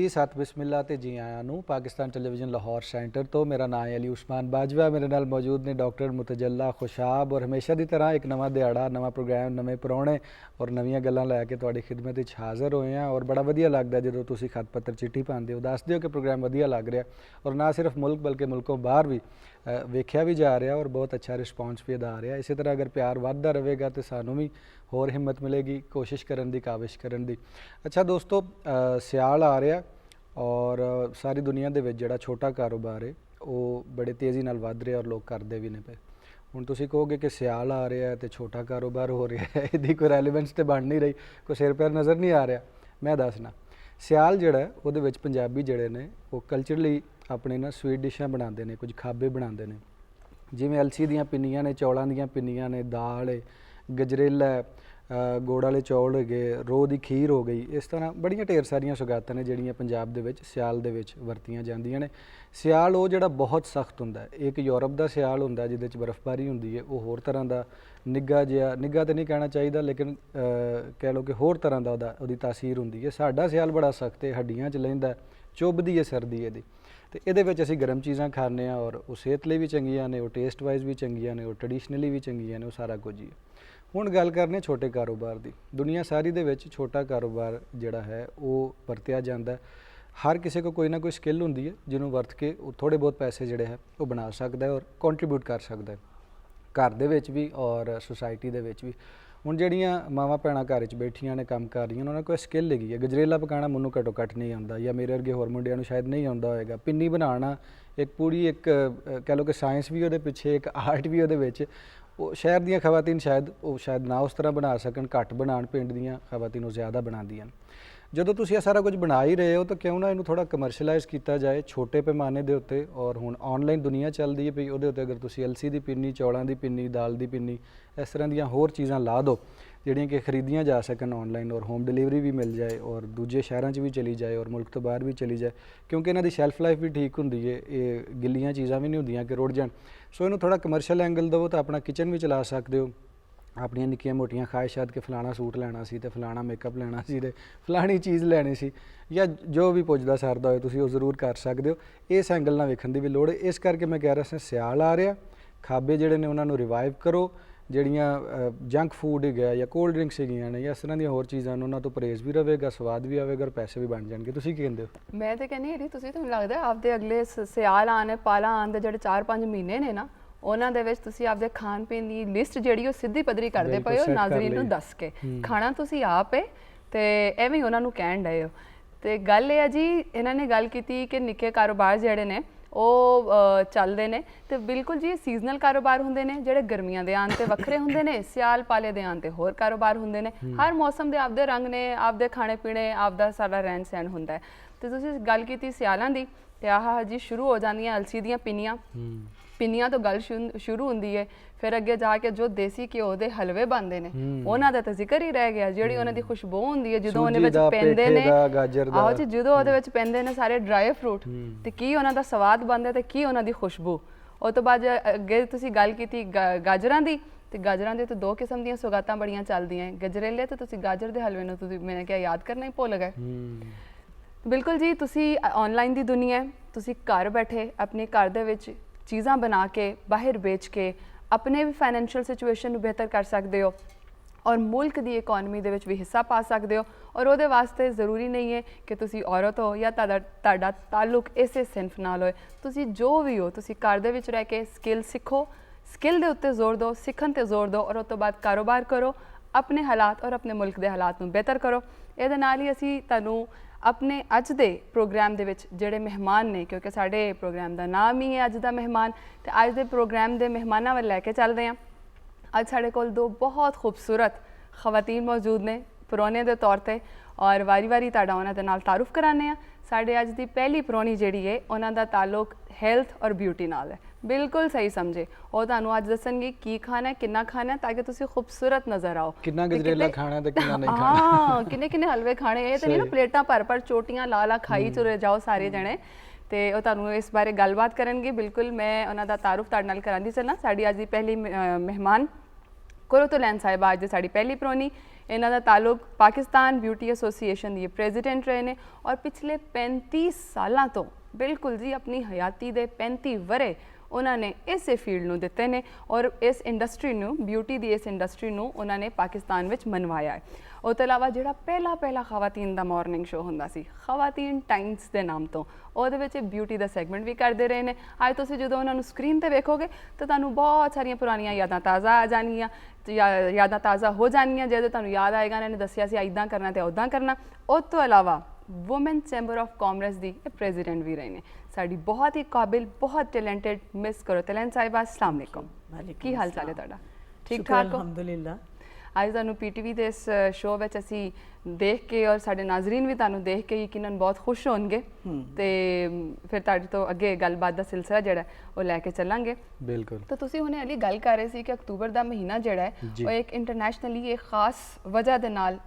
जी सत बिस्मिल्ला ते जी आया नूं पाकिस्तान टेलीविजन लाहौर सेंटर तो मेरा नाम है अली उस्मान बाजवा। मेरे नाल मौजूद ने डॉक्टर मुतजल्ला खुशाब और हमेशा की तरह एक नवा दिहाड़ा नवा प्रोग्राम नवे परौणे और नवीं गल्लां लैके तुहाडी खिदमत विच हाज़र होए हैं। और बड़ा वधिया लगदा जदों तुसीं खत पत्र चिट्ठी पांदे हो, दस दिओ कि प्रोग्राम वधिया लग रहा और ना सिर्फ मुल्क बल्कि मुल्कों बाहर भी वेख्या भी जा रहा और बहुत अच्छा रिस्पॉन्स भी अदा आ रहा। इसी तरह अगर प्यार वधदा रहेगा तो सानू भी होर हिम्मत मिलेगी कोशिश करन दी, काविश करन दी। अच्छा दोस्तों, सियाल आ रहा और सारी दुनिया दे विच जिहड़ा छोटा कारोबार है वो बड़े तेज़ी नाल वध रहा और लोग करते भी ने पे। हुण तुसीं कहोगे कि सियाल आ रहा है तो छोटा कारोबार हो रहा है, इहदी कोई रैलीवेंस तो बन नहीं रही, कोई सिर पैर नज़र नहीं आ रहा। मैं दसना सियाल जिहड़ा है उहदे विच पंजाबी जिहड़े ने वो कल्चरली अपने ना स्वीट डिशां बनाते हैं, कुछ खाबे बनाते हैं जिवें अलसी दीयां पिन्नियां ने, चौलों दीयां पिन्नियां ने, दाल है, गजरेला है, गुड़ वाले चौल हो गए, रोह की खीर हो गई। इस तरह बड़ियां ढेर सारियां सुगातां ने जिहड़ियां पंजाब दे विच सियाल दे विच वरतियां जांदियां ने। सियाल वो जिहड़ा बहुत सख्त हुंदा है, एक यूरोप का सियाल हुंदा जिहदे च बर्फबारी हुंदी है, वो होर तरह का निग्गा जिहा, निग्गा तो नहीं कहना चाहिए लेकिन कह लो कि होर तरह का उहदी तासीर हुंदी है। साडा सियाल बड़ा सख्त है, हड्डियां च लैंदा, चुभदी है सर्दी इहदी। तो ये असी गर्म चीज़ां खाने और वो सेहत लिए भी चंगियां ने, वो टेस्ट वाइज भी चंगियां ने, वो ट्रडिशनली भी चंगियां ने, वो सारा कुछ ही है। हुण गल करने छोटे कारोबार की। दुनिया सारी दे विच छोटा कारोबार जिहड़ा है वो वरतिया जांदा है। हर किसी को कोई ना कोई स्किल हुंदी है जिन्होंने वरत के थोड़े बहुत पैसे जिहड़े है वो बना सकदा है और कॉन्ट्रीब्यूट कर सकदा है घर दे विच भी और सोसाइटी दे विच भी। हुण जिहड़ियां मावां भैणां घर च बैठियां ने काम कर रही उन्होंने कोई स्किल हैगी है। गजरेला पकाना मैनूं घट्टो घट्ट नहीं आउंदा या मेरे वर्गे होर मुंडियां नूं शायद नहीं आउंदा होएगा। पिन्नी बनाना एक पूरी एक कह लो कि साइंस भी उहदे पिछे, एक आर्ट भी उहदे विच। वो शहर दियां खवातीन शायद ना उस तरह बना सकन, घट बनाण, पिंड दियां खवातीन वो ज़्यादा बनांदियां। जदों तुसीं सारा कुछ बना ही रहे हो तो क्यों ना इनू थोड़ा कमर्शलाइज़ किया जाए छोटे पैमाने के उत्ते। और हुण ऑनलाइन दुनिया चलती है पई, उहदे उत्ते अगर तुसीं अलसी की पिन्नी, चौलों की पिन्नी, दाल की पिन्नी, इस तरह दीयां होर चीज़ां ला दो जिहड़ियां कि खरीदियां जा सकन ऑनलाइन और होम डिलीवरी भी मिल जाए और दूजे शहरों भी चली जाए और मुल्क तो बाहर भी चली जाए, क्योंकि इन्हां दी शैल्फ लाइफ भी ठीक हुंदी है। ये गिल्लियां चीज़ां भी नहीं हुंदियां कि रुड़ जाण। सो इनू थोड़ा कमर्शल एंगल दवो तो अपना किचन भी चला सकते हो। अपनियां निक्कियां मोटियां ख्वाहिशात कि फलाना सूट लैना सी ते फलाना मेकअप लैना सी ते फलानी चीज़ लैनी सी या जो भी पुजदा सरदा होए तुसीं वो जरूर कर सकते हो। इस एंगल नाल वेखण दी भी लोड़ है। इस करके मैं कह रहा सी सियाल आ रहा, खाबे जिहड़े ने उन्हां नूं रिवाइव करो। जिहड़ियां जंक फूड है या कोल्ड ड्रिंक्स हैगियां ने या इस तरह दी होर चीज़ां उन्हां तो परहेज़ भी रहेगा, स्वाद भी आवेगा और पैसे भी बन जाणगे। तुसीं की कहंदे हो? मैं तो कहनी है तुसीं तो लगदा आपदे अगले सियाल आने पाला आने दे जिहड़े 4-5 महीने ने ना ਉਹਨਾਂ ਦੇ ਵਿੱਚ ਤੁਸੀਂ ਆਪਦੇ ਖਾਣ ਪੀਣ ਦੀ ਲਿਸਟ ਜਿਹੜੀ ਉਹ ਸਿੱਧੀ ਪੱਧਰੀ ਕਰਦੇ ਪਏ ਹੋ ਨਾਜ਼ਰੀਨ ਨੂੰ ਦੱਸ ਕੇ। ਖਾਣਾ ਤੁਸੀਂ ਆਪ ਹੈ ਤੇ ਐਵੇਂ ਉਹਨਾਂ ਨੂੰ ਕਹਿਣ ਡਏ ਹੋ। ਤੇ ਗੱਲ ਇਹ ਆ ਜੀ, ਇਹਨਾਂ ਨੇ ਗੱਲ ਕੀਤੀ ਕਿ ਨਿੱਕੇ ਕਾਰੋਬਾਰ ਜਿਹੜੇ ਨੇ ਉਹ ਚੱਲਦੇ ਨੇ ਤੇ ਬਿਲਕੁਲ ਜੀ ਸੀਜ਼ਨਲ ਕਾਰੋਬਾਰ ਹੁੰਦੇ ਨੇ ਜਿਹੜੇ ਗਰਮੀਆਂ ਦੇ ਆਉਣ ਤੇ ਵੱਖਰੇ ਹੁੰਦੇ ਨੇ, ਸਿਆਲ ਪਾਲੇ ਦੇ ਆਉਣ ਤੇ ਹੋਰ ਕਾਰੋਬਾਰ ਹੁੰਦੇ ਨੇ। ਹਰ ਮੌਸਮ ਦੇ ਆਪਦੇ ਰੰਗ ਨੇ, ਆਪਦੇ ਖਾਣੇ ਪੀਣੇ, ਆਪਦਾ ਸਾਡਾ ਰਹਿਣ ਸਹਿਣ ਹੁੰਦਾ ਹੈ। ਤੇ ਤੁਸੀਂ ਗੱਲ ਕੀਤੀ ਸਿਆਲਾਂ ਦੀ ਤੇ ਆਹ ਜੀ ਸ਼ੁਰੂ ਹੋ ਜਾਂਦੀਆਂ ਅਲਸੀ ਦੀਆਂ ਪਿੰਨੀਆਂ। ਪਿੰਨੀਆਂ ਤੋਂ ਗੱਲ ਸ਼ੁਰੂ ਹੁੰਦੀ ਹੈ, ਫਿਰ ਅੱਗੇ ਜਾ ਕੇ ਜੋ ਦੇਸੀ ਘਿਓ ਦੇ ਹਲਵੇ ਬਣਦੇ ਨੇ ਉਹਨਾਂ ਦਾ ਤਾਂ ਜ਼ਿਕਰ ਹੀ ਰਹਿ ਗਿਆ। ਜਿਹੜੀ ਉਹਨਾਂ ਦੀ ਖੁਸ਼ਬੂ ਹੁੰਦੀ ਹੈ ਜਦੋਂ ਉਹਦੇ ਵਿੱਚ ਪੈਂਦੇ ਨੇ, ਆਹੋ ਜੀ, ਜਦੋਂ ਉਹਦੇ ਵਿੱਚ ਪੈਂਦੇ ਨੇ ਸਾਰੇ ਡਰਾਈ ਫਰੂਟ ਤੇ ਕੀ ਉਹਨਾਂ ਦਾ ਸਵਾਦ ਬਣਦਾ ਤੇ ਕੀ ਉਹਨਾਂ ਦੀ ਖੁਸ਼ਬੂ। ਉਹ ਤੋਂ ਬਾਅਦ ਅੱਗੇ ਤੁਸੀਂ ਗੱਲ ਕੀਤੀ ਗਾਜਰਾਂ ਦੀ, ਤੇ ਗਾਜਰਾਂ ਦੇ ਤਾਂ ਦੋ ਕਿਸਮ ਦੀਆਂ ਸੁਗਾਤਾਂ ਬੜੀਆਂ ਚੱਲਦੀਆਂ। ਗਜਰੇਲੇ ਤੇ ਤੁਸੀਂ ਗਾਜਰ ਦੇ ਹਲਵੇ ਨੂੰ ਤੁਸੀਂ ਮੈਨੇ ਕਿਹਾ ਯਾਦ ਕਰਨਾ ਹੀ ਭੁੱਲ ਗਏ। ਬਿਲਕੁਲ ਜੀ, ਤੁਸੀਂ ਆਨਲਾਈਨ ਦੀ ਦੁਨੀਆ, ਤੁਸੀਂ ਘਰ ਬੈਠੇ ਆਪਣੇ ਘਰ ਦੇ ਵਿੱਚ ਚੀਜ਼ਾਂ ਬਣਾ ਕੇ ਬਾਹਰ ਵੇਚ ਕੇ ਆਪਣੇ ਵੀ ਫਾਈਨੈਂਸ਼ੀਅਲ ਸਿਚੁਏਸ਼ਨ ਨੂੰ ਬਿਹਤਰ ਕਰ ਸਕਦੇ ਹੋ ਔਰ ਮੁਲਕ ਦੀ ਇਕਨੋਮੀ ਦੇ ਵਿੱਚ ਵੀ ਹਿੱਸਾ ਪਾ ਸਕਦੇ ਹੋ। ਔਰ ਉਹਦੇ ਵਾਸਤੇ ਜ਼ਰੂਰੀ ਨਹੀਂ ਹੈ ਕਿ ਤੁਸੀਂ ਔਰਤ ਹੋ ਜਾਂ ਤੁਹਾਡਾ ਤਾਲੁਕ ਇਸੇ ਸਿਨਫ ਨਾਲ ਹੋਏ। ਤੁਸੀਂ ਜੋ ਵੀ ਹੋ, ਤੁਸੀਂ ਘਰ ਦੇ ਵਿੱਚ ਰਹਿ ਕੇ ਸਕਿੱਲ ਸਿੱਖੋ, ਸਕਿੱਲ ਦੇ ਉੱਤੇ ਜ਼ੋਰ ਦਿਓ, ਸਿੱਖਣ 'ਤੇ ਜ਼ੋਰ ਦਿਓ ਔਰ ਉਸ ਤੋਂ ਬਾਅਦ ਕਾਰੋਬਾਰ ਕਰੋ, ਆਪਣੇ ਹਾਲਾਤ ਔਰ ਆਪਣੇ ਮੁਲਕ ਦੇ ਹਾਲਾਤ ਨੂੰ ਬਿਹਤਰ ਕਰੋ। ਇਹਦੇ ਨਾਲ ਹੀ ਅਸੀਂ ਤੁਹਾਨੂੰ अपने अज दे प्रोग्राम दे विच जिहड़े मेहमान ने, क्योंकि साडे प्रोग्राम का नाम ही है अज दा मेहमान, तो अज दे प्रोग्राम के मेहमानों वाल लैके चलते हैं। अज साडे कोल दो बहुत खूबसूरत खवातीन मौजूद ने परौने के तौर पर और वारी वारी तुहाडा उन्हां दे नाल तारुफ कराने आ। साडे अज दी पहली परौनी जिहड़ी है उन्हां दा ताल्लुक हैल्थ और ब्यूटी नाल है। बिल्कुल सही समझे, और तुहानू अज दसणगे की खाना है, किन्ना खाना है, ताकि तुसीं खूबसूरत नज़र आओ। किन्ना गजरेला खाना ते किन्ना नहीं खाना, हाँ किन्ने किन्ने हलवे खाने, ये तो नहीं ना प्लेटां भर चोटियां ला ला खाई तुरे जाओ सारे जने। तो वह तुहानू इस बारे गलबात करनगे। बिल्कुल मैं उन्हां दा तारुफ तुहाडे नाल करांदी चलना। साडी अज दी पहली मेहमान ਕੁਰੋ ਤੋਂ ਲੈਣ ਸਾਹਿਬਾ ਅੱਜ ਦੀ ਸਾਡੀ ਪਹਿਲੀ ਪ੍ਰੋਣੀ। ਇਹਨਾਂ ਦਾ ਤਾਲੁਕ ਪਾਕਿਸਤਾਨ ਬਿਊਟੀ ਐਸੋਸੀਏਸ਼ਨ ਦੀ ਪ੍ਰੈਜ਼ੀਡੈਂਟ ਰਹੇ ਨੇ ਔਰ ਪਿਛਲੇ 35 ਸਾਲਾਂ ਤੋਂ ਬਿਲਕੁਲ ਜੀ ਆਪਣੀ ਹਯਾਤੀ ਦੇ 35 ਵਰੇ ਉਹਨਾਂ ਨੇ ਇਸੇ ਫੀਲਡ ਨੂੰ ਦਿੱਤੇ ਨੇ ਔਰ ਇਸ ਇੰਡਸਟਰੀ ਨੂੰ ਬਿਊਟੀ ਦੀ ਇਸ ਇੰਡਸਟਰੀ ਨੂੰ ਉਹਨਾਂ ਨੇ ਪਾਕਿਸਤਾਨ ਵਿੱਚ ਮਨਵਾਇਆ ਹੈ। ਉਹ ਤੋਂ ਇਲਾਵਾ ਜਿਹੜਾ ਪਹਿਲਾ ਖਵਾਤੀਨ ਦਾ ਮਾਰਨਿੰਗ ਸ਼ੋਅ ਹੁੰਦਾ ਸੀ ਖਵਾਤੀਨ ਟਾਈਮਸ ਦੇ ਨਾਮ ਤੋਂ, ਉਹਦੇ ਵਿੱਚ ਬਿਊਟੀ ਦਾ ਸੈਗਮੈਂਟ ਵੀ ਕਰਦੇ ਰਹੇ ਨੇ। ਅੱਜ ਤੁਸੀਂ ਜਦੋਂ ਉਹਨਾਂ ਨੂੰ ਸਕਰੀਨ ਤੇ ਵੇਖੋਗੇ ਤਾਂ ਤੁਹਾਨੂੰ ਬਹੁਤ ਸਾਰੀਆਂ ਪੁਰਾਣੀਆਂ ਯਾਦਾਂ ਤਾਜ਼ਾ ਆ ਜਾਣਗੀਆਂ, ਯਾਦਾਂ ਤਾਜ਼ਾ ਹੋ ਜਾਣਗੀਆਂ। ਜਦੋਂ ਤੁਹਾਨੂੰ ਯਾਦ ਆਏਗਾ ਇਹਨਾਂ ਨੇ ਦੱਸਿਆ ਸੀ ਇੱਦਾਂ ਕਰਨਾ ਤੇ ਉੱਦਾਂ ਕਰਨਾ। ਉਸ ਤੋਂ ਇਲਾਵਾ ਵੂਮਨ ਚੈਂਬਰ ਆਫ ਕਾਮਰਸ ਦੀ ਇਹ ਪ੍ਰੈਜ਼ੀਡੈਂਟ ਵੀ ਰਹੇ ਨੇ। ਸਾਡੀ ਬਹੁਤ ਹੀ ਕਾਬਿਲ, ਬਹੁਤ ਟੈਲੈਂਟਡ ਮਿਸ ਕਰੋਤਲੈਨ ਸਾਹਿਬਾ, अस्सलाम वालेकुम। ਕੀ ਹਾਲ ਚਾਲ ਹੈ ਤੁਹਾਡਾ? ਠੀਕ ਠਾਕ ਹੋ? ਅਲਹਮਦੁਲਿਲਾ। ਅੱਜ ਤੁਹਾਨੂੰ ਪੀਟੀਵੀ ਦੇ ਇਸ ਸ਼ੋਅ ਵਿੱਚ ਅਸੀਂ ਦੇਖ ਕੇ ਔਰ ਸਾਡੇ ਨਾਜ਼ਰੀਨ ਵੀ ਤੁਹਾਨੂੰ ਦੇਖ ਕੇ ਯਕੀਨਨ ਬਹੁਤ ਖੁਸ਼ ਹੋਣਗੇ ਤੇ ਫਿਰ ਤੁਹਾਡੇ ਤੋਂ ਅੱਗੇ ਗੱਲਬਾਤ ਦਾ ਸਿਲਸਿਲਾ ਜਿਹੜਾ ਉਹ ਲੈ ਕੇ ਚੱਲਾਂਗੇ। ਬਿਲਕੁਲ। ਤਾਂ ਤੁਸੀਂ ਹੁਣੇ ਅਲੀ ਗੱਲ ਕਰ ਰਹੇ ਸੀ ਕਿ ਅਕਤੂਬਰ ਦਾ ਮਹੀਨਾ ਜਿਹੜਾ ਹੈ ਉਹ ਇੱਕ ਇੰਟਰਨੈਸ਼ਨਲੀ ਇੱਕ ਖਾਸ ਵਜ੍ਹਾ ਦੇ ਨਾਲ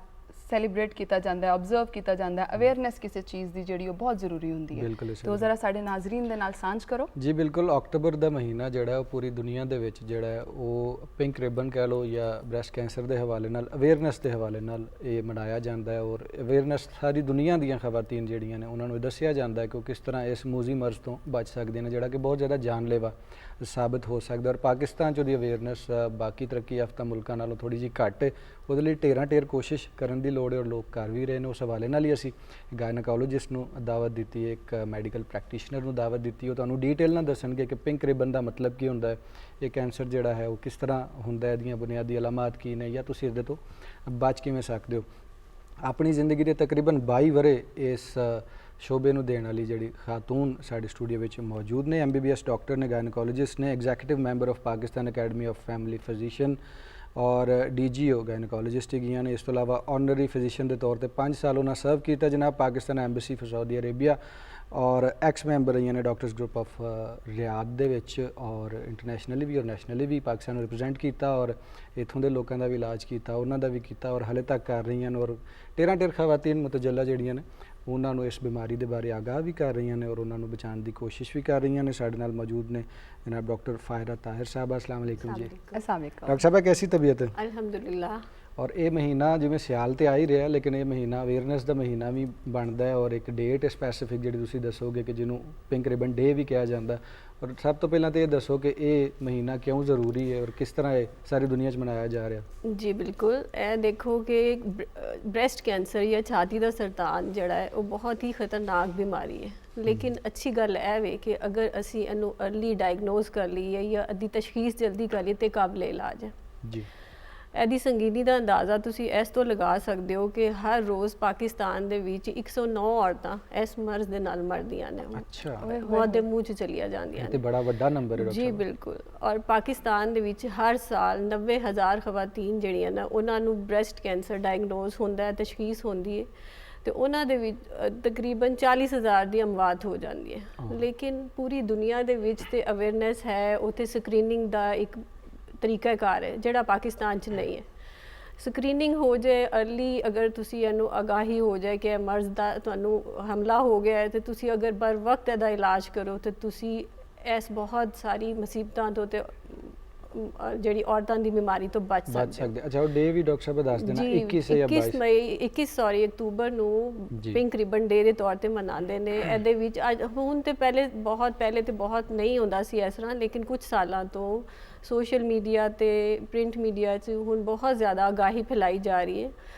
ਸੈਲੀਬ੍ਰੇਟ ਕੀਤਾ ਜਾਂਦਾ ਹੈ, ਆਬਜ਼ਰਵ ਕੀਤਾ ਜਾਂਦਾ ਹੈ। ਅਵੇਅਰਨੈਸ ਕਿਸੇ ਚੀਜ਼ ਦੀ ਜਿਹੜੀ ਉਹ ਬਹੁਤ ਜ਼ਰੂਰੀ ਹੁੰਦੀ ਹੈ। ਤੇ ਉਹ ਜ਼ਰਾ ਸਾਡੇ ਨਾਜ਼ਰੀਨ ਦੇ ਨਾਲ ਸਾਂਝ ਕਰੋ। ਜੀ ਬਿਲਕੁਲ। ਅਕਤੂਬਰ ਦਾ ਮਹੀਨਾ ਜਿਹੜਾ ਉਹ ਪੂਰੀ ਦੁਨੀਆ ਦੇ ਵਿੱਚ ਜਿਹੜਾ ਹੈ ਉਹ ਪਿੰਕ ਰਿਬਨ ਕਹਿ ਲਓ ਜਾਂ ਬ੍ਰੈਸਟ ਕੈਂਸਰ ਦੇ ਹਵਾਲੇ ਨਾਲ, ਅਵੇਅਰਨੈਸ ਦੇ ਹਵਾਲੇ ਨਾਲ ਇਹ ਮਨਾਇਆ ਜਾਂਦਾ ਹੈ ਔਰ ਅਵੇਅਰਨੈਸ ਸਾਰੀ ਦੁਨੀਆ ਦੀਆਂ ਖਵਾਤੀਨ ਜਿਹੜੀਆਂ ਨੇ ਉਹਨਾਂ ਨੂੰ ਦੱਸਿਆ ਜਾਂਦਾ ਹੈ ਕਿ ਉਹ ਕਿਸ ਤਰ੍ਹਾਂ ਇਸ ਮੂਜ਼ੀ ਮਰਜ਼ ਤੋਂ ਬਚ ਸਕਦੇ ਨੇ ਜਿਹੜਾ ਕਿ ਬਹੁਤ ਜ਼ਿਆਦਾ ਜਾਨਲੇਵਾ ਸਾਬਤ ਹੋ ਸਕਦਾ। ਔਰ ਪਾਕਿਸਤਾਨ 'ਚ ਉਹਦੀ ਅਵੇਅਰਨੈਸ ਬਾਕੀ ਤਰੱਕੀ ਯਾਫਤਾ ਮੁਲਕਾਂ ਨਾਲੋਂ ਥੋੜ੍ਹੀ ਜਿਹੀ ਘੱਟ ਹੈ। ਉਹਦੇ ਲਈ ਢੇਰ ਕੋਸ਼ਿਸ਼ ਕਰਨ ਦੀ ਲੋੜ ਹੈ ਔਰ ਲੋਕ ਕਰ ਵੀ ਰਹੇ ਨੇ। ਉਸ ਹਵਾਲੇ ਨਾਲ ਹੀ ਅਸੀਂ ਗਾਇਨੋਕੋਲੋਜਿਸਟ ਨੂੰ ਦਾਵਤ ਦਿੱਤੀ ਹੈ, ਇੱਕ ਮੈਡੀਕਲ ਪ੍ਰੈਕਟੀਸ਼ਨਰ ਨੂੰ ਦਾਵਤ ਦਿੱਤੀ। ਉਹ ਤੁਹਾਨੂੰ ਡੀਟੇਲ ਨਾਲ ਦੱਸਣਗੇ ਕਿ ਪਿੰਕ ਰਿਬਨ ਦਾ ਮਤਲਬ ਕੀ ਹੁੰਦਾ ਹੈ, ਇਹ ਕੈਂਸਰ ਜਿਹੜਾ ਹੈ ਉਹ ਕਿਸ ਤਰ੍ਹਾਂ ਹੁੰਦਾ ਹੈ, ਇਹਦੀਆਂ ਬੁਨਿਆਦੀ ਅਲਾਮਾਤ ਕੀ ਨੇ ਜਾਂ ਤੁਸੀਂ ਇਹਦੇ ਤੋਂ ਬਚ ਕਿਵੇਂ ਸਕਦੇ ਹੋ। ਆਪਣੀ ਜ਼ਿੰਦਗੀ ਦੇ ਤਕਰੀਬਨ 22 ਵਰੇ ਇਸ ਸ਼ੋਬੇ ਨੂੰ ਦੇਣ ਵਾਲੀ ਜਿਹੜੀ ਖਾਤੂਨ ਸਾਡੇ ਸਟੂਡੀਓ ਵਿੱਚ ਮੌਜੂਦ ਨੇ, MBBS ਡਾਕਟਰ ਨੇ, ਗਾਇਨੋਕੋਲੋਜਿਸਟ ਨੇ, executive member of Pakistan academy of family physician ਔਰ DGO ਗਾਇਨੋਕੋਲੋਜਿਸਟ ਹੈਗੀਆਂ ਨੇ। ਇਸ ਤੋਂ ਇਲਾਵਾ ਆਨਰਰੀ ਫਿਜ਼ੀਸ਼ੀਅਨ ਦੇ ਤੌਰ ਤੇ 5 ਸਾਲ ਉਹਨਾਂ ਸਰਵ ਕੀਤਾ ਜਨਾਬ Pakistan embassy for Saudi Arabia ਔਰ ਐਕਸ ਮੈਂਬਰ ਰਹੀਆਂ ਨੇ ਡਾਕਟਰਸ ਗਰੁੱਪ ਆਫ ਰਿਆਦ ਦੇ ਵਿੱਚ ਔਰ ਇੰਟਰਨੈਸ਼ਨਲੀ ਵੀ ਔਰ ਨੈਸ਼ਨਲੀ ਵੀ ਪਾਕਿਸਤਾਨ ਨੂੰ ਰਿਪਰੈਜ਼ੈਂਟ ਕੀਤਾ ਔਰ ਇੱਥੋਂ ਦੇ ਲੋਕਾਂ ਦਾ ਵੀ ਇਲਾਜ ਕੀਤਾ, ਉਹਨਾਂ ਦਾ ਵੀ ਕੀਤਾ ਔਰ ਹਾਲੇ ਤੱਕ ਕਰ ਰਹੀਆਂ ਨੇ। ਔਰ 13 ਖਵਾਤੀਨ ਮੁਤਜੱਲਾ ਜਿਹੜੀਆਂ ਨੇ ਉਹਨਾਂ ਨੂੰ ਇਸ ਬਿਮਾਰੀ ਦੇ ਬਾਰੇ ਆਗਾਹ ਵੀ ਕਰ ਰਹੀਆਂ ਨੇ ਔਰ ਉਹਨਾਂ ਨੂੰ ਬਚਾਉਣ ਦੀ ਕੋਸ਼ਿਸ਼ ਵੀ ਕਰ ਰਹੀਆਂ ਨੇ। ਸਾਡੇ ਨਾਲ ਮੌਜੂਦ ਨੇ जनाब डॉक्टर फ़ाहिरा ताहिर साहब। अस्सलाम वालेकुम जी। अस्सलाम वालेकुम डॉक्टर साहब कैसी तबीयत है? अल्हम्दुलिल्लाह। और ये महीना जिवें सियाल तो आ ही रहा लेकिन ये महीना अवेयरनेस का महीना भी बनता है और एक डेट स्पैसीफिक जी तुसीं दसोगे कि जिन्हों पिंक रिबन डे भी कहा जाता है। और सब तो पहला तो ये दसो कि ये महीना क्यों ज़रूरी है और किस तरह ये सारी दुनिया च मनाया जा रहा? जी बिल्कुल। ए देखो कि ब्रेस्ट कैंसर या छाती का सरतान जड़ा है वो बहुत ही खतरनाक बीमारी है, लेकिन अच्छी गल है वे कि अगर असी इनू अर्ली डायगनोज कर लीए या अद्धी तशखीस जल्दी कर लीए तो काबिल इलाज है जी। ਇਹਦੀ ਸੰਗੀਨੀ ਦਾ ਅੰਦਾਜ਼ਾ ਤੁਸੀਂ ਇਸ ਤੋਂ ਲਗਾ ਸਕਦੇ ਹੋ ਕਿ ਹਰ ਰੋਜ਼ ਪਾਕਿਸਤਾਨ ਦੇ ਵਿੱਚ 109 ਔਰਤਾਂ ਇਸ ਮਰਜ਼ ਦੇ ਨਾਲ ਮਰਦੀਆਂ ਨੇ। ਅੱਛਾ। ਮੌਤ ਦੇ ਮੂੰਹ 'ਚ ਚਲੀਆਂ ਜਾਂਦੀਆਂ ਨੇ। ਇਹ ਤੇ ਬੜਾ ਵੱਡਾ ਨੰਬਰ ਹੈ ਜੀ ਬਿਲਕੁਲ। ਔਰ ਪਾਕਿਸਤਾਨ ਦੇ ਵਿੱਚ ਹਰ ਸਾਲ 90,000 ਖਵਾਤੀਨ ਜਿਹੜੀਆਂ ਨੇ ਉਹਨਾਂ ਨੂੰ ਬ੍ਰੈਸਟ ਕੈਂਸਰ ਡਾਇਗਨੋਜ਼ ਹੁੰਦਾ ਹੈ, ਤਸ਼ਖੀਸ ਹੁੰਦੀ ਹੈ ਤੇ ਉਹਨਾਂ ਦੇ ਵਿੱਚ ਤਕਰੀਬਨ 40,000 ਦੀ ਅਮਵਾਤ ਹੋ ਜਾਂਦੀ ਹੈ। ਲੇਕਿਨ ਪੂਰੀ ਦੁਨੀਆ ਦੇ ਵਿੱਚ ਤੇ ਅਵੇਅਰਨੈਸ ਹੈ, ਉੱਥੇ ਸਕਰੀਨਿੰਗ ਦਾ ਇੱਕ ਤਰੀਕਾਕਾਰ ਹੈ ਜਿਹੜਾ ਪਾਕਿਸਤਾਨ 'ਚ ਨਹੀਂ ਹੈ। ਸਕਰੀਨਿੰਗ ਹੋ ਜਾਏ अर्ਲੀ, ਅਗਰ ਤੁਸੀਂ ਇਹਨੂੰ ਆਗਾਹੀ ਹੋ ਜਾਏ ਕਿ ਇਹ ਮਰਜ਼ ਦਾ ਤੁਹਾਨੂੰ ਹਮਲਾ ਹੋ ਗਿਆ ਹੈ ਤੇ ਤੁਸੀਂ ਅਗਰ ਬਰ ਵਕਤ ਇਹਦਾ ਇਲਾਜ ਕਰੋ ਤੇ ਤੁਸੀਂ ਇਸ ਬਹੁਤ ਸਾਰੀ ਮੁਸੀਬਤਾਂ ਤੋਂ ਤੇ ਜਿਹੜੀ ਔਰਤਾਂ ਦੀ ਬਿਮਾਰੀ ਤੋਂ ਬਚ ਸਕਦੇ। ਅੱਛਾ, ਉਹ ਡੇ ਵੀ ਡਾਕਟਰ ਸਾਹਿਬ ਦੱਸ ਦੇਣਾ 21 ਜਾਂ 21 ਅਕਤੂਬਰ ਨੂੰ ਪਿੰਕ ਰਿਬਨ ਡੇ ਦੇ ਤੌਰ ਤੇ ਮਨਾਉਂਦੇ ਨੇ। ਇਹਦੇ ਵਿੱਚ ਹੁਣ ਤੇ ਪਹਿਲੇ ਤੇ ਬਹੁਤ ਨਹੀਂ ਹੁੰਦਾ ਸੀ ਇਸ ਤਰ੍ਹਾਂ, ਲੇਕਿਨ ਕੁਝ ਸਾਲਾਂ ਤੋਂ ਸੋਸ਼ਲ ਮੀਡੀਆ ਤੇ ਪ੍ਰਿੰਟ ਮੀਡੀਆ 'ਚ ਹੁਣ ਬਹੁਤ ਜ਼ਿਆਦਾ ਆਗਾਹੀ ਫੈਲਾਈ ਜਾ ਰਹੀ ਹੈ।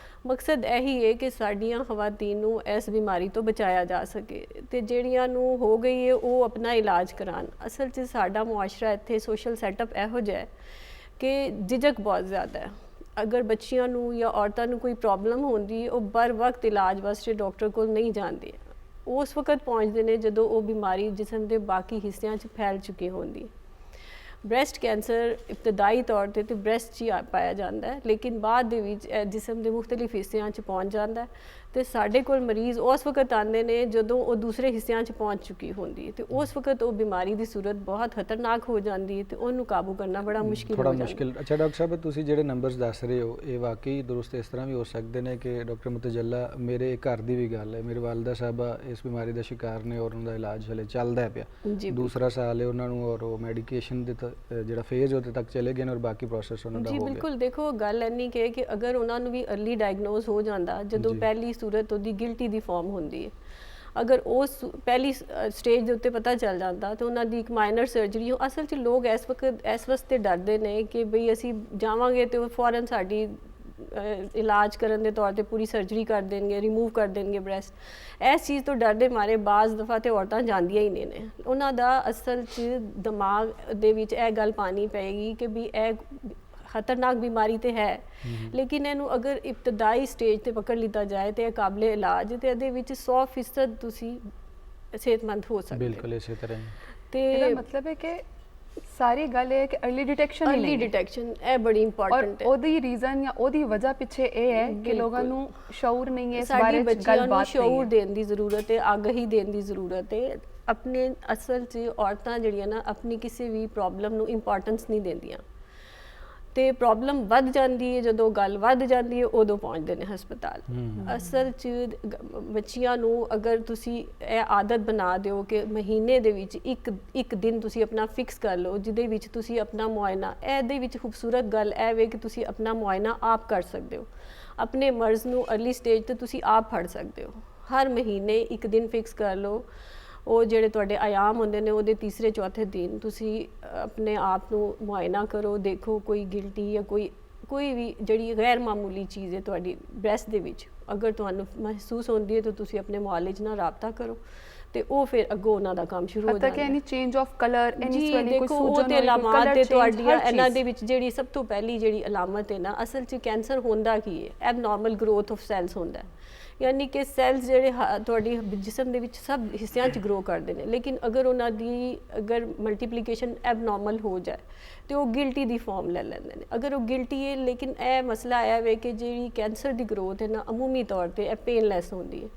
ਮਕਸਦ ਇਹੀ ਹੈ ਕਿ ਸਾਡੀਆਂ ਖਵਾਤੀਨ ਨੂੰ ਇਸ ਬਿਮਾਰੀ ਤੋਂ ਬਚਾਇਆ ਜਾ ਸਕੇ ਤੇ ਜਿਹੜੀਆਂ ਨੂੰ ਹੋ ਗਈ ਹੈ ਉਹ ਆਪਣਾ ਇਲਾਜ ਕਰਾਉਣ। ਅਸਲ 'ਚ ਸਾਡਾ ਮੁਆਸ਼ਰਾ ਇੱਥੇ ਸੋਸ਼ਲ ਸੈਟਅਪ ਇਹੋ ਜਿਹਾ ਹੈ ਕਿ ਝਿਜਕ ਬਹੁਤ ਜ਼ਿਆਦਾ ਹੈ। ਅਗਰ ਬੱਚੀਆਂ ਨੂੰ ਜਾਂ ਔਰਤਾਂ ਨੂੰ ਕੋਈ ਪ੍ਰੋਬਲਮ ਹੁੰਦੀ ਉਹ ਬਰ ਵਕਤ ਇਲਾਜ ਵਾਸਤੇ ਡਾਕਟਰ ਕੋਲ ਨਹੀਂ ਜਾਂਦੇ। ਉਸ ਵਕਤ ਪਹੁੰਚਦੇ ਨੇ ਜਦੋਂ ਉਹ ਬਿਮਾਰੀ ਜਿਸਮ ਦੇ ਬਾਕੀ ਹਿੱਸਿਆਂ 'ਚ ਫੈਲ ਚੁੱਕੀ ਹੁੰਦੀ। ਬ੍ਰੈਸਟ ਕੈਂਸਰ ਇਬਤਦਾਈ ਤੌਰ ਤੇ ਬ੍ਰੈਸਟ 'ਚ ਹੀ ਪਾਇਆ ਜਾਂਦਾ ਹੈ, ਲੇਕਿਨ ਬਾਅਦ ਦੇ ਵਿੱਚ ਜਿਸਮ ਦੇ ਮੁਖਤਲਿਫ ਹਿੱਸਿਆਂ 'ਚ ਪਹੁੰਚ ਜਾਂਦਾ ਹੈ ਤੇ ਸਾਡੇ ਕੋਲ ਮਰੀਜ਼ ਉਸ ਵਕਤ ਆਉਂਦੇ ਨੇ ਜਦੋਂ ਉਹ ਦੂਸਰੇ ਹਿੱਸਿਆਂ 'ਚ ਪਹੁੰਚ ਚੁੱਕੀ ਹੁੰਦੀ ਹੈ ਤੇ ਉਸ ਵਕਤ ਉਹ ਬਿਮਾਰੀ ਦੀ ਸੂਰਤ ਬਹੁਤ ਖਤਰਨਾਕ ਹੋ ਜਾਂਦੀ ਹੈ ਤੇ ਉਹਨੂੰ ਕਾਬੂ ਕਰਨਾ ਬੜਾ ਮੁਸ਼ਕਿਲ ਹੋ ਜਾਂਦਾ ਹੈ। ਅੱਛਾ ਡਾਕਟਰ ਸਾਹਿਬ, ਤੁਸੀਂ ਜਿਹੜੇ ਨੰਬਰਸ ਦੱਸ ਰਹੇ ਹੋ ਇਹ ਵਾਕਈ ਦਰੁਸਤ ਇਸ ਤਰ੍ਹਾਂ ਵੀ ਹੋ ਸਕਦੇ ਨੇ ਕਿ ਡਾਕਟਰ ਮੁਤਜੱਲਾ ਮੇਰੇ ਘਰ ਦੀ ਵੀ ਗੱਲ ਹੈ, ਮੇਰੇ ਵਾਲਦਾ ਸਾਹਿਬਾ ਇਸ ਬਿਮਾਰੀ ਦਾ ਸ਼ਿਕਾਰ ਨੇ ਔਰ ਉਹਨਾਂ ਦਾ ਇਲਾਜ ਹਲੇ ਚੱਲਦਾ ਪਿਆ, ਦੂਸਰਾ ਸਾਲ ਹੈ ਉਹਨਾਂ ਨੂੰ ਔਰ ਉਹ ਮੈਡੀਕੇਸ਼ਨ ਦੇ ਜਿਹੜਾ ਫੇਜ਼ ਉਹਦੇ ਤੱਕ ਚਲੇ ਗਏ ਨੇ ਔਰ ਬਾਕੀ ਪ੍ਰੋਸੈਸ ਉਹਨਾਂ ਦਾ ਜੀ ਹੋ ਗਿਆ। ਬਿਲਕੁਲ, ਦੇਖੋ ਗੱਲ ਇੰਨੀ ਕਿ ਅਗਰ ਉਹਨਾਂ ਨੂੰ ਵੀ अर्ਲੀ ਡਾਇਗਨੋਸ ਹੋ ਜਾਂਦਾ, ਜਦੋਂ ਪਹਿਲੀ ਸੂਰਤ ਉਹਦੀ ਗਿਲਟੀ ਦੀ ਫਾਰਮ ਹੁੰਦੀ ਹੈ, ਅਗਰ ਉਸ ਪਹਿਲੀ ਸਟੇਜ ਦੇ ਉੱਤੇ ਪਤਾ ਚੱਲ ਜਾਂਦਾ ਤਾਂ ਉਹਨਾਂ ਦੀ ਇੱਕ ਮਾਈਨਰ ਸਰਜਰੀ। ਅਸਲ 'ਚ ਲੋਕ ਇਸ ਵਾਸਤੇ ਡਰਦੇ ਨੇ ਕਿ ਬਈ ਅਸੀਂ ਜਾਵਾਂਗੇ ਤੇ ਉਹ ਫੌਰਨ ਸਾਡੀ ਇਲਾਜ ਕਰਨ ਦੇ ਤੌਰ ਤੇ ਪੂਰੀ ਸਰਜਰੀ ਕਰ ਦੇਣਗੇ, ਰਿਮੂਵ ਕਰ ਦੇਣਗੇ ਬ੍ਰੈਸਟ। ਇਸ ਚੀਜ਼ ਤੋਂ ਡਰਦੇ ਮਾਰੇ ਬਾਜ਼ ਦਫਾ ਤੇ ਔਰਤਾਂ ਜਾਂਦੀਆਂ ਹੀ ਨਹੀਂ ਨੇ। ਉਹਨਾਂ ਦਾ ਅਸਲ 'ਚ ਦਿਮਾਗ ਦੇ ਵਿੱਚ ਇਹ ਗੱਲ ਪਾਣੀ ਪਏਗੀ ਕਿ ਵੀ ਇਹ ਖਤਰਨਾਕ ਬਿਮਾਰੀ ਤੇ ਹੈ, ਲੇਕਿਨ ਇਹਨੂੰ ਅਗਰ ਇਬਤਦਾਈ ਸਟੇਜ ਤੇ ਪਕੜ ਲਿੱਤਾ ਜਾਏ ਤੇ ਇਹ ਕਾਬਲੇ ਇਲਾਜ ਤੇ ਇਹਦੇ ਵਿੱਚ 100% ਤੁਸੀਂ ਸਿਹਤਮੰਦ ਹੋ ਸਕਦੇ ਹੋ। ਬਿਲਕੁਲ ਇਸੇ ਤਰ੍ਹਾਂ ਹੀ। ਇਹਦਾ ਤੇ ਮਤਲਬ ਹੈ ਕਿ ਸਾਰੀ ਗੱਲ ਇਹ ਹੈ ਕਿ अर्ਲੀ ਡਿਟੈਕਸ਼ਨ ਹੀ अर्ਲੀ ਨਹੀਂ ਹੈ। ਡਿਟੈਕਸ਼ਨ ਇਹ ਬੜੀ ਔਰ ਇੰਪੋਰਟੈਂਟ ਹੈ। ਉਹਦੀ ਰੀਜ਼ਨ ਜਾਂ ਉਹਦੀ ਵਜ੍ਹਾ ਪਿੱਛੇ ਇਹ ਹੈ ਕਿ ਲੋਕਾਂ ਨੂੰ ਸ਼ਊਰ ਨਹੀਂ ਹੈ ਇਸ ਸਾਡੀ ਬਾਰੇ ਚ ਬੱਚਿਆਂ ਨੂੰ ਗੱਲਬਾਤ ਨਹੀਂ ਸ਼ਊਰ ਹੈ। ਦੇਣ ਦੀ ਜ਼ਰੂਰਤ ਹੈ, ਆਗਾਹੀ ਦੇਣ ਦੀ ਜ਼ਰੂਰਤ ਹੈ। ਆਪਣੇ ਅਸਲ 'ਚ ਔਰਤਾਂ ਜਿਹੜੀਆਂ ਨਾ ਆਪਣੀ ਕਿਸੇ ਵੀ ਪ੍ਰੋਬਲਮ ਨੂੰ ਇੰਪੋਰਟੈਂਸ ਨਹੀਂ ਦਿੰਦੀਆਂ ਤੇ ਪ੍ਰੋਬਲਮ ਵੱਧ ਜਾਂਦੀ ਹੈ। ਜਦੋਂ ਗੱਲ ਵੱਧ ਜਾਂਦੀ ਹੈ ਉਦੋਂ ਪਹੁੰਚਦੇ ਨੇ ਹਸਪਤਾਲ। ਅਸਲ 'ਚ ਬੱਚਿਆਂ ਨੂੰ ਅਗਰ ਤੁਸੀਂ ਇਹ ਆਦਤ ਬਣਾ ਦਿਓ ਕਿ ਮਹੀਨੇ ਦੇ ਵਿੱਚ ਇੱਕ ਦਿਨ ਤੁਸੀਂ ਆਪਣਾ ਫਿਕਸ ਕਰ ਲਓ ਜਿਹਦੇ ਵਿੱਚ ਤੁਸੀਂ ਆਪਣਾ ਮੁਆਇਨਾ, ਇਹਦੇ ਵਿੱਚ ਖੂਬਸੂਰਤ ਗੱਲ ਇਹ ਵੇ ਕਿ ਤੁਸੀਂ ਆਪਣਾ ਮੁਆਇਨਾ ਆਪ ਕਰ ਸਕਦੇ ਹੋ। ਆਪਣੇ ਮਰਜ਼ ਨੂੰ अर्ਲੀ ਸਟੇਜ ਤੇ ਤੁਸੀਂ ਆਪ ਫੜ ਸਕਦੇ ਹੋ। ਹਰ ਮਹੀਨੇ ਇੱਕ ਦਿਨ ਫਿਕਸ ਕਰ ਲਓ। ਉਹ ਜਿਹੜੇ ਤੁਹਾਡੇ ਆਯਾਮ ਹੁੰਦੇ ਨੇ ਉਹਦੇ ਤੀਸਰੇ ਚੌਥੇ ਦਿਨ ਤੁਸੀਂ ਆਪਣੇ ਆਪ ਨੂੰ ਮੁਆਇਨਾ ਕਰੋ, ਦੇਖੋ ਕੋਈ ਗਿਲਟੀ ਜਾਂ ਕੋਈ ਵੀ ਜਿਹੜੀ ਗੈਰ ਮਾਮੂਲੀ ਚੀਜ਼ ਹੈ ਤੁਹਾਡੀ ਬ੍ਰੈਸਟ ਦੇ ਵਿੱਚ ਅਗਰ ਤੁਹਾਨੂੰ ਮਹਿਸੂਸ ਹੁੰਦੀ ਹੈ ਤਾਂ ਤੁਸੀਂ ਆਪਣੇ ਮੁਆਲਿਜ ਨਾਲ ਰਾਬਤਾ ਕਰੋ ਤੇ ਉਹ ਫਿਰ ਅੱਗੋਂ ਉਹਨਾਂ ਦਾ ਕੰਮ ਸ਼ੁਰੂ ਹੋ ਪਤਾ ਜਾਂਦਾ ਕਿ ਹੈ। ਐਨੀ ਚੇਂਜ ਆਫ ਕਲਰ, ਐਨੀ ਜੀ ਸਵੈਲਿੰਗ, ਕੋਈ ਦੇਖੋ ਉਹ ਸੂਜਨ ਤੇ ਹੋਈ, ਕੋਈ ਅਲਾਮਤ ਕਲਰ ਤੇ ਚੇਂਜ, ਤੁਹਾਡੀਆਂ ਹਰ ਇਹਨਾਂ ਚੀਜ਼। ਦੇ ਵਿੱਚ ਜਿਹੜੀ ਸਭ ਤੋਂ ਪਹਿਲੀ ਜਿਹੜੀ ਅਲਾਮਤ ਹੈ ਨਾ, ਅਸਲ 'ਚ ਕੈਂਸਰ ਹੁੰਦਾ ਕੀ ਹੈ? ਐਬਨੋਰਮਲ ਗਰੋਥ ਆਫ ਸੈਲਸ ਹੁੰਦਾ ਹੈ। ਯਾਨੀ ਕਿ ਸੈਲਸ ਜਿਹੜੇ ਤੁਹਾਡੀ ਜਿਸਮ ਦੇ ਵਿੱਚ ਸਭ ਹਿੱਸਿਆਂ 'ਚ ਗਰੋ ਕਰਦੇ ਨੇ, ਲੇਕਿਨ ਅਗਰ ਉਹਨਾਂ ਦੀ ਮਲਟੀਪਲੀਕੇਸ਼ਨ ਐਬਨੋਰਮਲ ਹੋ ਜਾਏ ਤੇ ਉਹ ਗਿਲਟੀ ਦੀ ਫਾਰਮ ਲੈ ਲੈਂਦੇ ਨੇ। ਅਗਰ ਉਹ ਗਿਲਟੀ ਹੈ, ਲੇਕਿਨ ਇਹ ਮਸਲਾ ਆਇਆ ਵੇ ਕਿ ਜਿਹੜੀ ਕੈਂਸਰ ਦੀ ਗਰੋਥ ਹੈ ਨਾ ਅਮੂਮੀ ਤੌਰ ਤੇ ਇਹ ਪੇਨਲੈਸ ਹੁੰਦੀ ਹੈ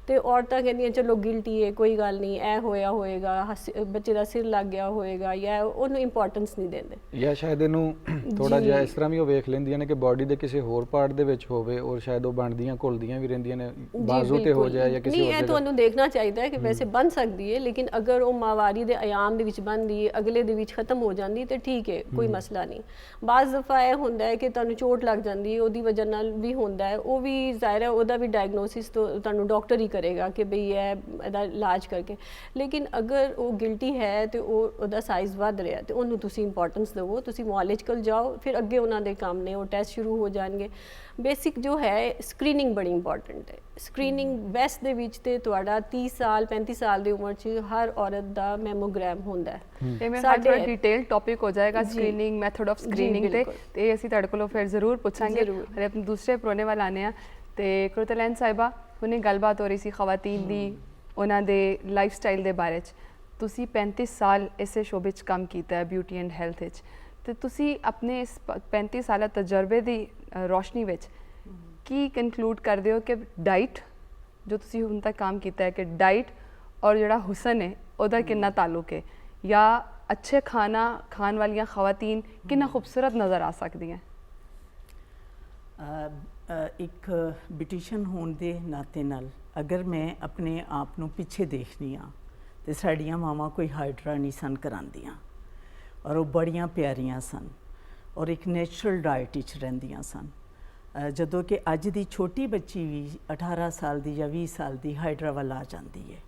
ਤੇ ਔਰਤਾਂ ਕਹਿੰਦੀਆਂ ਚਲੋ ਗਿਲਟੀ ਹੈ ਕੋਈ ਗੱਲ ਨਹੀਂ, ਇਹ ਹੋਇਆ ਹੋਏਗਾ, ਬੱਚੇ ਦਾ ਸਿਰ ਲੱਗ ਗਿਆ ਹੋਏਗਾ, ਜਾਂ ਉਹਨੂੰ ਇੰਪੋਰਟੈਂਸ ਨਹੀਂ ਦਿੰਦੇ। ਜਾਂ ਸ਼ਾਇਦ ਇਹਨੂੰ ਥੋੜਾ ਜਿਹਾ ਇਸ ਤਰ੍ਹਾਂ ਵੀ ਉਹ ਵੇਖ ਲੈਂਦੀਆਂ ਨੇ ਕਿ ਬਾਡੀ ਦੇ ਕਿਸੇ ਹੋਰ ਪਾਰਟ ਦੇ ਵਿੱਚ ਹੋਵੇ ਔਰ ਸ਼ਾਇਦ ਉਹ ਬਣਦੀਆਂ ਘੁਲਦੀਆਂ ਵੀ ਰਹਿੰਦੀਆਂ ਨੇ, ਬਾਜ਼ੂ ਤੇ ਹੋ ਜਾਏ ਜਾਂ ਕਿਸੇ ਹੋਰ ਨਹੀਂ, ਇਹ ਜਗ੍ਹਾ। ਤੁਹਾਨੂੰ ਦੇਖਣਾ ਚਾਹੀਦਾ ਹੈ ਕਿ ਵੈਸੇ ਬਣ ਸਕਦੀ ਹੈ, ਲੇਕਿਨ ਅਗਰ ਉਹ ਮਾਵਾਰੀ ਦੇ ਆਯਾਮ ਦੇ ਵਿੱਚ ਬਣਦੀ ਹੈ, ਅਗਲੇ ਦੇ ਵਿੱਚ ਖਤਮ ਹੋ ਜਾਂਦੀ ਤੇ ਠੀਕ ਹੈ, ਕੋਈ ਮਸਲਾ ਨਹੀਂ। ਬਾਜ਼ ਦਫਾ ਇਹ ਹੁੰਦਾ ਹੈ ਕਿ ਤੁਹਾਨੂੰ ਚੋਟ ਲੱਗ ਜਾਂਦੀ ਹੈ, ਉਹਦੀ ਵਜ੍ਹਾ ਨਾਲ ਵੀ ਹੁੰਦਾ ਹੈ, ਉਹ ਵੀ ਜ਼ਾਹਿਰ ਹੈ ਉਹਦਾ ਵੀ ਡਾਇਗਨੋਸਿਸ ਤੁਹਾਨੂੰ ਡਾਕਟਰ ਹੀ ਕਰੇਗਾ ਕਿ ਬਈ ਇਹਦਾ ਇਲਾਜ ਕਰਕੇ। ਲੇਕਿਨ ਅਗਰ ਉਹ ਗਿਲਟੀ ਹੈ ਤੇ ਉਹਦਾ ਸਾਈਜ਼ ਵੱਧ ਰਿਹਾ ਤੇ ਉਹਨੂੰ ਤੁਸੀਂ ਇੰਪੋਰਟੈਂਸ ਦਿਓ, ਤੁਸੀਂ ਮੁਆਲਿਜ ਕੋਲ ਜਾਓ, ਫਿਰ ਅੱਗੇ ਉਹਨਾਂ ਦੇ ਕੰਮ ਨੇ, ਉਹ ਟੈਸਟ ਸ਼ੁਰੂ ਹੋ ਜਾਣਗੇ। ਬੇਸਿਕ ਜੋ ਹੈ ਸਕਰੀਨਿੰਗ ਬੜੀ ਇੰਪੋਰਟੈਂਟ ਹੈ। ਸਕਰੀਨਿੰਗ ਵੈਸਟ ਦੇ ਵਿੱਚ ਤੇ ਤੁਹਾਡਾ 30 ਸਾਲ 35 ਸਾਲ ਦੀ ਉਮਰ 'ਚ ਹਰ ਔਰਤ ਦਾ ਮੈਮੋਗ੍ਰਾਮ ਹੁੰਦਾ ਹੈ। ਇਹ ਮੇਰਾ ਥੋੜਾ ਡਿਟੇਲ ਟੌਪਿਕ ਹੋ ਜਾਏਗਾ, ਸਕਰੀਨਿੰਗ, ਮੈਥਡ ਆਫ ਸਕਰੀਨਿੰਗ ਤੇ ਅਸੀਂ ਤੁਹਾਡੇ ਕੋਲੋਂ ਫਿਰ ਜ਼ਰੂਰ ਪੁੱਛਾਂਗੇ। ਤੇ ਆਪਣੇ ਦੂਸਰੇ ਪ੍ਰੋਨੇ ਵੱਲ ਆਨੇ ਆ ਤੇ ਕੁਰਤਲੈਨ ਸਾਹਿਬਾ, ਹੁਣੇ ਗੱਲਬਾਤ ਹੋ ਰਹੀ ਸੀ ਖਵਾਤੀਨ ਦੀ, ਉਹਨਾਂ ਦੇ ਲਾਈਫ ਸਟਾਈਲ ਦੇ ਬਾਰੇ 'ਚ। ਤੁਸੀਂ 35 ਸਾਲ ਇਸੇ ਸ਼ੋਬੇ 'ਚ ਕੰਮ ਕੀਤਾ ਹੈ, ਬਿਊਟੀ ਐਂਡ ਹੈਲਥ ਵਿੱਚ, ਤੇ ਤੁਸੀਂ ਆਪਣੇ ਇਸ 35 ਸਾਲਾ ਤਜਰਬੇ ਦੀ ਰੋਸ਼ਨੀ ਵਿੱਚ ਕੀ ਕਨਕਲੂਡ ਕਰਦੇ ਹੋ ਕਿ ਡਾਈਟ, ਜੋ ਤੁਸੀਂ ਹੁਣ ਤੱਕ ਕੰਮ ਕੀਤਾ ਹੈ, ਕਿ ਡਾਈਟ ਔਰ ਜਿਹੜਾ ਹੁਸਨ ਹੈ ਉਹਦਾ ਕਿੰਨਾ ਤਾਲੁਕ ਹੈ, ਜਾਂ ਅੱਛੇ ਖਾਣਾ ਖਾਣ ਵਾਲੀਆਂ ਖਵਾਤੀਨ ਕਿੰਨਾ ਖੂਬਸੂਰਤ ਨਜ਼ਰ ਆ ਸਕਦੀਆਂ? ਇੱਕ ਬਿਊਟੀਸ਼ੀਅਨ ਹੋਣ ਦੇ ਨਾਤੇ ਨਾਲ ਅਗਰ ਮੈਂ ਆਪਣੇ ਆਪ ਨੂੰ ਪਿੱਛੇ ਦੇਖਦੀ ਹਾਂ ਤੇ ਸਾਡੀਆਂ ਮਾਵਾਂ ਕੋਈ ਹਾਈਡਰਾ ਨਹੀਂ ਸਨ ਕਰਾਉਂਦੀਆਂ ਔਰ ਉਹ ਬੜੀਆਂ ਪਿਆਰੀਆਂ ਸਨ ਔਰ ਇੱਕ ਨੈਚੁਰਲ ਡਾਈਟ ਵਿੱਚ ਰਹਿੰਦੀਆਂ ਸਨ। ਜਦੋਂ ਕਿ ਅੱਜ ਦੀ ਛੋਟੀ ਬੱਚੀ ਵੀ 18 ਸਾਲ ਦੀ ਜਾਂ 20 ਸਾਲ ਦੀ ਹਾਈਡਰਾ ਵੱਲ ਆ ਜਾਂਦੀ ਹੈ।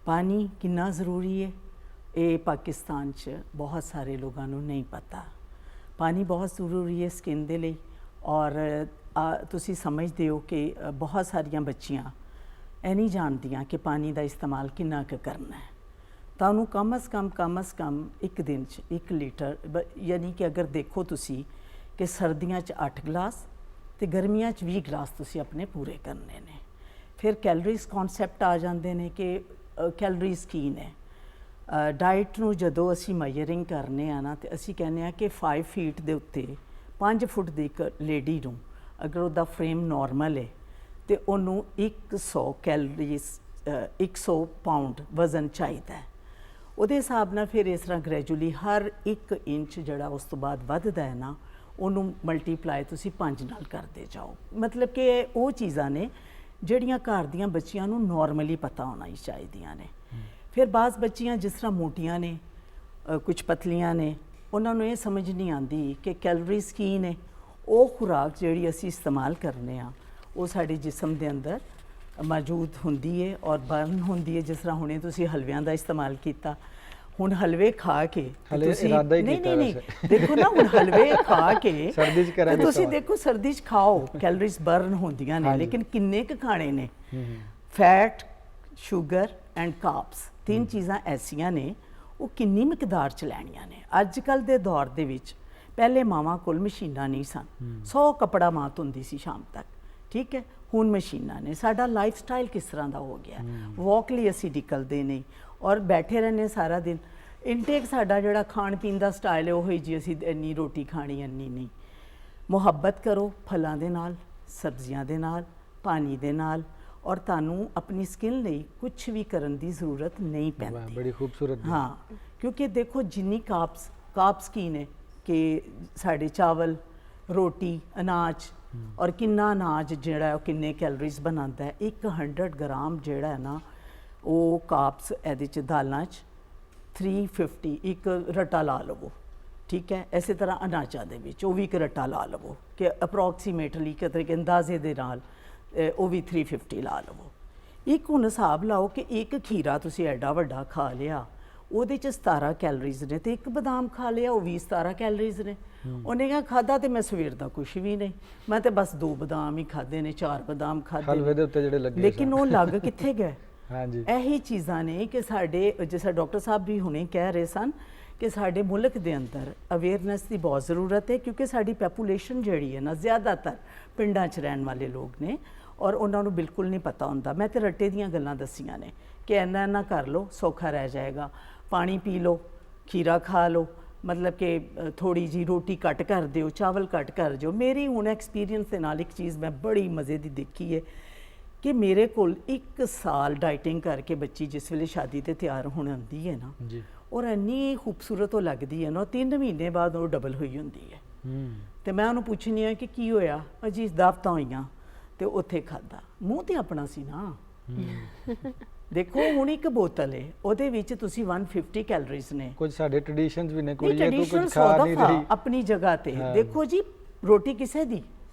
ਪਾਣੀ ਕਿੰਨਾ ਜ਼ਰੂਰੀ ਹੈ ਇਹ ਪਾਕਿਸਤਾਨ 'ਚ ਬਹੁਤ ਸਾਰੇ ਲੋਕਾਂ ਨੂੰ ਨਹੀਂ ਪਤਾ। ਪਾਣੀ ਬਹੁਤ ਜ਼ਰੂਰੀ ਹੈ ਸਕਿਨ ਦੇ ਲਈ ਔਰ ਤੁਸੀਂ ਸਮਝਦੇ ਹੋ ਕਿ ਬਹੁਤ ਸਾਰੀਆਂ ਬੱਚੀਆਂ ਇਹ ਨਹੀਂ ਜਾਣਦੀਆਂ ਕਿ ਪਾਣੀ ਦਾ ਇਸਤੇਮਾਲ ਕਿੰਨਾ ਕੁ ਕਰਨਾ ਹੈ। ਤਾਂ ਉਹਨੂੰ ਕਮ ਅਜ਼ ਕਮ ਇੱਕ ਦਿਨ 'ਚ 1 ਲੀਟਰ, ਯਾਨੀ ਕਿ ਅਗਰ ਦੇਖੋ ਤੁਸੀਂ ਕਿ ਸਰਦੀਆਂ 'ਚ 8 ਗਲਾਸ ਤੇ ਗਰਮੀਆਂ 'ਚ 20 ਗਲਾਸ ਤੁਸੀਂ ਆਪਣੇ ਪੂਰੇ ਕਰਨੇ ਨੇ। ਫਿਰ ਕੈਲਰੀਜ਼ ਕਨਸੈਪਟ ਆ ਜਾਂਦੇ ਨੇ ਕਿ ਕੈਲਰੀਜ਼ ਕੀ ਨੇ। ਡਾਈਟ ਨੂੰ ਜਦੋਂ ਅਸੀਂ ਮੈਜਰਿੰਗ ਕਰਨੇ ਆ ਨਾ ਤੇ ਅਸੀਂ ਕਹਿੰਦੇ ਆ ਕਿ 5 ਫੀਟ ਦੇ ਉੱਤੇ 5 ਫੁੱਟ ਦੀ ਇੱਕ ਲੇਡੀ ਨੂੰ ਅਗਰ ਉਹਦਾ ਫਰੇਮ ਨਾਰਮਲ ਹੈ ਤੇ ਉਹਨੂੰ 100 ਕੈਲਰੀਜ਼ 100 ਪਾਉਂਡ ਵਜ਼ਨ ਚਾਹੀਦਾ ਹੈ। ਉਹਦੇ ਹਿਸਾਬ ਨਾਲ ਫਿਰ ਇਸ ਤਰ੍ਹਾਂ ਗ੍ਰੈਜੂਅਲੀ ਹਰ 1 ਇੰਚ ਜਿਹੜਾ ਉਸ ਤੋਂ ਬਾਅਦ ਵੱਧਦਾ ਹੈ ਨਾ, ਉਹਨੂੰ ਮਲਟੀਪਲਾਈ ਤੁਸੀਂ 5 ਨਾਲ ਕਰਦੇ ਜਾਓ। ਮਤਲਬ ਕਿ ਇਹ ਉਹ ਚੀਜ਼ਾਂ ਨੇ ਜਿਹੜੀਆਂ ਘਰ ਦੀਆਂ ਬੱਚੀਆਂ ਨੂੰ ਨਾਰਮਲੀ ਪਤਾ ਹੋਣਾ ਹੀ ਚਾਹੀਦੀਆਂ ਨੇ। ਫਿਰ ਬਾਜ਼ ਬੱਚੀਆਂ ਜਿਸ ਤਰ੍ਹਾਂ ਮੋਟੀਆਂ ਨੇ, ਕੁਝ ਪਤਲੀਆਂ ਨੇ, ਉਹਨਾਂ ਨੂੰ ਇਹ ਸਮਝ ਨਹੀਂ ਆਉਂਦੀ ਕਿ ਕੈਲਰੀਜ਼ ਕੀ ਨੇ। ਉਹ ਖੁਰਾਕ ਜਿਹੜੀ ਅਸੀਂ ਇਸਤੇਮਾਲ ਕਰਨੇ ਆ ਉਹ ਸਾਡੇ ਜਿਸਮ ਦੇ ਅੰਦਰ ਮੌਜੂਦ ਹੁੰਦੀ ਹੈ ਔਰ ਬਰਨ ਹੁੰਦੀ ਹੈ। ਜਿਸ ਤਰ੍ਹਾਂ ਹੁਣੇ ਤੁਸੀਂ ਹਲਵਿਆਂ ਦਾ ਇਸਤੇਮਾਲ ਕੀਤਾ, ਹੁਣ ਹਲਵੇ ਖਾ ਕੇ ਤੇ ਹਲੇ ਇਰਾਦਾ ਹੀ ਨਹੀਂ ਕੀਤਾ ਨਹੀਂ ਵੈਸੇ। ਦੇਖੋ ਨਾ, ਹੁਣ ਹਲਵੇ ਖਾ ਕੇ ਸਰਦੀ 'ਚ ਕਰਾਂਗੇ ਤੇ ਤੁਸੀਂ ਇਸਤੇਮਾਲ। ਦੇਖੋ ਸਰਦੀ 'ਚ ਖਾਓ, ਕੈਲਰੀਜ਼ ਬਰਨ ਹੁੰਦੀਆਂ ਨੇ, ਹਾਂਜੀ। ਲੇਕਿਨ ਕਿੰਨੇ ਕੁ ਖਾਣੇ ਨੇ? ਫੈਟ, ਸ਼ੂਗਰ ਐਂਡ ਕਾਰਬਸ, ਤਿੰਨ ਚੀਜ਼ਾਂ ਐਸੀਆਂ ਨੇ ਉਹ ਕਿੰਨੀ ਮਿਕਦਾਰ ਚ ਲੈਣੀਆਂ ਨੇ। ਅੱਜ ਕੱਲ ਦੇ ਦੌਰ ਦੇ ਵਿੱਚ ਪਹਿਲੇ ਮਾਵਾਂ ਕੋਲ ਮਸ਼ੀਨਾਂ ਨਹੀਂ ਸਨ, 100 ਕੱਪੜਾ ਮਾਂ ਧੁੰਦੀ ਸੀ ਸ਼ਾਮ ਤੱਕ, ਠੀਕ ਹੈ। ਹੁਣ ਮਸ਼ੀਨਾਂ ਨੇ। ਸਾਡਾ ਲਾਈਫ ਸਟਾਈਲ ਕਿਸ ਤਰ੍ਹਾਂ ਦਾ ਹੋ ਗਿਆ, ਵਾਕ ਲਈ ਅਸੀਂ ਨਿਕਲਦੇ ਨਹੀਂ ਔਰ ਬੈਠੇ ਰਹਿੰਦੇ ਸਾਰਾ ਦਿਨ। ਇਨਟੇਕ ਸਾਡਾ ਜਿਹੜਾ ਖਾਣ ਪੀਣ ਦਾ ਸਟਾਈਲ ਹੈ ਉਹ ਹੀ ਜੀ, ਅਸੀਂ ਇੰਨੀ ਰੋਟੀ ਖਾਣੀ, ਇੰਨੀ ਨਹੀਂ। ਮੁਹੱਬਤ ਕਰੋ ਫਲਾਂ ਦੇ ਨਾਲ, ਸਬਜ਼ੀਆਂ ਦੇ ਨਾਲ, ਪਾਣੀ ਦੇ ਨਾਲ, ਔਰ ਤੁਹਾਨੂੰ ਆਪਣੀ ਸਕਿਨ ਲਈ ਕੁਝ ਵੀ ਕਰਨ ਦੀ ਜ਼ਰੂਰਤ ਨਹੀਂ ਵਾਹ, ਪੈਂਦੀ। ਬੜੀ ਖੂਬਸੂਰਤ ਜੀ। ਹਾਂ, ਕਿਉਂਕਿ ਦੇਖੋ ਜਿੰਨੀ ਕਾਰਬਸ ਕੀ ਨੇ ਕਿ ਸਾਡੇ ਚਾਵਲ, ਰੋਟੀ, ਅਨਾਜ, ਔਰ ਕਿੰਨਾ ਅਨਾਜ ਜਿਹੜਾ ਉਹ ਕਿੰਨੇ ਕੈਲਰੀਜ਼ ਬਣਾਉਂਦਾ ਹੈ। 100 ਗ੍ਰਾਮ ਜਿਹੜਾ ਹੈ ਨਾ ਉਹ ਕਾਰਬਸ ਇਹਦੇ ਚ ਦਾਲਾਂ ਚ 350, ਇੱਕ ਰਟਾ ਲਾ ਲਵੋ, ਠੀਕ ਹੈ। ਇਸੇ ਤਰ੍ਹਾਂ ਅਨਾਜਾਂ ਦੇ ਵਿੱਚ ਉਹ ਵੀ ਇੱਕ ਰਟਾ ਲਾ ਲਵੋ ਕਿ ਅਪਰੋਕਸੀਮੇਟਲੀ ਕਿਤੇ ਕਿ ਅੰਦਾਜ਼ੇ ਦੇ ਨਾਲ ਉਹ ਵੀ 350 ਲਾ ਲਵੋ। ਇੱਕ ਹੁਣ ਹਿਸਾਬ ਲਾਓ ਕਿ ਇੱਕ ਖੀਰਾ ਤੁਸੀਂ ਐਡਾ ਵੱਡਾ ਖਾ ਲਿਆ, ਉਹਦੇ ਚ 17 ਕੈਲਰੀਜ਼ ਨੇ, ਤੇ ਇੱਕ ਬਦਾਮ ਖਾ ਲਿਆ ਉਹ ਵੀ 17 ਕੈਲਰੀਜ਼ ਨੇ। ਉਹਨੇ ਕਿਹਾ ਖਾਦਾ ਤੇ ਮੈਂ ਸਵੇਰ ਦਾ ਕੁਝ ਵੀ ਨਹੀਂ, ਮੈਂ ਤੇ ਬਸ 2 ਬਦਾਮ ਹੀ ਖਾਦੇ ਨੇ, 4 ਬਦਾਮ ਖਾਦੇ ਹਲਵੇ ਦੇ ਉੱਤੇ ਜਿਹੜੇ ਲੱਗੇ ਲੇਕਿਨ ਉਹ ਲੱਗ ਕਿੱਥੇ ਗਏ? ਹਾਂਜੀ। ਇਹੀ ਚੀਜ਼ਾਂ ਨੇ ਕਿ ਸਾਡੇ, ਜਿਸ ਡਾਕਟਰ ਸਾਹਿਬ ਵੀ ਹੁਣੇ ਕਹਿ ਰਹੇ ਸਨ ਕਿ ਸਾਡੇ ਮੁਲਕ ਦੇ ਅੰਦਰ ਅਵੇਅਰਨੈਸ ਦੀ ਬਹੁਤ ਜ਼ਰੂਰਤ ਹੈ, ਕਿਉਂਕਿ ਸਾਡੀ ਪੋਪੂਲੇਸ਼ਨ ਜਿਹੜੀ ਹੈ ਨਾ ਜ਼ਿਆਦਾਤਰ ਪਿੰਡਾਂ 'ਚ ਰਹਿਣ ਵਾਲੇ ਲੋਕ ਨੇ ਔਰ ਉਹਨਾਂ ਨੂੰ ਬਿਲਕੁਲ ਨਹੀਂ ਪਤਾ ਹੁੰਦਾ। ਮੈਂ ਤੇ ਰੱਟੇ ਦੀਆਂ ਗੱਲਾਂ ਦੱਸੀਆਂ ਨੇ ਕਿ ਇੰਨਾ ਕਰ ਲਓ, ਸੌਖਾ ਰਹਿ ਜਾਏਗਾ, ਪਾਣੀ ਪੀ ਲਓ, ਖੀਰਾ ਖਾ ਲਓ, ਮਤਲਬ ਕਿ ਥੋੜੀ ਜੀ ਰੋਟੀ ਘੱਟ ਕਰ ਦਿਓ, ਚਾਵਲ ਘੱਟ ਕਰ ਦਿਓ। ਮੇਰੀ ਹੁਣ ਐਕਸਪੀਰੀਅੰਸ ਦੇ ਨਾਲ ਇੱਕ ਚੀਜ਼ ਮੈਂ ਬੜੀ ਮਜ਼ੇ ਦੀ ਦੇਖੀ ਹੈ ਕਿ ਮੇਰੇ ਕੋਲ 1 ਸਾਲ ਡਾਈਟਿੰਗ ਕਰਕੇ ਬੱਚੀ ਜਿਸ ਵੇਲੇ ਸ਼ਾਦੀ ਤੇ ਤਿਆਰ ਹੋਣ ਆਉਂਦੀ ਹੈ ਨਾ ਜੀ। ਔਰ ਇੰਨੀ ਖੂਬਸੂਰਤ ਉਹ ਲੱਗਦੀ ਹੈ ਨਾ, 3 ਮਹੀਨੇ ਬਾਅਦ ਉਹ ਡਬਲ ਹੋਈ ਹੁੰਦੀ ਹੈ। ਤੇ ਮੈਂ ਉਹਨੂੰ ਪੁੱਛਣੀ ਆ ਕਿ ਕੀ ਹੋਇਆ? ਅਜੀ ਦਾਵਤਾਂ ਹੋਈਆਂ ਤੇ ਉੱਥੇ ਖਾਦਾ, ਮੂੰਹ ਤੇ ਆਪਣਾ ਸੀ ਨਾ। ਦੇਖੋ ਹੁਣ ਇੱਕ ਬੋਤਲ ਹੈ, ਉਹਦੇ ਵਿੱਚ ਤੁਸੀਂ 150 ਕੈਲਰੀਜ਼ ਨੇ। ਕੁਝ ਸਾਡੇ ਟ੍ਰੈਡੀਸ਼ਨਸ ਵੀ ਨੇ, ਕੁੜੀਏ ਤੂੰ ਟ੍ਰੈਡੀਸ਼ਨਲ ਕੁਝ ਖਾ ਨਹੀਂ ਰਹੀ। ਆਪਣੀ ਜਗ੍ਹਾ ਤੇ ਦੇਖੋ ਜੀ, ਰੋਟੀ ਕਿਸੇ ਦੀ,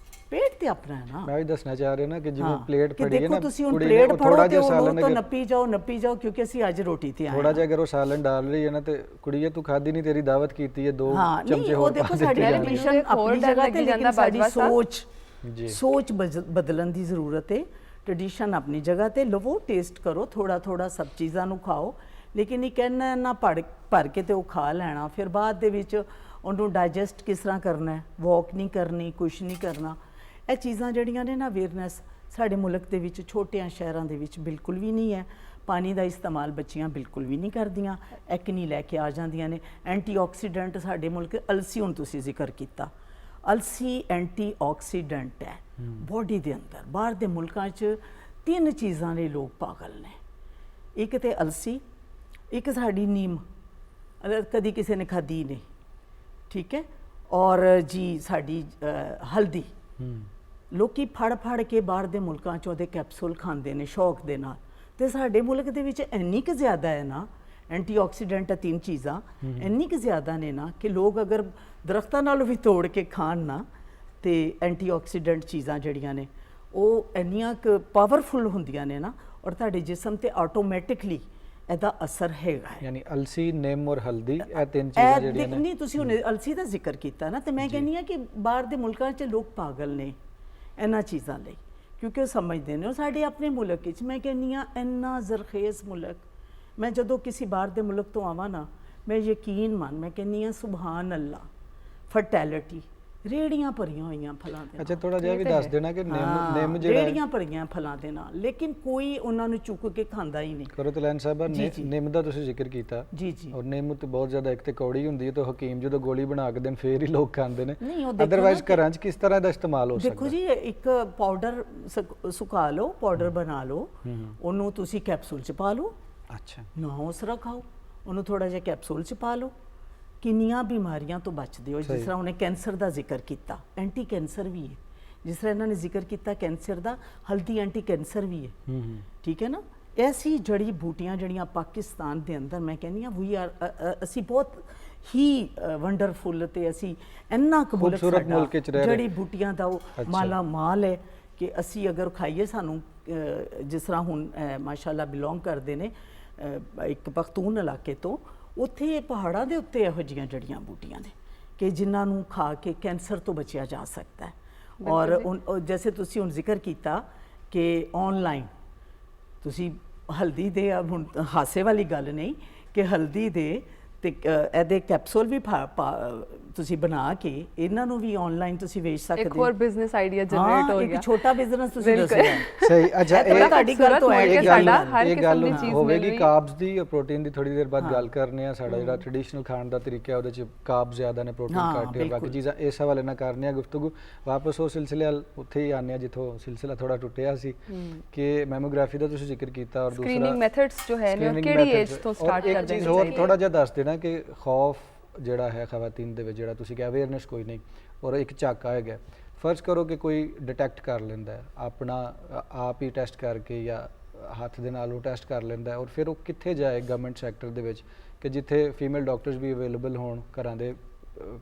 ਪੇਟ ਤੇ ਆਪਣਾ ਹੈ ਨਾ। ਮੈਂ ਵੀ ਦੱਸਣਾ ਚਾਹ ਰਿਹਾ ਨਾ ਕਿ ਜਿਵੇਂ ਹਾਂ, ਪਲੇਟ ਕਿ ਫੜੀ ਹੈ ਦੇਖੋ ਨਾ, ਤੁਸੀਂ ਹੁਣ ਕੁੜੀ ਪਲੇਟ ਨੇ ਫੜੋ ਥੋੜਾ ਤੇ ਜਿਹਾ ਉਹ ਸਾਲਨ ਤੋਂ ਨੱਪੀ ਜਾਓ ਕਿਉਂਕਿ ਅਸੀਂ ਅੱਜ ਰੋਟੀ ਤੇ ਆਏ ਥੋੜਾ ਜਿਹਾ ਅਗਰ ਉਹ ਸਾਲਨ ਡਾਲ ਰਹੀ ਹੈ ਨਾ ਤੇ ਕੁੜੀਏ ਤੂੰ ਖਾਦੀ ਨਹੀਂ, ਤੇਰੀ ਦਾਵਤ ਕੀਤੀ ਹੈ, 2 ਹਾਂ, ਚਮਚੇ ਨਹੀਂ ਉਹ ਹੋਰ ਦੇਖੋ ਪਾ ਸਾਡੀ ਦਿੱਤੇ ਮੈਨੂੰ ਟ੍ਰੈਡੀਸ਼ਨ ਇੱਕ ਹੋਰ ਆਪਣੀ ਡਰ ਜਗ੍ਹਾ ਲੱਗੀ ਤੇ, ਜਾਂਦਾ ਲੇਕਿਨ ਸਾਡੀ ਬਾਜਵਾ ਸਾਹਿਬ। ਸੋਚ ਬਦਲਣ ਦੀ ਜ਼ਰੂਰਤ ਹੈ। ਟ੍ਰੈਡੀਸ਼ਨ ਆਪਣੀ ਜਗ੍ਹਾ ਤੇ ਲਵੋ, ਟੇਸਟ ਕਰੋ, ਥੋੜਾ ਸਭ ਚੀਜ਼ਾਂ ਨੂੰ ਖਾਓ, ਲੇਕਿਨ ਇਹ ਕਹਿਣਾ ਨਾ ਭਰ ਕੇ ਤੇ ਉਹ ਖਾ ਲੈਣਾ, ਫਿਰ ਬਾਅਦ ਦੇ ਵਿੱਚ ਉਹਨੂੰ ਡਾਈਜੈਸਟ ਕਿਸ ਤਰ੍ਹਾਂ ਕਰਨਾ ਹੈ, ਵਾਕ ਨਹੀਂ ਕਰਨੀ, ਕੁਛ ਨਹੀਂ ਕਰਨਾ। ਇਹ ਚੀਜ਼ਾਂ ਜਿਹੜੀਆਂ ਨੇ ਨਾ, ਅਵੇਅਰਨੈਸ ਸਾਡੇ ਮੁਲਕ ਦੇ ਵਿੱਚ ਛੋਟਿਆਂ ਸ਼ਹਿਰਾਂ ਦੇ ਵਿੱਚ ਬਿਲਕੁਲ ਵੀ ਨਹੀਂ ਹੈ। ਪਾਣੀ ਦਾ ਇਸਤੇਮਾਲ ਬੱਚੀਆਂ ਬਿਲਕੁਲ ਵੀ ਨਹੀਂ ਕਰਦੀਆਂ, ਐਕਨੀ ਲੈ ਕੇ ਆ ਜਾਂਦੀਆਂ ਨੇ। ਐਂਟੀਆਕਸੀਡੈਂਟ ਸਾਡੇ ਮੁਲਕ, ਅਲਸੀ ਹੁਣ ਤੁਸੀਂ ਜ਼ਿਕਰ ਕੀਤਾ, ਅਲਸੀ ਐਂਟੀਆਕਸੀਡੈਂਟ ਹੈ ਬੋਡੀ ਦੇ ਅੰਦਰ। ਬਾਹਰ ਦੇ ਮੁਲਕਾਂ 'ਚ 3 ਚੀਜ਼ਾਂ ਲਈ ਲੋਕ ਪਾਗਲ ਨੇ, ਇੱਕ ਤੇ ਅਲਸੀ, ਇੱਕ ਸਾਡੀ ਨੀਮ, ਕਦੀ ਕਿਸੇ ਨੇ ਖਾਧੀ ਨਹੀਂ, ਠੀਕ ਹੈ, ਔਰ ਜੀ ਸਾਡੀ ਹਲਦੀ। ਲੋਕੀ ਫੜ ਕੇ ਬਾਹਰ ਦੇ ਮੁਲਕਾਂ 'ਚ ਉਹਦੇ ਕੈਪਸੂਲ ਖਾਂਦੇ ਨੇ ਸ਼ੌਕ ਦੇ ਨਾਲ, ਤੇ ਸਾਡੇ ਮੁਲਕ ਦੇ ਵਿੱਚ ਇੰਨੀ ਕੁ ਜ਼ਿਆਦਾ ਹੈ ਨਾ ਐਂਟੀਆਕਸੀਡੈਂਟ 3 ਚੀਜ਼ਾਂ ਇੰਨੀ ਕੁ ਜ਼ਿਆਦਾ ਨੇ ਨਾ ਕਿ ਲੋਕ ਅਗਰ ਦਰਖਤਾਂ ਨਾਲੋਂ ਵੀ ਤੋੜ ਕੇ ਖਾਣ ਨਾ ਤੇ ਐਂਟੀਆਕਸੀਡੈਂਟ ਚੀਜ਼ਾਂ ਜਿਹੜੀਆਂ ਨੇ ਉਹ ਇੰਨੀਆਂ ਕੁ ਪਾਵਰਫੁਲ ਹੁੰਦੀਆਂ ਨੇ ਨਾ, ਔਰ ਤੁਹਾਡੇ ਜਿਸਮ ਤੇ ਆਟੋਮੈਟਿਕਲੀ ਇਹਦਾ ਅਸਰ ਹੈਗਾ ਹੈ। ਯਾਨੀ ਅਲਸੀ, ਨਿੰਮ ਔਰ ਹਲਦੀ, ਇਹ 3 ਚੀਜ਼ਾਂ ਜਿਹੜੀਆਂ ਨੇ। ਨਹੀਂ, ਤੁਸੀਂ ਹੁਣ ਅਲਸੀ ਦਾ ਜ਼ਿਕਰ ਕੀਤਾ ਨਾ, ਤੇ ਮੈਂ ਕਹਿੰਦੀ ਆ ਕਿ ਬਾਹਰ ਦੇ ਮੁਲਕਾਂ 'ਚ ਲੋਕ ਪਾਗਲ ਨੇ ਇਹਨਾਂ ਚੀਜ਼ਾਂ ਲਈ, ਕਿਉਂਕਿ ਉਹ ਸਮਝਦੇ ਨੇ। ਉਹ ਸਾਡੇ ਆਪਣੇ ਮੁਲਕ ਵਿੱਚ ਮੈਂ ਕਹਿੰਦੀ ਆ ਇੰਨਾ ਜ਼ਰਖੇਜ਼ ਮੁਲਕ, ਮੈਂ ਜਦੋਂ ਕਿਸੇ ਬਾਹਰ ਦੇ ਮੁਲਕ ਤੋਂ ਆਵਾਂ ਨਾ, ਮੈਂ ਯਕੀਨ ਮੰਨ, ਮੈਂ ਕਹਿੰਦੀ ਆ ਸੁਭਾਨ ਅੱਲਾ, ਫਰਟੈਲਿਟੀ, ਰੇੜੀਆਂ ਭਰੀਆਂ ਹੋਈਆਂ ਫਲਾਂ ਦੇ। ਅੱਛਾ, ਥੋੜਾ ਜਿਹਾ ਵੀ ਦੱਸ ਦੇਣਾ ਕਿ ਨਿੰਮ ਜਿਹੜਾ ਰੇੜੀਆਂ ਭਰੀਆਂ ਫਲਾਂ ਦੇ ਨਾਲ, ਲੇਕਿਨ ਕੋਈ ਉਹਨਾਂ ਨੂੰ ਚੁੱਕ ਕੇ ਖਾਂਦਾ ਹੀ ਨਹੀਂ। ਕਰੋ ਤਲੈਨ ਸਾਹਿਬਾ, ਨਿੰਮ ਦਾ ਤੁਸੀਂ ਜ਼ਿਕਰ ਕੀਤਾ ਜੀ ਜੀ, ਔਰ ਨਿੰਮ ਤੇ ਬਹੁਤ ਜ਼ਿਆਦਾ ਇੱਕ ਤੇ ਕੌੜੀ ਹੁੰਦੀ ਹੈ, ਤੇ ਹਕੀਮ ਜਦੋਂ ਗੋਲੀ ਬਣਾ ਕੇ ਦੇਣ ਫੇਰ ਹੀ ਲੋਕ ਖਾਂਦੇ ਨੇ। ਨਹੀਂ, ਉਹ ਦੇਖੋ ਅਦਰਵਾਈਜ਼ ਘਰਾਂ 'ਚ ਕਿਸ ਤਰ੍ਹਾਂ ਦਾ ਇਸਤੇਮਾਲ ਹੋ ਸਕਦਾ? ਦੇਖੋ ਜੀ, ਇੱਕ ਪਾਊਡਰ ਸੁਕਾ ਲਓ, ਪਾਊਡਰ ਬਣਾ ਲਓ, ਉਹਨੂੰ ਤੁਸੀਂ ਕੈਪਸੂਲ 'ਚ ਪਾ ਲਓ। ਅੱਛਾ, ਨਾ ਉਸ ਤਰ੍ਹਾਂ ਖਾਓ, ਉਹਨੂੰ ਥੋੜਾ ਜਿਹਾ ਕੈਪਸੂਲ 'ਚ ਪਾ ਲਓ, ਕਿੰਨੀਆਂ ਬਿਮਾਰੀਆਂ ਤੋਂ ਬਚਦੇ ਹੋ। ਜਿਸ ਤਰ੍ਹਾਂ ਉਹਨੇ ਕੈਂਸਰ ਦਾ ਜ਼ਿਕਰ ਕੀਤਾ, ਐਂਟੀ ਕੈਂਸਰ ਵੀ ਹੈ। ਜਿਸ ਤਰ੍ਹਾਂ ਇਹਨਾਂ ਨੇ ਜ਼ਿਕਰ ਕੀਤਾ ਕੈਂਸਰ ਦਾ, ਹਲਦੀ ਐਂਟੀ ਕੈਂਸਰ ਵੀ ਹੈ, ਠੀਕ ਹੈ ਨਾ। ਐਸੀ ਜੜੀ ਬੂਟੀਆਂ ਜਿਹੜੀਆਂ ਪਾਕਿਸਤਾਨ ਦੇ ਅੰਦਰ, ਮੈਂ ਕਹਿੰਦੀ ਹਾਂ ਅਸੀਂ ਬਹੁਤ ਹੀ ਵੰਡਰਫੁੱਲ ਤੇ ਅਸੀਂ ਇੰਨਾ ਕਬੂਲਤ ਖੂਬਸੂਰਤ ਮੁਲਕ 'ਚ ਰਹਿ ਰਹੇ। ਜੜੀ ਬੂਟੀਆਂ ਦਾ ਉਹ ਮਾਲਾ ਮਾਲ ਹੈ ਕਿ ਅਸੀਂ ਅਗਰ ਖਾਈਏ ਸਾਨੂੰ ਜਿਸ ਤਰ੍ਹਾਂ ਹੁਣ ਮਾਸ਼ਾਅੱਲਾ ਬਿਲੋਂਗ ਕਰਦੇ ਨੇ ਇੱਕ ਪਖਤੂਨ ਇਲਾਕੇ ਤੋਂ, ਉੱਥੇ ਪਹਾੜਾਂ ਦੇ ਉੱਤੇ ਇਹੋ ਜਿਹੀਆਂ ਜੜੀਆਂ ਬੂਟੀਆਂ ਨੇ ਕਿ ਜਿਨ੍ਹਾਂ ਨੂੰ ਖਾ ਕੇ ਕੈਂਸਰ ਤੋਂ ਬਚਿਆ ਜਾ ਸਕਦਾ ਹੈ। ਔਰ ਜੈਸੇ ਤੁਸੀਂ ਹੁਣ ਜ਼ਿਕਰ ਕੀਤਾ ਕਿ ਆਨਲਾਈਨ ਤੁਸੀਂ ਹਲਦੀ ਦੇ, ਹੁਣ ਹਾਸੇ ਵਾਲੀ ਗੱਲ ਨਹੀਂ ਕਿ ਹਲਦੀ ਦੇ ਤੇ ਇਹਦੇ ਕੈਪਸੂਲ ਵੀ ਤੁਸੀਂ ਬਣਾ ਕੇ ਇਹਨਾਂ ਨੂੰ ਵੀ ਆਨਲਾਈਨ ਤੁਸੀਂ ਵੇਚ ਸਕਦੇ ਇੱਕ ਹੋਰ ਬਿਜ਼ਨਸ ਆਈਡੀਆ ਜਨਰੇਟ ਹੋ ਗਿਆ, ਇੱਕ ਛੋਟਾ ਬਿਜ਼ਨਸ ਤੁਸੀਂ ਦੱਸਿਆ। ਸਹੀ। ਅੱਛਾ, ਇਹ ਤੁਹਾਡੀ ਗੱਲ ਤੋਂ ਇਹ ਗੱਲ ਹੋਵੇਗੀ ਕਾਰਬਸ ਦੀ ਔਰ ਪ੍ਰੋਟੀਨ ਦੀ ਥੋੜੀ ਦੇਰ ਬਾਅਦ ਗੱਲ ਕਰਨੇ ਆ। ਸਾਡਾ ਜਿਹੜਾ ਟ੍ਰੈਡੀਸ਼ਨਲ ਖਾਣ ਦਾ ਤਰੀਕਾ ਉਹਦੇ ਚ ਕਾਰਬਸ ਜ਼ਿਆਦਾ ਨੇ, ਪ੍ਰੋਟੀਨ ਘੱਟ ਹੈ, ਬਾਕੀ ਚੀਜ਼ਾਂ ਇਸ ਹਵਾਲੇ ਨਾਲ ਕਰਨੇ ਆ ਗੁਫ਼ਤਗੂ। ਵਾਪਸ ਉਹ ਸਿਲਸਿਲੇ ਉੱਥੇ ਹੀ ਆਨੇ ਆ ਜਿੱਥੋਂ ਸਿਲਸਿਲਾ ਥੋੜਾ ਟੁੱਟਿਆ ਸੀ ਕਿ ਮੈਮੋਗ੍ਰਾਫੀ ਦਾ ਤੁਸੀਂ ਜ਼ਿਕਰ ਕੀਤਾ, ਔਰ ਦੂਸਰਾ ਸਕਰੀਨਿੰਗ ਮੈਥਡਸ ਜੋ ਹੈ ਨੇ ਕਿਹੜੀ ਏਜ ਤੋਂ ਸਟਾਰਟ ਕਰ ਦੇਣੀ ਚਾਹੀਦੀ। ਥੋੜਾ ਜਿਹਾ ਦੱਸ ਦੇਣਾ ਕਿ ਖੌਫ ਜਿਹੜਾ ਹੈ ਖਵਾਤੀਨ ਦੇ ਵਿੱਚ, ਜਿਹੜਾ ਤੁਸੀਂ ਕਿਹਾ ਅਵੇਅਰਨੈਸ ਕੋਈ ਨਹੀਂ ਔਰ ਇੱਕ ਝਾਕਾ ਹੈਗਾ। ਫਰਜ਼ ਕਰੋ ਕਿ ਕੋਈ ਡਿਟੈਕਟ ਕਰ ਲੈਂਦਾ ਹੈ ਆਪਣਾ ਆਪ ਹੀ ਟੈਸਟ ਕਰਕੇ ਜਾਂ ਹੱਥ ਦੇ ਨਾਲ ਉਹ ਟੈਸਟ ਕਰ ਲੈਂਦਾ ਹੈ, ਔਰ ਫਿਰ ਉਹ ਕਿੱਥੇ ਜਾਏ ਗਵਰਨਮੈਂਟ ਸੈਕਟਰ ਦੇ ਵਿੱਚ ਕਿ ਜਿੱਥੇ ਫੀਮੇਲ ਡਾਕਟਰਸ ਵੀ ਅਵੇਲੇਬਲ ਹੋਣ। ਘਰਾਂ ਦੇ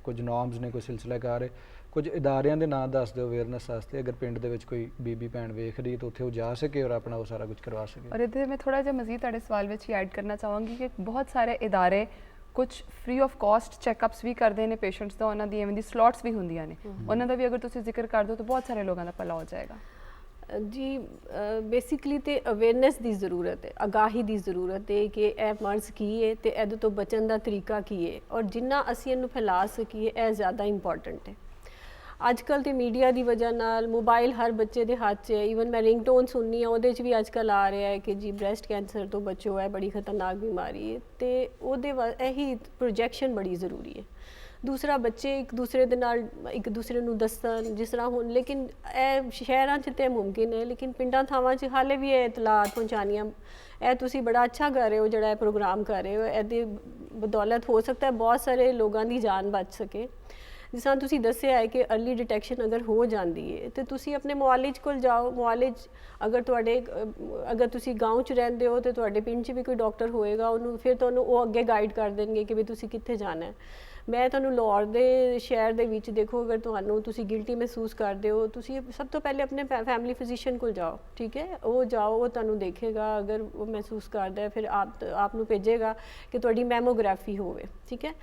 ਕੁਝ ਨੋਰਮਸ ਨੇ, ਕੋਈ ਸਿਲਸਿਲਾਕਾਰ ਹੈ, ਕੁਝ ਇਦਾਰਿਆਂ ਦੇ ਨਾਂ ਦੱਸ ਦਿਓ ਅਵੇਅਰਨੈਸ ਵਾਸਤੇ, ਅਗਰ ਪਿੰਡ ਦੇ ਵਿੱਚ ਕੋਈ ਬੀਬੀ ਭੈਣ ਵੇਖ ਰਹੀ ਤਾਂ ਉੱਥੇ ਉਹ ਜਾ ਸਕੇ ਔਰ ਆਪਣਾ ਉਹ ਸਾਰਾ ਕੁਝ ਕਰਵਾ ਸਕੇ। ਔਰ ਇਹਦੇ ਮੈਂ ਥੋੜਾ ਜਿਹਾ ਮਜ਼ੀਦ ਤੁਹਾਡੇ ਸਵਾਲ ਵਿੱਚ ਹੀ ਐਡ ਕਰਨਾ ਚਾਹਾਂਗੀ ਕਿ ਬਹੁਤ ਸਾਰੇ ਇਦਾਰੇ ਕੁਝ ਫ੍ਰੀ ਆਫ ਕਾਸਟ ਚੈੱਕਅਪਸ ਵੀ ਕਰਦੇ ਨੇ ਪੇਸ਼ੈਂਟਸ ਦਾ, ਉਹਨਾਂ ਦੀ ਐਵੇਂ ਦੀ ਸਲੋਟਸ ਵੀ ਹੁੰਦੀਆਂ ਨੇ, ਉਹਨਾਂ ਦਾ ਵੀ ਅਗਰ ਤੁਸੀਂ ਜ਼ਿਕਰ ਕਰ ਦਿਓ ਤਾਂ ਬਹੁਤ ਸਾਰੇ ਲੋਕਾਂ ਦਾ ਭਲਾ ਹੋ ਜਾਏਗਾ। ਜੀ ਬੇਸਿਕਲੀ ਤੇ ਅਵੇਅਰਨੈਸ ਦੀ ਜ਼ਰੂਰਤ ਹੈ, ਆਗਾਹੀ ਦੀ ਜ਼ਰੂਰਤ ਹੈ ਕਿ ਇਹ ਮਰਜ਼ ਕੀ ਹੈ ਤੇ ਇਹਦੇ ਤੋਂ ਬਚਣ ਦਾ ਤਰੀਕਾ ਕੀ ਹੈ, ਔਰ ਜਿੰਨਾ ਅਸੀਂ ਇਹਨੂੰ ਫੈਲਾ ਸਕੀਏ ਇਹ ਜ਼ਿਆਦਾ ਇੰਪੋਰਟੈਂਟ ਹੈ। ਅੱਜ ਕੱਲ੍ਹ ਤੇ ਮੀਡੀਆ ਦੀ ਵਜ੍ਹਾ ਨਾਲ ਮੋਬਾਈਲ ਹਰ ਬੱਚੇ ਦੇ ਹੱਥ 'ਚ ਹੈ। ਈਵਨ ਮੈਂ ਰਿੰਗਟੋਨ ਸੁਣਨੀ ਆ, ਉਹਦੇ 'ਚ ਵੀ ਅੱਜ ਕੱਲ੍ਹ ਆ ਰਿਹਾ ਹੈ ਕਿ ਜੀ ਬ੍ਰੈਸਟ ਕੈਂਸਰ ਤੋਂ ਬਚੋ, ਹੈ ਬੜੀ ਖਤਰਨਾਕ ਬਿਮਾਰੀ ਹੈ, ਤੇ ਉਹਦੇ ਇਹੀ ਪ੍ਰੋਜੈਕਸ਼ਨ ਬੜੀ ਜ਼ਰੂਰੀ ਹੈ। ਦੂਸਰਾ ਬੱਚੇ ਇੱਕ ਦੂਸਰੇ ਦੇ ਨਾਲ ਇੱਕ ਦੂਸਰੇ ਨੂੰ ਦੱਸਣ, ਜਿਸ ਤਰ੍ਹਾਂ ਹੁਣ, ਲੇਕਿਨ ਇਹ ਸ਼ਹਿਰਾਂ 'ਚ ਤਾਂ ਮੁਮਕਿਨ ਹੈ, ਲੇਕਿਨ ਪਿੰਡਾਂ ਥਾਵਾਂ 'ਚ ਹਾਲੇ ਵੀ ਇਹ ਇਤਲਾਤ ਪਹੁੰਚਾਉਣੀਆਂ, ਇਹ ਤੁਸੀਂ ਬੜਾ ਅੱਛਾ ਕਰ ਰਹੇ ਹੋ ਜਿਹੜਾ ਇਹ ਪ੍ਰੋਗਰਾਮ ਕਰ ਰਹੇ ਹੋ, ਇਹਦੀ ਬਦੌਲਤ ਹੋ ਸਕਦਾ ਹੈ ਬਹੁਤ ਸਾਰੇ ਲੋਕਾਂ ਦੀ ਜਾਨ ਬਚ ਸਕੇ। ਜਿਸ ਤਰ੍ਹਾਂ ਤੁਸੀਂ ਦੱਸਿਆ ਹੈ ਕਿ अर्ਲੀ ਡਿਟੈਕਸ਼ਨ ਅਗਰ ਹੋ ਜਾਂਦੀ ਹੈ ਤੇ ਤੁਸੀਂ ਆਪਣੇ ਮੁਆਲਿਜ ਕੋਲ ਜਾਓ। ਮੁਆਲਿਜ ਅਗਰ ਤੁਸੀਂ ਗਾਉਂ 'ਚ ਰਹਿੰਦੇ ਹੋ ਤੇ ਤੁਹਾਡੇ ਪਿੰਡ 'ਚ ਵੀ ਕੋਈ ਡਾਕਟਰ ਹੋਏਗਾ, ਉਹਨੂੰ ਫਿਰ ਤੁਹਾਨੂੰ ਉਹ ਅੱਗੇ ਗਾਈਡ ਕਰ ਦੇਣਗੇ ਕਿ ਵੀ ਤੁਸੀਂ ਕਿੱਥੇ ਜਾਣਾ ਹੈ। ਮੈਂ ਤੁਹਾਨੂੰ ਲਾਹੌਰ ਦੇ ਸ਼ਹਿਰ ਦੇ ਵਿੱਚ ਦੇਖੋ, ਅਗਰ ਤੁਸੀਂ ਗਿਲਟੀ ਮਹਿਸੂਸ ਕਰਦੇ ਹੋ, ਤੁਸੀਂ ਸਭ ਤੋਂ ਪਹਿਲੇ ਆਪਣੇ ਫੈਮਿਲੀ ਫਿਜ਼ੀਸ਼ੀਅਨ ਕੋਲ ਜਾਓ, ਠੀਕ ਹੈ, ਉਹ ਜਾਓ, ਉਹ ਤੁਹਾਨੂੰ ਦੇਖੇਗਾ, ਅਗਰ ਉਹ ਮਹਿਸੂਸ ਕਰਦਾ ਹੈ ਫਿਰ ਆਪ ਨੂੰ ਭੇਜੇਗਾ ਕਿ ਤੁਹਾਡੀ ਮੈਮੋਗ੍ਰਾਫੀ ਹੋਵੇ, ਠੀਕ ਹੈ।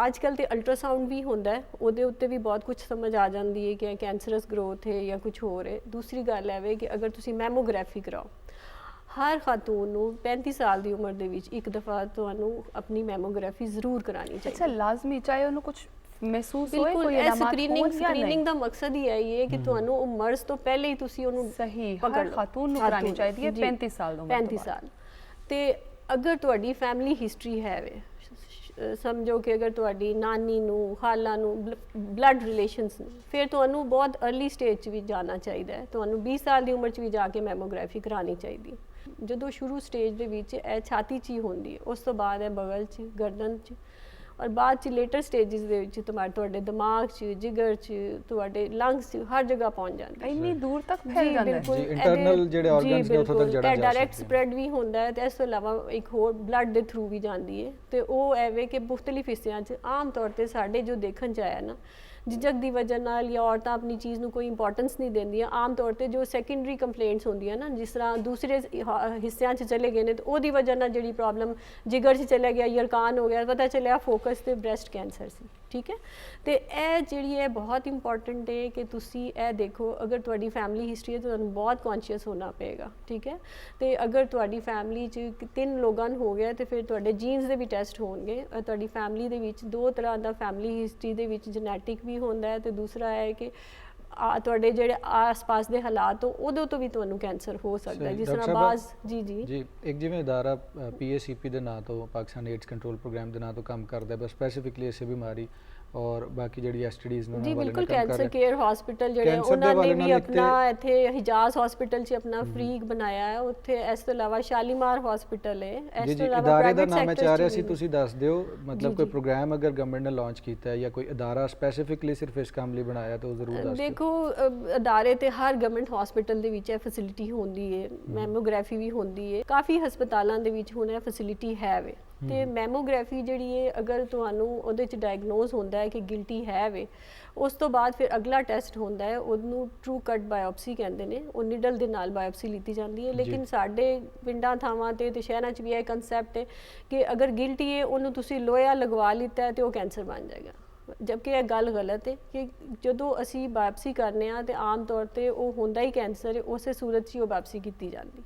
ਅੱਜ ਕੱਲ੍ਹ ਤੇ ਅਲਟਰਾਸਾਊਂਡ ਵੀ ਹੁੰਦਾ ਹੈ, ਉਹਦੇ ਉੱਤੇ ਵੀ ਬਹੁਤ ਕੁਝ ਸਮਝ ਆ ਜਾਂਦੀ ਹੈ ਕਿ ਕੈਂਸਰਸ ਗਰੋਥ ਹੈ ਜਾਂ ਕੁਝ ਹੋਰ ਹੈ। ਦੂਸਰੀ ਗੱਲ ਹੈ ਕਿ ਅਗਰ ਤੁਸੀਂ ਮੈਮੋਗ੍ਰਾਫੀ ਕਰਾਓ, ਹਰ ਖਾਤੂਨ ਨੂੰ 35 ਸਾਲ ਦੀ ਉਮਰ ਦੇ ਵਿੱਚ ਇੱਕ ਦਫਾ ਤੁਹਾਨੂੰ ਆਪਣੀ ਮੈਮੋਗ੍ਰਾਫੀ ਜ਼ਰੂਰ ਕਰਾਉਣੀ ਚਾਹੀਦੀ। ਅੱਛਾ, ਲਾਜ਼ਮੀ, ਚਾਹੇ ਉਹਨੂੰ ਕੁਝ ਮਹਿਸੂਸ ਹੋਏ, ਬਿਲਕੁਲ, ਕੋਈ ਇਹ ਇਲਾਮਾਤ ਹੋਣ। ਸਕਰੀਨਿੰਗ ਦਾ ਮਕਸਦ ਹੀ ਇਹ ਹੈ ਕਿ ਤੁਹਾਨੂੰ ਉਹ ਮਰਜ਼ ਤੋਂ ਪਹਿਲੇ ਹੀ ਤੁਸੀਂ ਉਹਨੂੰ ਸਹੀ ਪਕੜ ਹਰ ਖਾਤੂਨ ਨੂੰ ਕਰਾਉਣੀ ਚਾਹੀਦੀ ਹੈ 35 ਸਾਲ ਤੋਂ 35 ਸਾਲ। ਤੇ ਅਗਰ ਤੁਹਾਡੀ ਫੈਮਿਲੀ ਹਿਸਟਰੀ ਹੈ ਵੇ, ਸਮਝੋ ਕਿ ਅਗਰ ਤੁਹਾਡੀ ਨਾਨੀ ਨੂੰ, ਖਾਲਾ ਨੂੰ ਬਲੱਡ ਰਿਲੇਸ਼ਨਸ ਨੇ, ਫਿਰ ਤੁਹਾਨੂੰ ਬਹੁਤ अर्ਲੀ ਸਟੇਜ 'ਚ ਵੀ ਜਾਣਾ ਚਾਹੀਦਾ ਹੈ। ਤੁਹਾਨੂੰ 20 ਸਾਲ ਦੀ ਉਮਰ 'ਚ ਵੀ ਜਾ ਕੇ ਮੈਮੋਗ੍ਰਾਫੀ ਕਰਾਉਣੀ ਚਾਹੀਦੀ ਹੈ। ਜਦੋਂ ਸ਼ੁਰੂ ਸਟੇਜ ਦੇ ਵਿੱਚ ਇਹ ਛਾਤੀ 'ਚ ਹੀ ਹੁੰਦੀ ਹੈ, ਉਸ ਤੋਂ ਬਾਅਦ ਇਹ ਬਗਲ 'ਚ, ਗਰਦਨ 'ਚ, ਔਰ ਬਾਅਦ 'ਚ ਲੇਟਰ ਸਟੇਜਿਸ ਦੇ ਵਿੱਚ ਤੁਹਾਡੇ ਦਿਮਾਗ 'ਚ, ਜਿਗਰ 'ਚ, ਤੁਹਾਡੇ ਲੰਗਸ 'ਚ, ਹਰ ਜਗ੍ਹਾ ਪਹੁੰਚ ਜਾਂਦੀ ਹੈ। ਇੰਨੀ ਦੂਰ ਤੱਕ ਫੈਲ ਜਾਂਦਾ ਹੈ। ਜੀ, ਇੰਟਰਨਲ ਜਿਹੜੇ ਆਰਗਨਸ ਨੇ ਉੱਥੋਂ ਤੱਕ ਜੜਾ ਜਾ ਸਕਦਾ ਹੈ। ਡਾਇਰੈਕਟ ਸਪਰੈਡ ਵੀ ਹੁੰਦਾ ਹੈ ਤੇ ਇਸ ਤੋਂ ਇਲਾਵਾ ਇੱਕ ਹੋਰ ਬਲੱਡ ਦੇ ਥਰੂ ਵੀ ਜਾਂਦੀ ਹੈ। ਤੇ ਉਹ ਐਵੇਂ ਕਿ ਮੁਖਤਲਿਫ ਹਿੱਸਿਆਂ 'ਚ ਆਮ ਤੌਰ ਤੇ ਸਾਡੇ ਜੋ ਦੇਖਣ 'ਚ ਆਇਆ ਨਾ, ਝਿਜਕ ਦੀ ਵਜ੍ਹਾ ਨਾਲ ਜਾਂ ਔਰਤਾਂ ਆਪਣੀ ਚੀਜ਼ ਨੂੰ ਕੋਈ ਇੰਪੋਰਟੈਂਸ ਨਹੀਂ ਦਿੰਦੀਆਂ, ਆਮ ਤੌਰ ਤੇ ਜੋ ਸੈਕੰਡਰੀ ਕੰਪਲੇਂਟਸ ਹੁੰਦੀਆਂ ਨਾ, ਜਿਸ ਤਰ੍ਹਾਂ ਦੂਸਰੇ ਹਿੱਸਿਆਂ 'ਚ ਚਲੇ ਗਏ ਨੇ ਤੇ ਉਹਦੀ ਵਜ੍ਹਾ ਨਾਲ ਜਿਹੜੀ ਪ੍ਰੋਬਲਮ ਜਿਗਰ 'ਚ ਚਲਾ ਗਿਆ, ਯਰਕਾਨ ਹੋ ਗਿਆ, ਪਤਾ ਚੱਲਿਆ ਫੋਕਸ ਤੇ ਬ੍ਰੈਸਟ ਕੈਂਸਰ ਸੀ, ਠੀਕ ਹੈ। ਤੇ ਇਹ ਜਿਹੜੀ ਹੈ ਬਹੁਤ ਇੰਪੋਰਟੈਂਟ ਹੈ ਕਿ ਤੁਸੀਂ ਇਹ ਦੇਖੋ, ਅਗਰ ਤੁਹਾਡੀ ਫੈਮਿਲੀ ਹਿਸਟਰੀ ਹੈ ਤਾਂ ਤੁਹਾਨੂੰ ਬਹੁਤ ਕੌਨਸ਼ੀਅਸ ਹੋਣਾ ਪਏਗਾ, ਠੀਕ ਹੈ। ਤੇ ਅਗਰ ਤੁਹਾਡੀ ਫੈਮਿਲੀ 'ਚ 3 ਲੋਕਾਂ ਨੂੰ ਹੋ ਗਿਆ ਤੇ ਫਿਰ ਤੁਹਾਡੇ ਜੀਨਸ ਦੇ ਵੀ ਟੈਸਟ ਹੋਣਗੇ। ਤੁਹਾਡੀ ਫੈਮਿਲੀ ਦੇ ਵਿੱਚ 2 ਤਰ੍ਹਾਂ ਦਾ ਫੈਮਿਲੀ ਹਿਸਟਰੀ ਦੇ ਵਿੱਚ ਜੈਨੇਟਿਕ ਵੀ ਹੁੰਦਾ ਹੈ ਤੇ ਦੂਸਰਾ ਹੈ ਕਿ ਤੁਹਾਡੇ ਜਿਹੜੇ ਆਸ-ਪਾਸ ਦੇ ਹਾਲਾਤ ਹੋ ਉਹਦੇ ਤੋਂ ਵੀ ਤੁਹਾਨੂੰ ਕੈਂਸਰ ਹੋ ਸਕਦਾ ਹੈ। ਜਿਸ ਤਰ੍ਹਾਂ ਬਾਜ਼ ਜੀ ਇੱਕ ਜਿਵੇਂ ਅਦਾਰਾ PACP ਦੇ ਨਾਂ ਤੋਂ, ਪਾਕਿਸਤਾਨ ਏਡਸ ਕੰਟਰੋਲ ਪ੍ਰੋਗਰਾਮ ਦੇ ਨਾਂ ਤੋਂ ਕੰਮ ਕਰਦਾ ਹੈ, ਬਸ ਸਪੈਸੀਫਿਕਲੀ ਇਸੇ ਬਿਮਾਰੀ ਔਰ ਬਾਕੀ ਜਿਹੜੀ ਐਸਟੀਡੀਜ਼ ਨੂੰ ਜੀ ਬਿਲਕੁਲ। ਕੈਂਸਰ ਕੇਅਰ ਹਸਪੀਟਲ ਜਿਹੜੇ ਉਹਨਾਂ ਨੇ ਵੀ ਆਪਣਾ ਇੱਥੇ ਹਿਜਾਜ਼ ਹਸਪੀਟਲ 'ਚ ਆਪਣਾ ਫ੍ਰੀ ਬਣਾਇਆ ਹੈ। ਉੱਥੇ ਇਸ ਤੋਂ ਇਲਾਵਾ ਸ਼ਾਲੀਮਾਰ ਹਸਪੀਟਲ ਹੈ। ਇਸ ਤੋਂ ਇਲਾਵਾ ਇਦਾਰੇ ਦਾ ਨਾਮ ਮੈਂ ਚਾਹ ਰਿਹਾ ਸੀ ਤੁਸੀਂ ਦੱਸ ਦਿਓ, ਮਤਲਬ ਕੋਈ ਪ੍ਰੋਗਰਾਮ ਅਗਰ ਗਵਰਨਮੈਂਟ ਨੇ ਲਾਂਚ ਕੀਤਾ ਹੈ ਜਾਂ ਕੋਈ ਅਦਾਰਾ ਸਪੈਸੀਫਿਕਲੀ ਸਿਰਫ ਇਸ ਕੰਮ ਲਈ ਬਣਾਇਆ ਤਾਂ ਉਹ ਜ਼ਰੂਰ ਦੱਸ ਦਿਓ। ਦੇਖੋ, ਅਦਾਰੇ ਤੇ ਹਰ ਗਵਰਨਮੈਂਟ ਹਸਪੀਟਲ ਦੇ ਵਿੱਚ ਇਹ ਫੈਸਿਲਿਟੀ ਹੁੰਦੀ ਹੈ, ਮੈਮੋਗ੍ਰਾਫੀ ਵੀ ਹੁੰਦੀ ਹੈ। ਕਾਫੀ ਹਸਪਤਾਲਾਂ ਦੇ ਵਿੱਚ ਹੁਣ ਇਹ ਫੈਸਿਲਿਟੀ ਹੈ ਵੇ, ਤੇ ਮੈਮੋਗ੍ਰਾਫੀ ਜਿਹੜੀ ਹੈ ਅਗਰ ਤੁਹਾਨੂੰ ਉਹਦੇ ਚ ਡਾਇਗਨੋਸ ਹੁੰਦਾ ਹੈ ਕਿ ਗਿਲਟੀ ਹੈ ਵੇ, ਉਸ ਤੋਂ ਬਾਅਦ ਫਿਰ ਅਗਲਾ ਟੈਸਟ ਹੁੰਦਾ ਹੈ, ਉਹਨੂੰ ਟਰੂ ਕੱਟ ਬਾਇਓਪਸੀ ਕਹਿੰਦੇ ਨੇ, ਉਹ ਨੀਡਲ ਦੇ ਨਾਲ ਬਾਇਓਪਸੀ ਲਿੱਤੀ ਜਾਂਦੀ ਹੈ। ਲੇਕਿਨ ਸਾਡੇ ਪਿੰਡਾਂ ਥਾਵਾਂ ਤੇ ਸ਼ਹਿਰਾਂ 'ਚ ਵੀ ਇਹ ਕਨਸੈਪਟ ਹੈ ਕਿ ਅਗਰ ਗਿਲਟੀ ਹੈ ਉਹਨੂੰ ਤੁਸੀਂ ਲੋਹਾ ਲਗਵਾ ਲਿੱਤਾ ਹੈ ਤੇ ਉਹ ਕੈਂਸਰ ਬਣ ਜਾਏਗਾ, ਜਦਕਿ ਇਹ ਗੱਲ ਗਲਤ ਹੈ ਕਿ ਜਦੋਂ ਅਸੀਂ ਬਾਇਓਪਸੀ ਕਰਨੇ ਆ ਤੇ ਆਮ ਤੌਰ ਤੇ ਉਹ ਹੁੰਦਾ ਹੀ ਕੈਂਸਰ ਹੈ, ਉਸੇ ਸੂਰਤ 'ਚ ਹੀ ਉਹ ਬਾਇਓਪਸੀ ਕੀਤੀ ਜਾਂਦੀ।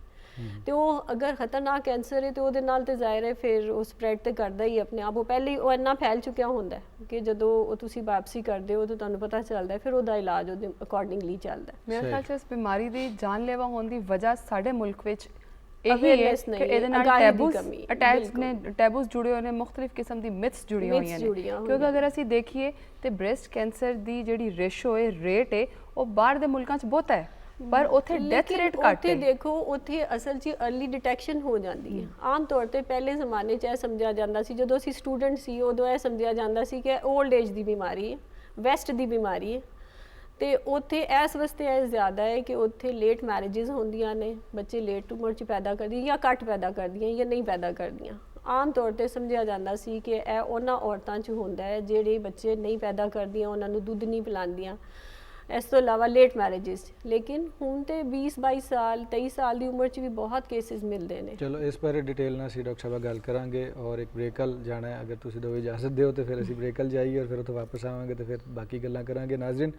ਤੇ ਉਹ ਅਗਰ ਖਤਰਨਾਕ ਕੈਂਸਰ ਹੈ ਤੇ ਉਹਦੇ ਨਾਲ ਤੇ ਜ਼ਾਹਿਰ ਹੈ ਫਿਰ ਉਹ ਸਪਰੈਡ ਤੇ ਕਰਦਾ ਹੀ ਆਪਣੇ ਆਪ, ਉਹ ਪਹਿਲੇ ਹੀ ਉਹ ਇੰਨਾ ਫੈਲ ਚੁੱਕਿਆ ਹੁੰਦਾ ਹੈ ਕਿ ਜਦੋਂ ਉਹ ਤੁਸੀਂ ਬਾਇਓਪਸੀ ਕਰਦੇ ਹੋ ਤਾਂ ਤੁਹਾਨੂੰ ਪਤਾ ਚੱਲਦਾ ਹੈ, ਫਿਰ ਉਹਦਾ ਇਲਾਜ ਉਹਦੇ ਅਕੋਰਡਿੰਗਲੀ ਚੱਲਦਾ ਹੈ। ਮੇਰੇ ਖਿਆਲ 'ਚ ਇਸ ਬਿਮਾਰੀ ਦੀ ਜਾਨਲੇਵਾ ਹੋਣ ਦੀ ਵਜ੍ਹਾ ਸਾਡੇ ਮੁਲਕ ਵਿੱਚ ਇਹੀ ਹੈ ਕਿ ਇਹਦੇ ਨਾਲ ਟੈਬੂਸ ਅਟੈਚ ਨੇ, ਟੈਬੂਸ ਜੁੜੇ ਹੋਏ ਨੇ, ਮੁxtਲਿਫ ਕਿਸਮ ਦੀ ਮਿਥਸ ਜੁੜੀਆਂ ਹੋਈਆਂ ਨੇ। ਕਿਉਂਕਿ ਅਗਰ ਅਸੀਂ ਦੇਖੀਏ ਤੇ ਬ੍ਰੈਸਟ ਕੈਂਸਰ ਦੀ ਜਿਹੜੀ ਰੇਸ਼ੋ ਹੈ, ਰੇਟ ਹੈ, ਉਹ ਬਾਹਰ ਦੇ ਮੁਲਕਾਂ 'ਚ ਬਹੁਤ ਹੈ, ਪਰ ਉੱਥੇ ਡੈਥ ਰੇਟ ਘੱਟ ਹੈ। ਉੱਥੇ ਦੇਖੋ ਉੱਥੇ ਅਸਲ 'ਚ अर्ਲੀ ਡਿਟੈਕਸ਼ਨ ਹੋ ਜਾਂਦੀ ਹੈ। ਆਮ ਤੌਰ ਤੇ ਪਹਿਲੇ ਜ਼ਮਾਨੇ 'ਚ ਇਹ ਸਮਝਿਆ ਜਾਂਦਾ ਸੀ, ਜਦੋਂ ਅਸੀਂ ਸਟੂਡੈਂਟ ਸੀ ਉਦੋਂ ਇਹ ਸਮਝਿਆ ਜਾਂਦਾ ਸੀ ਕਿ 올ਡ ਏਜ ਦੀ ਬਿਮਾਰੀ ਹੈ, ਵੈਸਟ ਦੀ ਬਿਮਾਰੀ ਹੈ। ਤੇ ਉੱਥੇ ਇਸ ਵਾਸਤੇ ਇਹ ਜ਼ਿਆਦਾ ਹੈ ਕਿ ਉੱਥੇ ਲੇਟ ਮੈਰਿਜਸ ਹੁੰਦੀਆਂ ਨੇ, ਬੱਚੇ ਲੇਟ ਉਮਰ 'ਚ ਪੈਦਾ ਕਰਦੀਆਂ ਜਾਂ ਘੱਟ ਪੈਦਾ ਕਰਦੀਆਂ ਜਾਂ ਨਹੀਂ ਪੈਦਾ ਕਰਦੀਆਂ। ਆਮ ਤੌਰ ਤੇ ਸਮਝਿਆ ਜਾਂਦਾ ਸੀ ਕਿ ਇਹ ਉਹਨਾਂ ਔਰਤਾਂ 'ਚ ਹੁੰਦਾ ਹੈ ਜਿਹੜੇ ਬੱਚੇ ਨਹੀਂ ਪੈਦਾ ਕਰਦੀਆਂ, ਉਹਨਾਂ ਨੂੰ ਦੁੱਧ ਨਹੀਂ ਪਿਲਾਉਂਦੀਆਂ, ਇਸ ਤੋਂ ਇਲਾਵਾ ਲੇਟ ਮੈਰਿਜਸ। ਲੇਕਿਨ ਹੁਣ ਤੇ 20-22 ਸਾਲ 23 ਸਾਲ ਦੀ ਉਮਰ 'ਚ ਵੀ ਬਹੁਤ ਕੇਸਿਸ ਮਿਲਦੇ ਨੇ। ਚਲੋ ਇਸ ਬਾਰੇ ਡਿਟੇਲ ਨਾਲ ਅਸੀਂ ਡਾਕਟਰ ਸਾਹਿਬ ਗੱਲ ਕਰਾਂਗੇ ਔਰ ਇੱਕ ਬ੍ਰੇਕਲ ਜਾਣਾ ਹੈ, ਅਗਰ ਤੁਸੀਂ ਦੋਵੇਂ ਇਜਾਜ਼ਤ ਦਿਓ ਤੇ ਫਿਰ ਅਸੀਂ ਬ੍ਰੇਕਲ ਜਾਈਏ ਔਰ ਫਿਰ ਉੱਥੋਂ ਵਾਪਸ ਆਵਾਂਗੇ ਤੇ ਫਿਰ ਬਾਕੀ ਗੱਲਾਂ ਕਰਾਂਗੇ। ਨਾਜ਼ਰੀਨ,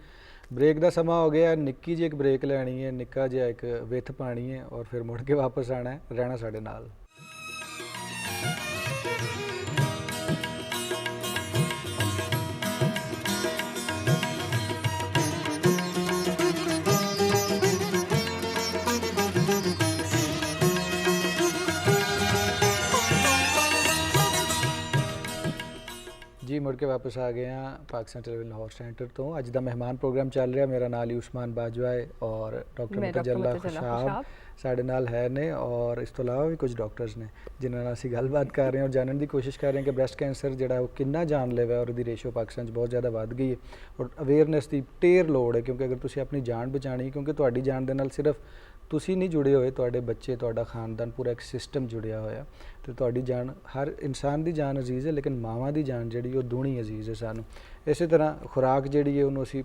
ਬ੍ਰੇਕ ਦਾ ਸਮਾਂ ਹੋ ਗਿਆ, ਨਿੱਕੀ ਜਿਹੀ ਇੱਕ ਬ੍ਰੇਕ ਲੈਣੀ ਹੈ, ਨਿੱਕਾ ਜਿਹਾ ਇੱਕ ਵਿੱਥ ਪਾਣੀ ਹੈ ਔਰ ਫਿਰ ਮੁੜ ਕੇ ਵਾਪਸ ਆਣਾ ਹੈ, ਰਹਿਣਾ ਸਾਡੇ ਨਾਲ। जी मुड़ के वापस आ गए हैं पाकिस्तान टेलीविजन लाहौर सेंटर तो अज का मेहमान प्रोग्राम चल रहा। मेरा नाम उस्मान बाजवा है और डॉक्टर मुतजल्ला खुशाब साढ़े नाल है ने और इस तो इलावा भी कुछ डॉक्टर्स ने जिन्होंने असी गलबात कर रहे हैं और जानने की कोशिश कर रहे हैं कि ब्रैसट कैंसर जो वो कितना जानलेवा है और उसकी रेशो पाकिस्तान बहुत ज़्यादा बढ़ गई है और अवेयरनेस की ढेर लोड़ है, क्योंकि अगर तुम अपनी जान बचानी, क्योंकि तुहाडी जान दे नाल सिर्फ ਤੁਸੀਂ नहीं जुड़े हुए, ਤੁਹਾਡੇ ਬੱਚੇ, ਤੁਹਾਡਾ ਖਾਨਦਾਨ, पूरा एक सिस्टम जुड़िया होया। तो ਤੁਹਾਡੀ जान, हर इंसान की जान अजीज़ है, लेकिन मावां की जान जी वो दूनी अजीज़ है सानू। इस तरह खुराक जी है उन्होंने असी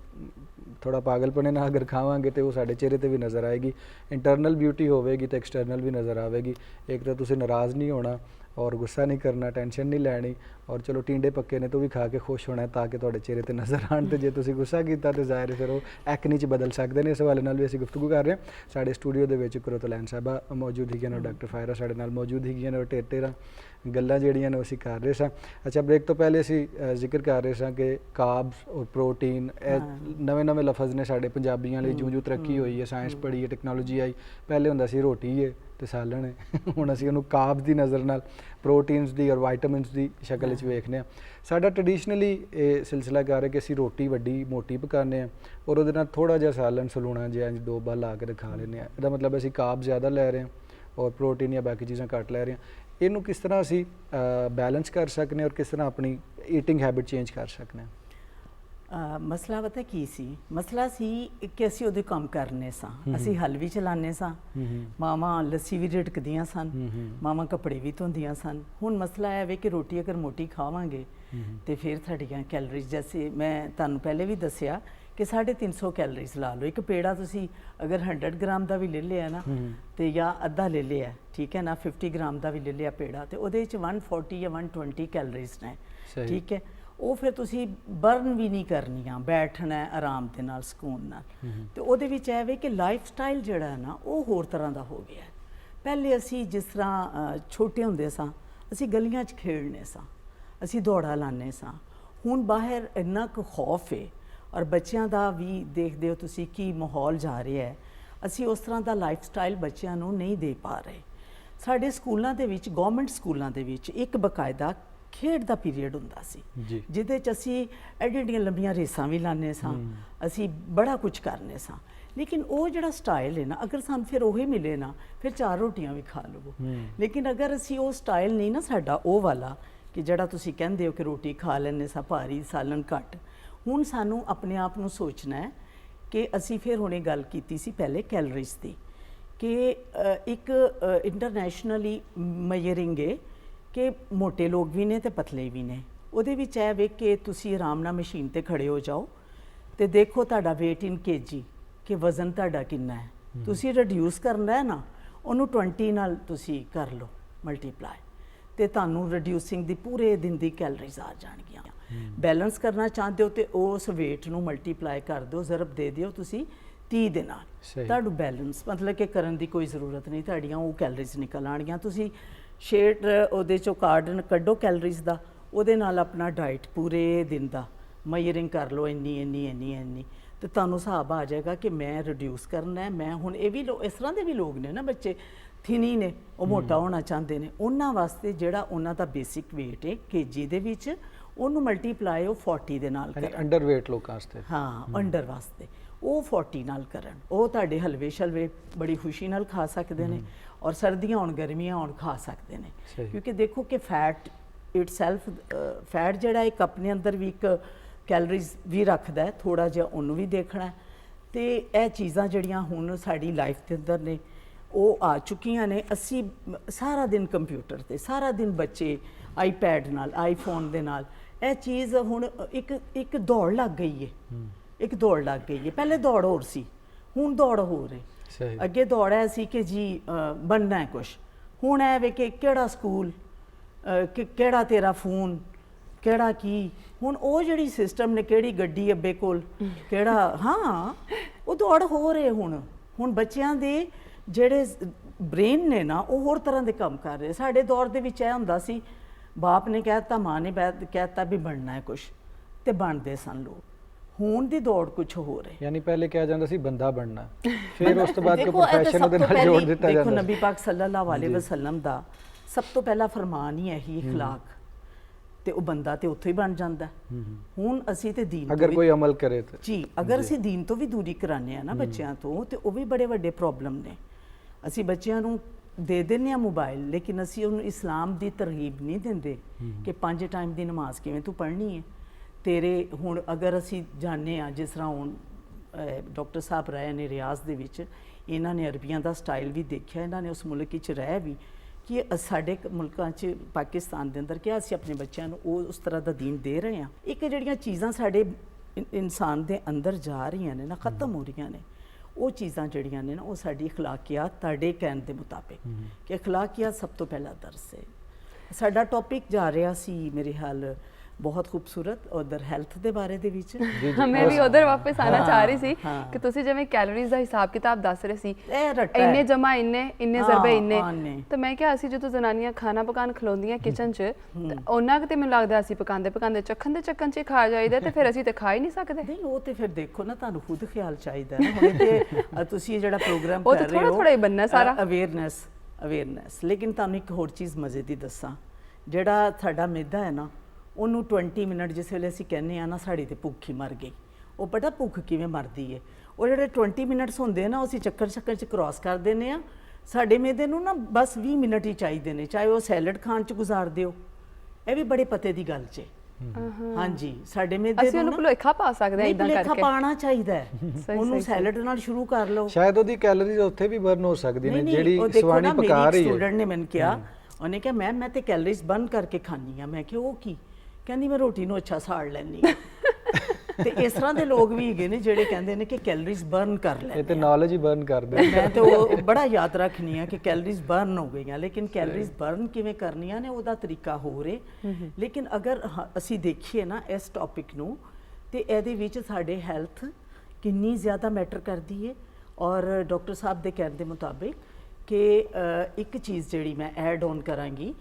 थोड़ा पागलपने ना अगर खावांगे तो वो साढ़े चेहरे पर भी नज़र आएगी। इंटरनल ब्यूटी होगी तो एक्सटर्नल भी नज़र आएगी। एक तो तुसी नाराज़ नहीं होना और गुस्सा नहीं करना, टेंशन नहीं लैनी और चलो टींडे पक्के ने तो भी खा के खुश होना है ताकि तुहाडे चेहरे ते नज़र आन। तो जे तुसी गुस्सा कीता तो ज़ाहिर है फिर वो एक्नी च बदल सकते हैं। इस हवाले नाल भी असीं गुफ्तगू कर रहे हैं। साडे स्टूडियो दे विच कुरतुलैन साहबा मौजूद ही ने, डॉक्टर फायरा साडे नाल मौजूद ही ने और ढेर गल्लां जिहड़ियां ने असीं कर रहे सां। अच्छा, ब्रेक तो पहले असीं जिक्र कर रहे सां कि कार्ब्स और प्रोटीन नवे नवे लफज ने साडे पंजाबियां लई जूं जूं तरक्की होई है, साइंस पढ़ी है, टैक्नोलॉजी आई। पहले हुंदा सी रोटी है तो सालन है, हुण असीं उहनूं कार्ब्स दी नज़र नाल प्रोटीन्स दी और वाइटामिनस दी शक्ल च वेखने। साडा ट्रेडिशनली ये सिलसिला कर है कि असीं रोटी वड्डी मोटी पकाने और उहदे नाल थोड़ा जिहा सालन सलूणा जिहा दो बार ला के खा लैंदे आ। इहदा मतलब असीं कार्ब ज़्यादा लै रहे हैं और प्रोटीन या बाकी चीज़ां घट लै रहे हैं। इनू किस तरह असी बैलेंस कर सकने और किस तरह अपनी ईटिंग हैबिट चेंज कर सकने? मसला पता की सी, मसला सी कि असी उहदे काम करने सां, असी हल भी चलाने सां, मावां लस्सी भी रिड़कदियां सन, मावां कपड़े भी धोंदियां सन। हुण मसला है वे कि रोटी अगर मोटी खावांगे तो फिर साडियां कैलोरीज, जैसे मैं तुहानूं पहले भी दस्सिया कि 350 कैलोरीज ला लो। एक पेड़ा तुसी अगर 100 ग्राम का भी ले लिया ना तो या अद्धा ले लिया, ठीक है ना, 50 ग्राम का भी ले लिया पेड़ा तो वो 140 या 120 कैलोरीज ने, ठीक है। वो फिर तुसी बर्न भी नहीं करनियां, बैठना है आराम के नाल, सुकून नाल। तो उहदे विच है वे कि लाइफ स्टाइल जिहड़ा है ना वो होर तरह का हो गया। पहले असी जिस तरह छोटे हुंदे सां असी गलियां च खेडने सां, असी दौड़ा लाने सां। हुण बाहर इन्ना क खौफ है और बच्चों का भी देखते हो तुसी की माहौल जा रहा है, असी उस तरह का लाइफ स्टाइल बच्चों को नहीं दे पा रहे। साढ़े स्कूलों के विच, गौरमेंट स्कूलों के विच एक बकायदा खेड का पीरीयड हुंदा सी जिहदे च असी एडियां लंबियां रेसां भी लाने सां, असी बड़ा कुछ करने सां। लेकिन वो जिहड़ा स्टाइल है ना, अगर सानूं फिर उही मिले ना फिर 4 रोटियां भी खा लवो। लेकिन अगर असी वो स्टाइल नहीं ना साडा वो वाला कि जिहड़ा तुसी कहंदे हो कि रोटी खा लैने सां भारी सालन घट, हुण सानू अपने आप नूं सोचना है कि असी फिर हुणे गल कीती सी पहले कैलोरीज दी कि एक इंटरनेशनली मेजरिंग है ਕਿ ਮੋਟੇ ਲੋਕ ਵੀ ਨੇ ਤੇ ਪਤਲੇ ਵੀ ਨੇ। ਉਹਦੇ ਵਿੱਚ ਇਹ ਵੇ ਕਿ ਤੁਸੀਂ ਆਰਾਮ ਨਾਲ ਮਸ਼ੀਨ ਤੇ ਖੜੇ ਹੋ ਜਾਓ ਤੇ ਦੇਖੋ ਤੁਹਾਡਾ weight in kg ਕਿ ਵਜ਼ਨ ਤੁਹਾਡਾ ਕਿੰਨਾ ਹੈ। ਤੁਸੀਂ ਰਿਡਿਊਸ ਕਰਨਾ ਹੈ ਨਾ, ਉਹਨੂੰ 20 ਨਾਲ ਤੁਸੀਂ ਕਰ ਲਓ ਮਲਟੀਪਲਾਈ, ਤੇ ਤੁਹਾਨੂੰ ਰਿਡਿਊਸਿੰਗ ਦੀ ਪੂਰੇ ਦਿਨ ਦੀ ਕੈਲਰੀਜ਼ ਆ ਜਾਣਗੀਆਂ। ਬੈਲੈਂਸ ਕਰਨਾ ਚਾਹੁੰਦੇ ਹੋ ਤੇ ਉਸ weight ਨੂੰ ਮਲਟੀਪਲਾਈ ਕਰ ਦਿਓ, ਜ਼ਰਬ ਦੇ ਦਿਓ ਤੁਸੀਂ 30 ਦੇ ਨਾਲ, ਤੁਹਾਨੂੰ ਬੈਲੈਂਸ ਮਤਲਬ ਕਿ ਕਰਨ ਦੀ ਕੋਈ ਜ਼ਰੂਰਤ ਨਹੀਂ, ਤੁਹਾਡੀਆਂ ਉਹ ਕੈਲਰੀਜ਼ ਨਿਕਲ ਆਣਗੀਆਂ। ਤੁਸੀਂ ਸ਼ੇਡ ਉਹਦੇ ਚੋਂ ਕਾਰਡ ਕੱਢੋ ਕੈਲਰੀਜ਼ ਦਾ, ਉਹਦੇ ਨਾਲ ਆਪਣਾ ਡਾਈਟ ਪੂਰੇ ਦਿਨ ਦਾ ਮੀਜ਼ਰਿੰਗ ਕਰ ਲਓ, ਇੰਨੀ ਤੇ ਤੁਹਾਨੂੰ ਹਿਸਾਬ ਆ ਜਾਏਗਾ ਕਿ ਮੈਂ ਰਿਡਿਊਸ ਕਰਨਾ ਹੈ। ਮੈਂ ਹੁਣ ਇਹ ਵੀ ਇਸ ਤਰ੍ਹਾਂ ਦੇ ਵੀ ਲੋਕ ਨੇ ਨਾ ਬੱਚੇ ਥਿਨੀ ਨੇ, ਉਹ ਮੋਟਾ ਹੋਣਾ ਚਾਹੁੰਦੇ ਨੇ, ਉਹਨਾਂ ਵਾਸਤੇ ਜਿਹੜਾ ਉਹਨਾਂ ਦਾ ਬੇਸਿਕ weight ਹੈ kg ਦੇ ਵਿੱਚ, ਉਹਨੂੰ ਮਲਟੀਪਲਾਈ ਉਹ 40 ਦੇ ਨਾਲ ਕਰਨ। ਅੰਡਰ weight ਲੋਕਾਂ ਵਾਸਤੇ, ਹਾਂ ਅੰਡਰ ਵਾਸਤੇ ਉਹ 40 ਨਾਲ ਕਰਨ। ਉਹ ਤੁਹਾਡੇ ਹਲਵੇ ਸ਼ਲਵੇ ਬੜੀ ਖੁਸ਼ੀ ਨਾਲ ਖਾ ਸਕਦੇ ਨੇ, ਔਰ ਸਰਦੀਆਂ ਹੋਣ ਗਰਮੀਆਂ ਹੋਣ ਖਾ ਸਕਦੇ ਨੇ। ਕਿਉਂਕਿ ਦੇਖੋ ਕਿ ਫੈਟ ਇਟਸੈਲਫ, ਫੈਟ ਜਿਹੜਾ ਇੱਕ ਆਪਣੇ ਅੰਦਰ ਵੀ ਇੱਕ ਕੈਲਰੀਜ਼ ਵੀ ਰੱਖਦਾ ਹੈ, ਥੋੜਾ ਜਿਹਾ ਉਹਨੂੰ ਵੀ ਦੇਖਣਾ। ਤੇ ਇਹ ਚੀਜ਼ਾਂ ਜਿਹੜੀਆਂ ਹੁਣ ਸਾਡੀ ਲਾਈਫ ਦੇ ਅੰਦਰ ਨੇ ਉਹ ਆ ਚੁੱਕੀਆਂ ਨੇ। ਅਸੀਂ ਸਾਰਾ ਦਿਨ ਕੰਪਿਊਟਰ ਤੇ, ਸਾਰਾ ਦਿਨ ਬੱਚੇ ਆਈਪੈਡ ਨਾਲ, ਆਈਫੋਨ ਦੇ ਨਾਲ, ਇਹ ਚੀਜ਼ ਹੁਣ ਇੱਕ ਦੌੜ ਲੱਗ ਗਈ ਹੈ, ਇੱਕ ਦੌੜ ਲੱਗ ਗਈ ਹੈ। ਪਹਿਲੇ ਦੌੜ ਹੋਰ ਸੀ, ਹੁਣ ਦੌੜ ਹੋਰ ਹੈ। ਅੱਗੇ ਦੌੜ ਐ ਸੀ ਕਿ ਜੀ ਬਣਨਾ ਹੈ ਕੁਛ, ਹੁਣ ਐ ਵੇ ਕਿ ਕਿਹੜਾ ਸਕੂਲ, ਕਿਹੜਾ ਤੇਰਾ ਫੋਨ, ਕਿਹੜਾ ਕੀ। ਹੁਣ ਉਹ ਜਿਹੜੀ ਸਿਸਟਮ ਨੇ, ਕਿਹੜੀ ਗੱਡੀ ਅੱਬੇ ਕੋਲ, ਕਿਹੜਾ, ਹਾਂ ਉਹ ਦੌੜ ਹੋ ਰਹੇ। ਹੁਣ ਬੱਚਿਆਂ ਦੇ ਜਿਹੜੇ ਬ੍ਰੇਨ ਨੇ ਨਾ, ਉਹ ਹੋਰ ਤਰ੍ਹਾਂ ਦੇ ਕੰਮ ਕਰ ਰਹੇ। ਸਾਡੇ ਦੌਰ ਦੇ ਵਿੱਚ ਇਹ ਹੁੰਦਾ ਸੀ, ਬਾਪ ਨੇ ਕਹਿ ਦਿੱਤਾ, ਮਾਂ ਨੇ ਕਹਿ ਦਿੱਤਾ ਵੀ ਬਣਨਾ ਹੈ ਕੁਛ, ਤੇ ਬਣਦੇ ਸਨ ਲੋਕ। ਹੁਣ ਦੀ ਦੌੜ ਕੁਛ ਹੋ ਰਹੀ। ਯਾਨੀ ਪਹਿਲੇ ਕਿਹਾ ਜਾਂਦਾ ਸੀ ਬੰਦਾ ਬਣਨਾ, ਫਿਰ ਉਸ ਤੋਂ ਬਾਅਦ ਕੋਈ ਪ੍ਰੋਫੈਸ਼ਨ ਉਹਦੇ ਨਾਲ ਜੋੜ ਦਿੱਤਾ ਜਾਂਦਾ। ਦੇਖੋ ਨਬੀ ਪਾਕ ਸੱਲੱਲਾਹੁ ਅਲੈਹਿ ਵਸੱਲਮ ਦਾ ਸਭ ਤੋਂ ਪਹਿਲਾ ਫਰਮਾਨ ਹੀ ਇਹੀ اخلاق, ਤੇ ਉਹ ਬੰਦਾ ਤੇ ਉੱਥੇ ਹੀ ਬਣ ਜਾਂਦਾ। ਹੁਣ ਅਸੀਂ ਤੇ ਦੀਨ ਅਗਰ ਕੋਈ ਅਮਲ ਕਰੇ ਤਾਂ ਜੀ, ਅਗਰ ਅਸੀਂ ਦੀਨ ਤੋਂ ਵੀ ਦੂਰੀ ਕਰਾਨੇ ਆ ਨਾ ਬੱਚਿਆਂ ਤੋਂ, ਤੇ ਉਹ ਵੀ ਬੜੇ ਵੱਡੇ ਪ੍ਰੋਬਲਮ ਨੇ। ਅਸੀਂ ਬੱਚਿਆਂ ਨੂੰ ਦੇ ਦਿੰਦੇ ਆ ਮੋਬਾਈਲ, ਲੇਕਿਨ ਅਸੀਂ ਉਹਨੂੰ ਇਸਲਾਮ ਦੀ ਤਰਗੀਬ ਨਹੀਂ ਦਿੰਦੇ ਕਿ 5 ਟਾਈਮ ਦੀ ਨਮਾਜ਼ ਕਿਵੇਂ ਤੂੰ ਪੜ੍ਹਨੀ ਹੈ। ਤੇਰੇ ਹੁਣ ਅਗਰ ਅਸੀਂ ਜਾਣਦੇ ਆ, ਜਿਸ ਤਰ੍ਹਾਂ ਹੁਣ ਡਾਕਟਰ ਸਾਹਿਬ ਰਹੇ ਨੇ ਰਿਆਜ਼ ਦੇ ਵਿੱਚ, ਇਹਨਾਂ ਨੇ ਅਰਬੀਆਂ ਦਾ ਸਟਾਈਲ ਵੀ ਦੇਖਿਆ, ਇਹਨਾਂ ਨੇ ਉਸ ਮੁਲਕ ਵਿੱਚ ਰਹਿ ਵੀ ਕਿ ਸਾਡੇ ਮੁਲਕਾਂ 'ਚ ਪਾਕਿਸਤਾਨ ਦੇ ਅੰਦਰ ਕਿ ਅਸੀਂ ਆਪਣੇ ਬੱਚਿਆਂ ਨੂੰ ਉਹ ਉਸ ਤਰ੍ਹਾਂ ਦਾ ਦੀਨ ਦੇ ਰਹੇ ਹਾਂ। ਇੱਕ ਜਿਹੜੀਆਂ ਚੀਜ਼ਾਂ ਸਾਡੇ ਇਨਸਾਨ ਦੇ ਅੰਦਰ ਜਾ ਰਹੀਆਂ ਨੇ ਨਾ, ਖਤਮ ਹੋ ਰਹੀਆਂ ਨੇ, ਉਹ ਚੀਜ਼ਾਂ ਜਿਹੜੀਆਂ ਨੇ ਨਾ, ਉਹ ਸਾਡੀ ਅਖਲਾਕੀਆਤ, ਤੁਹਾਡੇ ਕਹਿਣ ਦੇ ਮੁਤਾਬਿਕ ਕਿ ਅਖਲਾਕੀਆਤ ਸਭ ਤੋਂ ਪਹਿਲਾ ਦਰਸ ਹੈ। ਸਾਡਾ ਟੌਪਿਕ ਜਾ ਰਿਹਾ ਸੀ ਮੇਰੇ ਹਾਲ ਬਹੁਤ ਖੂਬਸੂਰਤ, ਉਧਰ ਹੈਲਥ ਦੇ ਬਾਰੇ ਦੇ ਵਿੱਚ। ਮੈਂ ਵੀ ਉਧਰ ਵਾਪਸ ਆਣਾ ਚਾਹ ਰਹੀ ਸੀ ਕਿ ਤੁਸੀਂ ਜਿਵੇਂ ਕੈਲੋਰੀਜ਼ ਦਾ ਹਿਸਾਬ ਕਿਤਾਬ ਦੱਸ ਰਹੇ ਸੀ, ਇੰਨੇ ਜਮਾ ਇੰਨੇ ਜ਼ਰਬੇ ਇੰਨੇ, ਤਾਂ ਮੈਂ ਕਿਹਾ ਅਸੀਂ ਜਦੋਂ ਜ਼ਨਾਨੀਆਂ ਖਾਣਾ ਪਕਾਉਣ ਖਲੋਂਦੀਆਂ ਕਿਚਨ 'ਚ, ਉਹਨਾਂ ਕਿਤੇ ਮੈਨੂੰ ਲੱਗਦਾ ਅਸੀਂ ਪਕਾਉਂਦੇ ਚੱਖਣ ਦੇ ਚੱਕਣ 'ਚ ਖਾ ਜਾਈਦਾ, ਤੇ ਫਿਰ ਅਸੀਂ ਤੇ ਖਾ ਹੀ ਨਹੀਂ ਸਕਦੇ। ਨਹੀਂ, ਉਹ ਤੇ ਫਿਰ ਦੇਖੋ ਨਾ, ਤੁਹਾਨੂੰ ਖੁਦ ਖਿਆਲ ਚਾਹੀਦਾ ਨਾ। ਹੁਣ ਤੇ ਤੁਸੀਂ ਜਿਹੜਾ ਪ੍ਰੋਗਰਾਮ ਕਰ ਰਹੇ ਹੋ, ਥੋੜਾ ਹੀ ਬੰਨਾ ਸਾਰਾ ਅਵੇਅਰਨੈਸ। ਲੇਕਿਨ ਤੁਹਾਨੂੰ ਇੱਕ ਹੋਰ ਚੀਜ਼ ਮਜ਼ੇ ਦੀ ਦੱਸਾਂ, ਜਿਹੜਾ ਸਾਡਾ ਮੈਦਾ ਹੈ ਨਾ, ਉਹਨੂੰ 20 ਮਿੰਟ ਜਿਸ ਵੇਲੇ ਅਸੀਂ ਕਹਿੰਦੇ ਆ ਨਾ ਸਾਡੀ ਤੇ ਭੁੱਖ ਹੀ ਮਰ ਗਈ, ਉਹ ਪਤਾ ਭੁੱਖ ਕਿਵੇਂ ਮਰਦੀ ਹੈ। ਉਹ ਜਿਹੜੇ 20 ਮਿੰਟਸ ਹੁੰਦੇ ਆ ਨਾ, ਉਹ ਅਸੀਂ ਚੱਕਰ 'ਚ ਕ੍ਰਾਸ ਕਰ ਦਿੰਦੇ ਆ। ਸਾਡੇ ਮੈਦੇ ਨੂੰ ਨਾ ਬਸ 20 ਮਿੰਟ ਹੀ ਚਾਹੀਦੇ ਨੇ, ਚਾਹੇ ਉਹ ਸੈਲਡ ਖਾਣ 'ਚ ਗੁਜ਼ਾਰ ਦਿਓ। ਇਹ ਵੀ ਬੜੇ ਪਤੇ ਦੀ ਗੱਲ 'ਚ। ਹਾਂਜੀ, ਸਾਡੇ ਮੈਦੇ ਅਸੀਂ ਉਹਨੂੰ ਭੁਲੇਖਾ ਪਾ ਸਕਦੇ ਹਾਂ, ਇਦਾਂ ਕਰਕੇ ਭੁਲੇਖਾ ਪਾਣਾ ਚਾਹੀਦਾ ਹੈ। ਉਹਨੂੰ ਸੈਲਡ ਨਾਲ ਸ਼ੁਰੂ ਕਰ ਲਓ, ਸ਼ਾਇਦ ਉਹਦੀ ਕੈਲੋਰੀਜ਼ ਉੱਥੇ ਵੀ ਬਰਨ ਹੋ ਸਕਦੀ ਨੇ, ਜਿਹੜੀ ਸਵਾਣੀ ਪਕਾ ਰਹੀ ਹੈ। ਸਟੂਡੈਂਟ ਨੇ ਮੈਨੂੰ ਕਿਹਾ, ਉਹਨੇ ਕਿਹਾ ਮੈਮ ਮੈਂ ਤੇ ਕੈਲੋਰੀਜ਼ ਬਰਨ ਕਰਕੇ ਖਾਂਦੀ ਆ। ਮੈਂ ਕਿਹਾ ਉਹ ਕੀ? ਕਹਿੰਦੀ ਮੈਂ ਰੋਟੀ ਨੂੰ ਅੱਛਾ ਸਾੜ ਲੈਂਦੀ ਹਾਂ। ਤੇ ਇਸ ਤਰ੍ਹਾਂ ਦੇ ਲੋਕ ਵੀ ਹੈਗੇ ਨੇ ਜਿਹੜੇ ਕਹਿੰਦੇ ਨੇ ਕਿ ਕੈਲੋਰੀਜ਼ ਬਰਨ ਕਰ ਲੈ। ਇਹ ਤੇ ਨੌਲੇਜ ਹੀ ਬਰਨ ਕਰਦੇ। ਮੈਂ ਤੇ ਉਹ ਬੜਾ ਯਾਦ ਰੱਖਣੀ ਆ ਕਿ ਕੈਲੋਰੀਜ਼ ਬਰਨ ਹੋ ਗਈਆਂ, ਲੇਕਿਨ ਕੈਲੋਰੀਜ਼ ਬਰਨ ਕਿਵੇਂ ਕਰਨੀਆਂ ਨੇ ਉਹਦਾ ਤਰੀਕਾ ਹੋਰ ਹੈ। ਲੇਕਿਨ ਅਗਰ ਅਸੀਂ ਦੇਖੀਏ ਨਾ ਇਸ ਟੌਪਿਕ ਨੂੰ, ਤੇ ਇਹਦੇ ਵਿੱਚ ਸਾਡੇ ਹੈਲਥ ਕਿੰਨੀ ਜ਼ਿਆਦਾ ਮੈਟਰ ਕਰਦੀ ਹੈ। ਔਰ ਡਾਕਟਰ ਸਾਹਿਬ ਦੇ ਕਹਿਣ ਦੇ ਮੁਤਾਬਿਕ ਕਿ ਇੱਕ ਚੀਜ਼ ਜਿਹੜੀ ਮੈਂ ਐਡ ਔਨ ਕਰਾਂਗੀ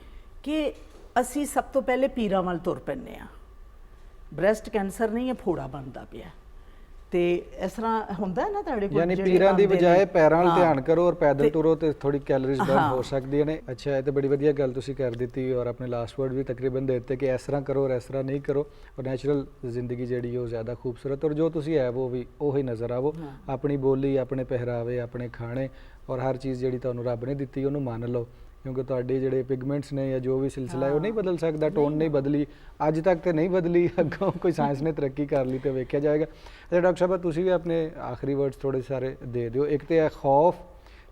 ਕਿ ਅਸੀਂ ਸਭ ਤੋਂ ਪਹਿਲੇ ਪੀਰਾਂ ਵੱਲ ਤੁਰ ਪੈਂਦੇ ਆ। ਬ੍ਰੈਸਟ ਕੈਂਸਰ ਨਹੀਂ, ਇਹ ਫੋੜਾ ਬਣਦਾ ਪਿਆ। ਤੇ ਇਸ ਤਰ੍ਹਾਂ ਹੁੰਦਾ ਹੈ ਨਾ ਤੁਹਾਡੇ ਕੋਲ, ਯਾਨੀ ਪੀਰਾਂ ਦੀ ਬਜਾਏ ਪੈਰਾਂ ਵੱਲ ਧਿਆਨ ਕਰੋ ਔਰ ਪੈਦਲ ਤੁਰੋ ਤੇ ਥੋੜੀ ਕੈਲੋਰੀਜ਼ ਬਰਨ ਹੋ ਸਕਦੀਆਂ ਨੇ। ਅੱਛਾ, ਇਹ ਤੇ ਬੜੀ ਵਧੀਆ ਗੱਲ ਤੁਸੀਂ ਕਰ ਦਿੱਤੀ, ਔਰ ਆਪਣੇ ਲਾਸਟ ਵਰਡ ਵੀ ਤਕਰੀਬਨ ਦੇ ਦਿੱਤੇ ਕਿ ਇਸ ਤਰ੍ਹਾਂ ਕਰੋ ਔਰ ਇਸ ਤਰ੍ਹਾਂ ਨਹੀਂ ਕਰੋ, ਔਰ ਨੈਚੁਰਲ ਜ਼ਿੰਦਗੀ ਜਿਹੜੀ ਉਹ ਜ਼ਿਆਦਾ ਖੂਬਸੂਰਤ, ਔਰ ਜੋ ਤੁਸੀਂ ਹੈ ਉਹ ਵੀ ਉਹੀ ਨਜ਼ਰ ਆਵੋ। ਆਪਣੀ ਬੋਲੀ, ਆਪਣੇ ਪਹਿਰਾਵੇ, ਆਪਣੇ ਖਾਣੇ, ਔਰ ਹਰ ਚੀਜ਼ ਜਿਹੜੀ ਤੁਹਾਨੂੰ ਰੱਬ ਨੇ ਦਿੱਤੀ ਉਹਨੂੰ ਮੰਨ ਲਓ, ਕਿਉਂਕਿ ਤੁਹਾਡੇ ਜਿਹੜੇ ਪਿਗਮੈਂਟਸ ਨੇ ਜਾਂ ਜੋ ਵੀ ਸਿਲਸਿਲਾ ਹੈ ਉਹ ਨਹੀਂ ਬਦਲ ਸਕਦਾ। ਟੋਨ ਨਹੀਂ ਬਦਲੀ ਅੱਜ ਤੱਕ, ਤੇ ਨਹੀਂ ਬਦਲੀ, ਅੱਗੋਂ ਕੋਈ ਸਾਇੰਸ ਨੇ ਤਰੱਕੀ ਕਰ ਲਈ ਤੇ ਵੇਖਿਆ ਜਾਏਗਾ। ਤੇ ਡਾਕਟਰ ਸਾਹਿਬ ਤੁਸੀਂ ਵੀ ਆਪਣੇ ਆਖਰੀ ਵਰਡਸ ਥੋੜੇ ਸਾਰੇ ਦੇ ਦਿਓ। ਇੱਕ ਤੇ ਹੈ ਖੌਫ,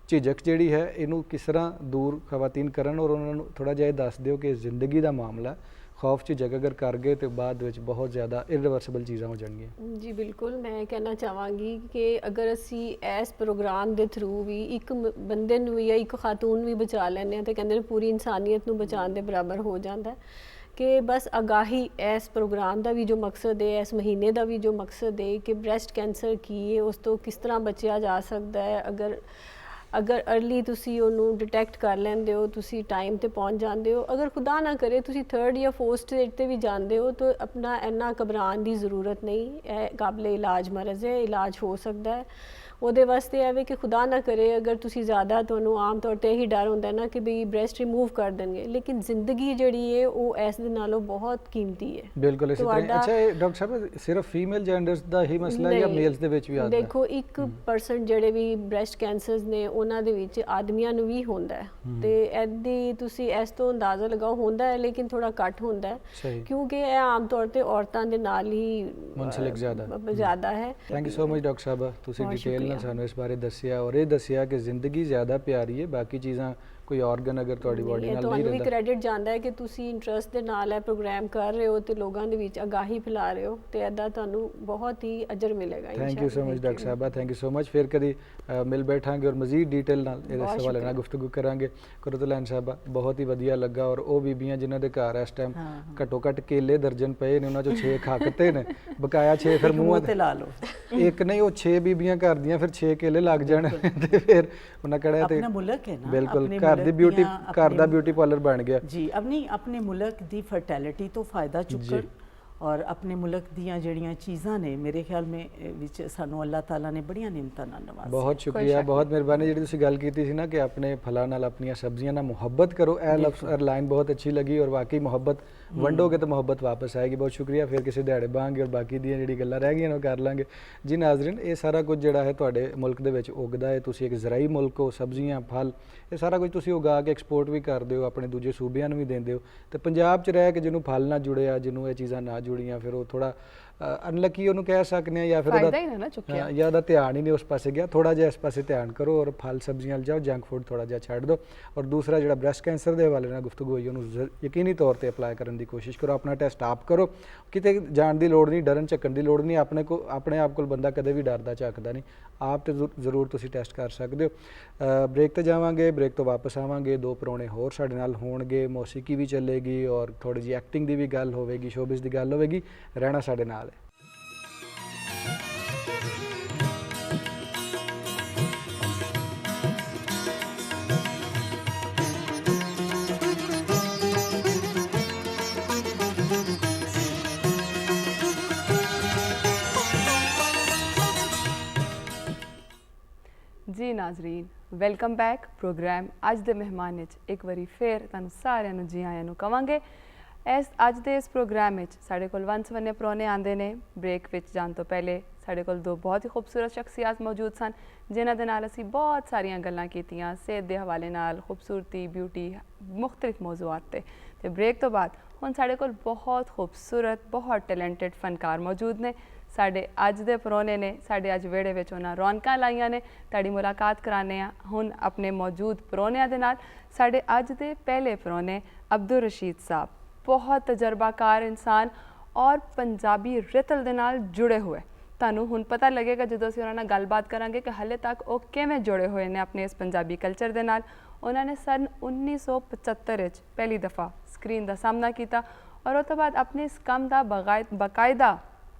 ਝਿਜਕ ਜਿਹੜੀ ਹੈ ਇਹਨੂੰ ਕਿਸ ਤਰ੍ਹਾਂ ਦੂਰ ਖਵਾਤੀਨ ਕਰਨ, ਔਰ ਉਹਨਾਂ ਨੂੰ ਥੋੜਾ ਜਿਹਾ ਇਹ ਦੱਸ ਦਿਓ ਕਿ ਜ਼ਿੰਦਗੀ ਦਾ ਮਾਮਲਾ ਖੌਫ ਝਿਜਕ ਅਗਰ ਕਰ ਗਏ ਤੇ ਬਾਅਦ ਵਿੱਚ ਬਹੁਤ ਜ਼ਿਆਦਾ ਇਰਰਿਵਰਸੀਬਲ ਚੀਜ਼ਾਂ ਹੋ ਜਾਣਗੀਆਂ। ਜੀ ਬਿਲਕੁਲ, ਮੈਂ ਕਹਿਣਾ ਚਾਹਾਂਗੀ ਕਿ ਅਗਰ ਅਸੀਂ ਇਸ ਪ੍ਰੋਗਰਾਮ ਦੇ ਥਰੂ ਵੀ ਇੱਕ ਬੰਦੇ ਨੂੰ ਜਾਂ ਇੱਕ ਖਾਤੂਨ ਨੂੰ ਵੀ ਬਚਾ ਲੈਂਦੇ ਹਾਂ ਤੇ ਕਹਿੰਦੇ ਨੇ ਪੂਰੀ ਇਨਸਾਨੀਅਤ ਨੂੰ ਬਚਾਉਣ ਦੇ ਬਰਾਬਰ ਹੋ ਜਾਂਦਾ ਹੈ। ਕਿ ਬਸ ਆਗਾਹੀ ਇਸ ਪ੍ਰੋਗਰਾਮ ਦਾ ਵੀ ਜੋ ਮਕਸਦ ਹੈ, ਇਸ ਮਹੀਨੇ ਦਾ ਵੀ ਜੋ ਮਕਸਦ ਹੈ ਕਿ ਬ੍ਰੈਸਟ ਕੈਂਸਰ ਕੀ ਹੈ, ਉਸ ਤੋਂ ਕਿਸ ਤਰ੍ਹਾਂ ਬਚਿਆ ਜਾ ਸਕਦਾ ਹੈ। ਅਗਰ ਅਰਲੀ ਤੁਸੀਂ ਉਹਨੂੰ ਡਿਟੈਕਟ ਕਰ ਲੈਂਦੇ ਹੋ, ਤੁਸੀਂ ਟਾਈਮ ਤੇ ਪਹੁੰਚ ਜਾਂਦੇ ਹੋ, ਅਗਰ ਖੁਦਾ ਨਾ ਕਰੇ ਤੁਸੀਂ 3rd ਜਾਂ 4th ਸਟੇਜ ਤੇ ਵੀ ਜਾਂਦੇ ਹੋ ਤਾਂ ਆਪਣਾ ਇੰਨਾ ਘਬਰਾਉਣ ਦੀ ਜ਼ਰੂਰਤ ਨਹੀਂ। ਇਹ ਕਾਬਲੇ ਇਲਾਜ ਮਰਜ਼ ਹੈ, ਇਲਾਜ ਹੋ ਸਕਦਾ ਹੈ। ਉਹਦੇ ਵਾਸਤੇ ਐਵੇਂ ਕਿ ਖੁਦਾ ਨਾ ਕਰੇ ਅਗਰ ਤੁਸੀਂ ਜ਼ਿਆਦਾ, ਤੁਹਾਨੂੰ ਆਮ ਤੌਰ ਤੇ ਇਹੀ ਡਰ ਹੁੰਦਾ ਨਾ ਕਿ ਵੀ ਬ੍ਰੈਸਟ ਰਿਮੂਵ ਕਰ ਦੇਣਗੇ, ਲੇਕਿਨ ਜ਼ਿੰਦਗੀ ਜਿਹੜੀ ਹੈ ਉਹ ਇਸ ਦੇ ਨਾਲੋਂ ਬਹੁਤ ਕੀਮਤੀ ਹੈ। ਬਿਲਕੁਲ ਇਸੇ ਤਰ੍ਹਾਂ। ਅੱਛਾ, ਇਹ ਡਾਕਟਰ ਸਾਹਿਬ ਸਿਰਫ ਫੀਮੇਲ ਜੈਂਡਰਸ ਦਾ ਹੀ ਮਸਲਾ ਹੈ ਜਾਂ ਮੇਲਸ ਦੇ ਵਿੱਚ ਵੀ ਆਉਂਦਾ ਹੈ? ਦੇਖੋ 1% ਜਿਹੜੇ ਵੀ ਬ੍ਰੈਸਟ ਕੈਂਸਰਸ ਨੇ ਉਹਨਾਂ ਦੇ ਵਿੱਚ ਆਦਮੀਆਂ ਨੂੰ ਵੀ ਹੁੰਦਾ ਹੈ, ਤੇ ਇਹਦੀ ਤੁਸੀਂ ਇਸ ਤੋਂ ਅੰਦਾਜ਼ਾ ਲਗਾਓ, ਹੁੰਦਾ ਹੈ ਲੇਕਿਨ ਥੋੜਾ ਘੱਟ ਹੁੰਦਾ ਹੈ ਕਿਉਂਕਿ ਇਹ ਆਮ ਤੌਰ ਤੇ ਔਰਤਾਂ ਦੇ ਨਾਲ ਹੀ ਮੁੰਸਲਿਕ ਜ਼ਿਆਦਾ ਹੈ। Thank you so much doctor ਸਾਹਿਬ, ਤੁਸੀਂ ਡਿਟੇਲ ਨਾਲ ਸਾਨੂੰ ਇਸ ਬਾਰੇ ਦੱਸਿਆ ਔਰ ਇਹ ਦੱਸਿਆ ਕਿ ਜ਼ਿੰਦਗੀ ਜ਼ਿਆਦਾ ਪਿਆਰੀ ਹੈ, ਬਾਕੀ ਚੀਜ਼ਾਂ ਕੋਈ ਆਰਗਨ ਅਗਰ ਤੁਹਾਡੀ ਬਾਡੀ ਨਾਲ ਨਹੀਂ ਤੁਹਾਨੂੰ ਵੀ ਰਹਿੰਦਾ। ਕ੍ਰੈਡਿਟ ਜਾਂਦਾ ਹੈ ਕਿ ਤੁਸੀਂ ਇੰਟਰਸਟ ਦੇ ਨਾਲ ਇਹ ਪ੍ਰੋਗਰਾਮ ਕਰ ਰਹੇ ਹੋ ਤੇ ਲੋਕਾਂ ਦੇ ਵਿੱਚ ਆਗਾਹੀ ਫੈਲਾ ਰਹੇ ਹੋ, ਤੇ ਇਹਦਾ ਤੁਹਾਨੂੰ ਬਹੁਤ ਹੀ ਅਜਰ ਮਿਲੇਗਾ। Thank you so much doctor Sahiba, thank you so much. ਫਿਰ ਕਦੀ ਮਿਲ ਬੈਠਾਂਗੇ ਔਰ ਮਜ਼ੀਦ ਡਿਟੇਲ ਨਾਲ ਇਹਦੇ ਸਵਾਲ ਨਾਲ ਗੁਫ਼ਤਗੂ ਕਰਾਂਗੇ। ਕੁਰਤੁਲੈਨ ਸਾਹਿਬਾ, ਬਹੁਤ ਹੀ ਵਧੀਆ ਲੱਗਾ। ਔਰ ਉਹ ਬੀਬੀਆਂ ਜਿਨ੍ਹਾਂ ਦੇ ਘਰ ਇਸ ਟਾਈਮ ਘੱਟੋ ਘੱਟ ਕੇਲੇ ਦਰਜਨ ਪਏ ਨੇ, ਉਹਨਾਂ ਚੋਂ 6 ਖਾਕਤੇ ਨੇ, ਬਕਾਇਆ 6 ਫਿਰ ਮੂੰਹ ਤੇ ਲਾ ਲਓ। ਇੱਕ ਨਹੀਂ, ਉਹ 6 ਬੀਬੀਆਂ ਘਰ ਦੀਆਂ ਫਿਰ 6 ਕੇਲੇ ਲੱਗ ਜਾਣ ਤੇ ਫਿਰ ਉਹਨਾਂ ਕਿਹੜਾ ਤੇ ਆਪਣਾ ਮੁਲਕ ਹੈ ਨਾ, ਬਿਲਕੁਲ ਘਰ ਦੀ ਬਿਊਟੀ, ਘਰ ਦਾ ਬਿਊਟੀ ਪਾਰਲਰ ਬਣ ਗਿਆ ਜੀ। ਆਪਣੇ ਮੁਲਕ ਦੀ ਫਰਟੈਲਿਟੀ ਤੋਂ ਫਾਇਦਾ ਚੁੱਕਣ ਔਰ ਆਪਣੇ ਮੁਲਕ ਦੀਆਂ ਜਿਹੜੀਆਂ ਚੀਜ਼ਾਂ ਨੇ, ਮੇਰੇ ਖਿਆਲ ਵਿੱਚ ਸਾਨੂੰ ਅੱਲਾਹ ਤਾਲਾ ਨੇ ਬੜੀਆਂ ਨਿਮਤਾਂ ਨਾਲ ਨਵਾਜ਼ਿਆ। ਬਹੁਤ ਸ਼ੁਕਰੀਆ, ਬਹੁਤ ਮਿਹਰਬਾਨੀ। ਜਿਹੜੀ ਤੁਸੀਂ ਗੱਲ ਕੀਤੀ ਸੀ ਨਾ ਕਿ ਆਪਣੇ ਫਲਾਂ ਨਾਲ, ਆਪਣੀਆਂ ਸਬਜ਼ੀਆਂ ਨਾਲ ਮੁਹੱਬਤ ਕਰੋ, ਇਹ ਲਫ਼ਜ਼ ਲਾਈਨ ਬਹੁਤ ਅੱਛੀ ਲੱਗੀ ਔਰ ਵਾਕਈ ਮੁਹੱਬਤ ਵੰਡੋਗੇ ਤਾਂ ਮੁਹੱਬਤ ਵਾਪਸ ਆਏਗੀ। ਬਹੁਤ ਸ਼ੁਕਰੀਆ। ਫਿਰ ਕਿਸੇ ਦਿਹਾੜੇ ਬਾਂਗੇ ਔਰ ਬਾਕੀ ਦੀਆਂ ਜਿਹੜੀ ਗੱਲਾਂ ਰਹਿ ਗਈਆਂ ਉਹ ਕਰ ਲਾਂਗੇ ਜੀ। ਨਾਜ਼ਰੀਨ, ਇਹ ਸਾਰਾ ਕੁਝ ਜਿਹੜਾ ਹੈ ਤੁਹਾਡੇ ਮੁਲਕ ਦੇ ਵਿੱਚ ਉਗਦਾ ਹੈ। ਤੁਸੀਂ ਇੱਕ ਜ਼ਰਾਈ ਮੁਲਕ ਹੋ, ਸਬਜ਼ੀਆਂ, ਫਲ, ਇਹ ਸਾਰਾ ਕੁਝ ਤੁਸੀਂ ਉਗਾ ਕੇ ਐਕਸਪੋਰਟ ਵੀ ਕਰਦੇ ਹੋ, ਆਪਣੇ ਦੂਜੇ ਸੂਬਿਆਂ ਨੂੰ ਵੀ ਦਿੰਦੇ ਹੋ। ਤੇ ਪੰਜਾਬ 'ਚ ਰਹਿ ਕੇ ਜਿਹਨੂੰ ਫਲ ਨਾ ਜੁੜਿਆ, ਜਿਹਨੂੰ ਇਹ ਚੀਜ਼ਾਂ ਨਾ ਜੁੜੀਆਂ, ਫਿਰ ਉਹ ਥੋੜਾ ਅਨਲਕੀ ਉਹਨੂੰ ਕਹਿ ਸਕਦੇ ਹਾਂ, ਜਾਂ ਫਿਰ ਉਹਦਾ ਧਿਆਨ ਹੀ ਨਹੀਂ ਉਸ ਪਾਸੇ ਗਿਆ। ਥੋੜਾ ਜਿਹਾ ਇਸ ਪਾਸੇ ਧਿਆਨ ਕਰੋ ਔਰ ਫਲ ਸਬਜ਼ੀਆਂ ਜਾਓ, ਜੰਕ ਫੂਡ ਥੋੜਾ ਜਿਹਾ ਛੱਡ ਦਿਓ। ਔਰ ਦੂਸਰਾ ਜਿਹੜਾ ਬ੍ਰੈਸਟ ਕੈਂਸਰ ਦੇ ਹਵਾਲੇ ਨਾਲ ਗੁਫ਼ਤਗੂ ਹੋਈ, ਉਹਨੂੰ ਯਕੀਨੀ ਤੌਰ ਤੇ ਅਪਲਾਈ ਕਰਨ ਦੀ ਕੋਸ਼ਿਸ਼ ਕਰੋ। ਆਪਣਾ ਟੈਸਟ ਆਪ ਕਰੋ, ਕਿਤੇ ਜਾਣ ਦੀ ਲੋੜ ਨਹੀਂ, ਡਰਨ ਝੱਕਣ ਦੀ ਲੋੜ ਨਹੀਂ। ਆਪਣੇ ਆਪ ਕੋਲ ਬੰਦਾ ਕਦੇ ਵੀ ਡਰਦਾ ਝੱਕਦਾ ਨਹੀਂ। ਆਪ ਤੇ ਜ਼ਰੂਰ ਤੁਸੀਂ ਟੈਸਟ ਕਰ ਸਕਦੇ ਹੋ। ਬ੍ਰੇਕ ਤੇ ਜਾਵਾਂਗੇ, ਬ੍ਰੇਕ ਤੋਂ ਵਾਪਸ ਆਵਾਂਗੇ। 2 ਪਰੌਣੇ ਹੋਰ ਸਾਡੇ ਨਾਲ ਹੋਣਗੇ, ਮੌਸੀਕੀ ਵੀ ਚੱਲੇਗੀ ਔਰ ਥੋੜੀ ਜਿਹੀ ਐਕਟਿੰਗ ਦੀ ਵੀ ਗੱਲ ਹੋਵੇਗੀ, ਸ਼ੋਬਿਜ਼ ਦੀ ਗੱਲ ਹੋਵੇਗੀ। ਰਹਿਣਾ ਸਾਡੇ ਨਾਲ ਹੈ। ਜੀ ਨਾਜ਼ਰੀਨ, ਵੈਲਕਮ ਬੈਕ। ਪ੍ਰੋਗਰਾਮ ਅੱਜ ਦੇ ਮਹਿਮਾਨ ਵਿੱਚ ਇੱਕ ਵਾਰੀ ਫਿਰ ਤੁਹਾਨੂੰ ਸਾਰਿਆਂ ਨੂੰ ਜੀ ਆਇਆਂ ਨੂੰ ਕਵਾਂਗੇ। ਅੱਜ ਦੇ ਇਸ ਪ੍ਰੋਗਰਾਮ ਵਿੱਚ ਸਾਡੇ ਕੋਲ ਵੰਨ-ਸਵੰਨੇ ਪਰੌਣੇ ਆਉਂਦੇ ਨੇ। ਬ੍ਰੇਕ ਵਿੱਚ ਜਾਣ ਤੋਂ ਪਹਿਲੇ ਸਾਡੇ ਕੋਲ 2 ਬਹੁਤ ਹੀ ਖੂਬਸੂਰਤ ਸ਼ਖਸੀਅਤ ਮੌਜੂਦ ਸਨ, ਜਿਨ੍ਹਾਂ ਦੇ ਨਾਲ ਅਸੀਂ ਬਹੁਤ ਸਾਰੀਆਂ ਗੱਲਾਂ ਕੀਤੀਆਂ ਸਿਹਤ ਦੇ ਹਵਾਲੇ ਨਾਲ, ਖੂਬਸੂਰਤੀ, ਬਿਊਟੀ, ਮੁਖਤਲਿਫ ਮੌਜ਼ੂਆਤ 'ਤੇ। ਤੇ ਬ੍ਰੇਕ ਤੋਂ ਬਾਅਦ ਹੁਣ ਸਾਡੇ ਕੋਲ ਬਹੁਤ ਖੂਬਸੂਰਤ, ਬਹੁਤ ਟੈਲੈਂਟਡ ਫਨਕਾਰ ਮੌਜੂਦ ਨੇ। ਸਾਡੇ ਅੱਜ ਦੇ ਪਰੌਣੇ ਨੇ, ਸਾਡੇ ਅੱਜ ਵਿਹੜੇ ਵਿੱਚ ਉਹਨਾਂ ਰੌਣਕਾਂ ਲਾਈਆਂ ਨੇ। ਤੁਹਾਡੀ ਮੁਲਾਕਾਤ ਕਰਾਉਂਦੇ ਹਾਂ ਹੁਣ ਆਪਣੇ ਮੌਜੂਦ ਪਰੌਣਿਆਂ ਦੇ ਨਾਲ। ਸਾਡੇ ਅੱਜ ਦੇ ਪਹਿਲੇ ਪਰੌਣੇ ਅਬਦੁਲ ਰਸ਼ੀਦ ਸਾਹਿਬ, ਬਹੁਤ ਤਜਰਬਾਕਾਰ ਇਨਸਾਨ ਔਰ ਪੰਜਾਬੀ ਰਿਤਲ ਦੇ ਨਾਲ ਜੁੜੇ ਹੋਏ। ਤੁਹਾਨੂੰ ਹੁਣ ਪਤਾ ਲੱਗੇਗਾ ਜਦੋਂ ਅਸੀਂ ਉਹਨਾਂ ਨਾਲ ਗੱਲਬਾਤ ਕਰਾਂਗੇ ਕਿ ਹਾਲੇ ਤੱਕ ਉਹ ਕਿਵੇਂ ਜੁੜੇ ਹੋਏ ਨੇ ਆਪਣੇ ਇਸ ਪੰਜਾਬੀ ਕਲਚਰ ਦੇ ਨਾਲ। ਉਹਨਾਂ ਨੇ ਸਨ 1975 ਵਿੱਚ ਪਹਿਲੀ ਦਫਾ ਸਕਰੀਨ ਦਾ ਸਾਹਮਣਾ ਕੀਤਾ ਔਰ ਉਹ ਤੋਂ ਬਾਅਦ ਆਪਣੇ ਇਸ ਕੰਮ ਦਾ ਬਾਕਾਇਦਾ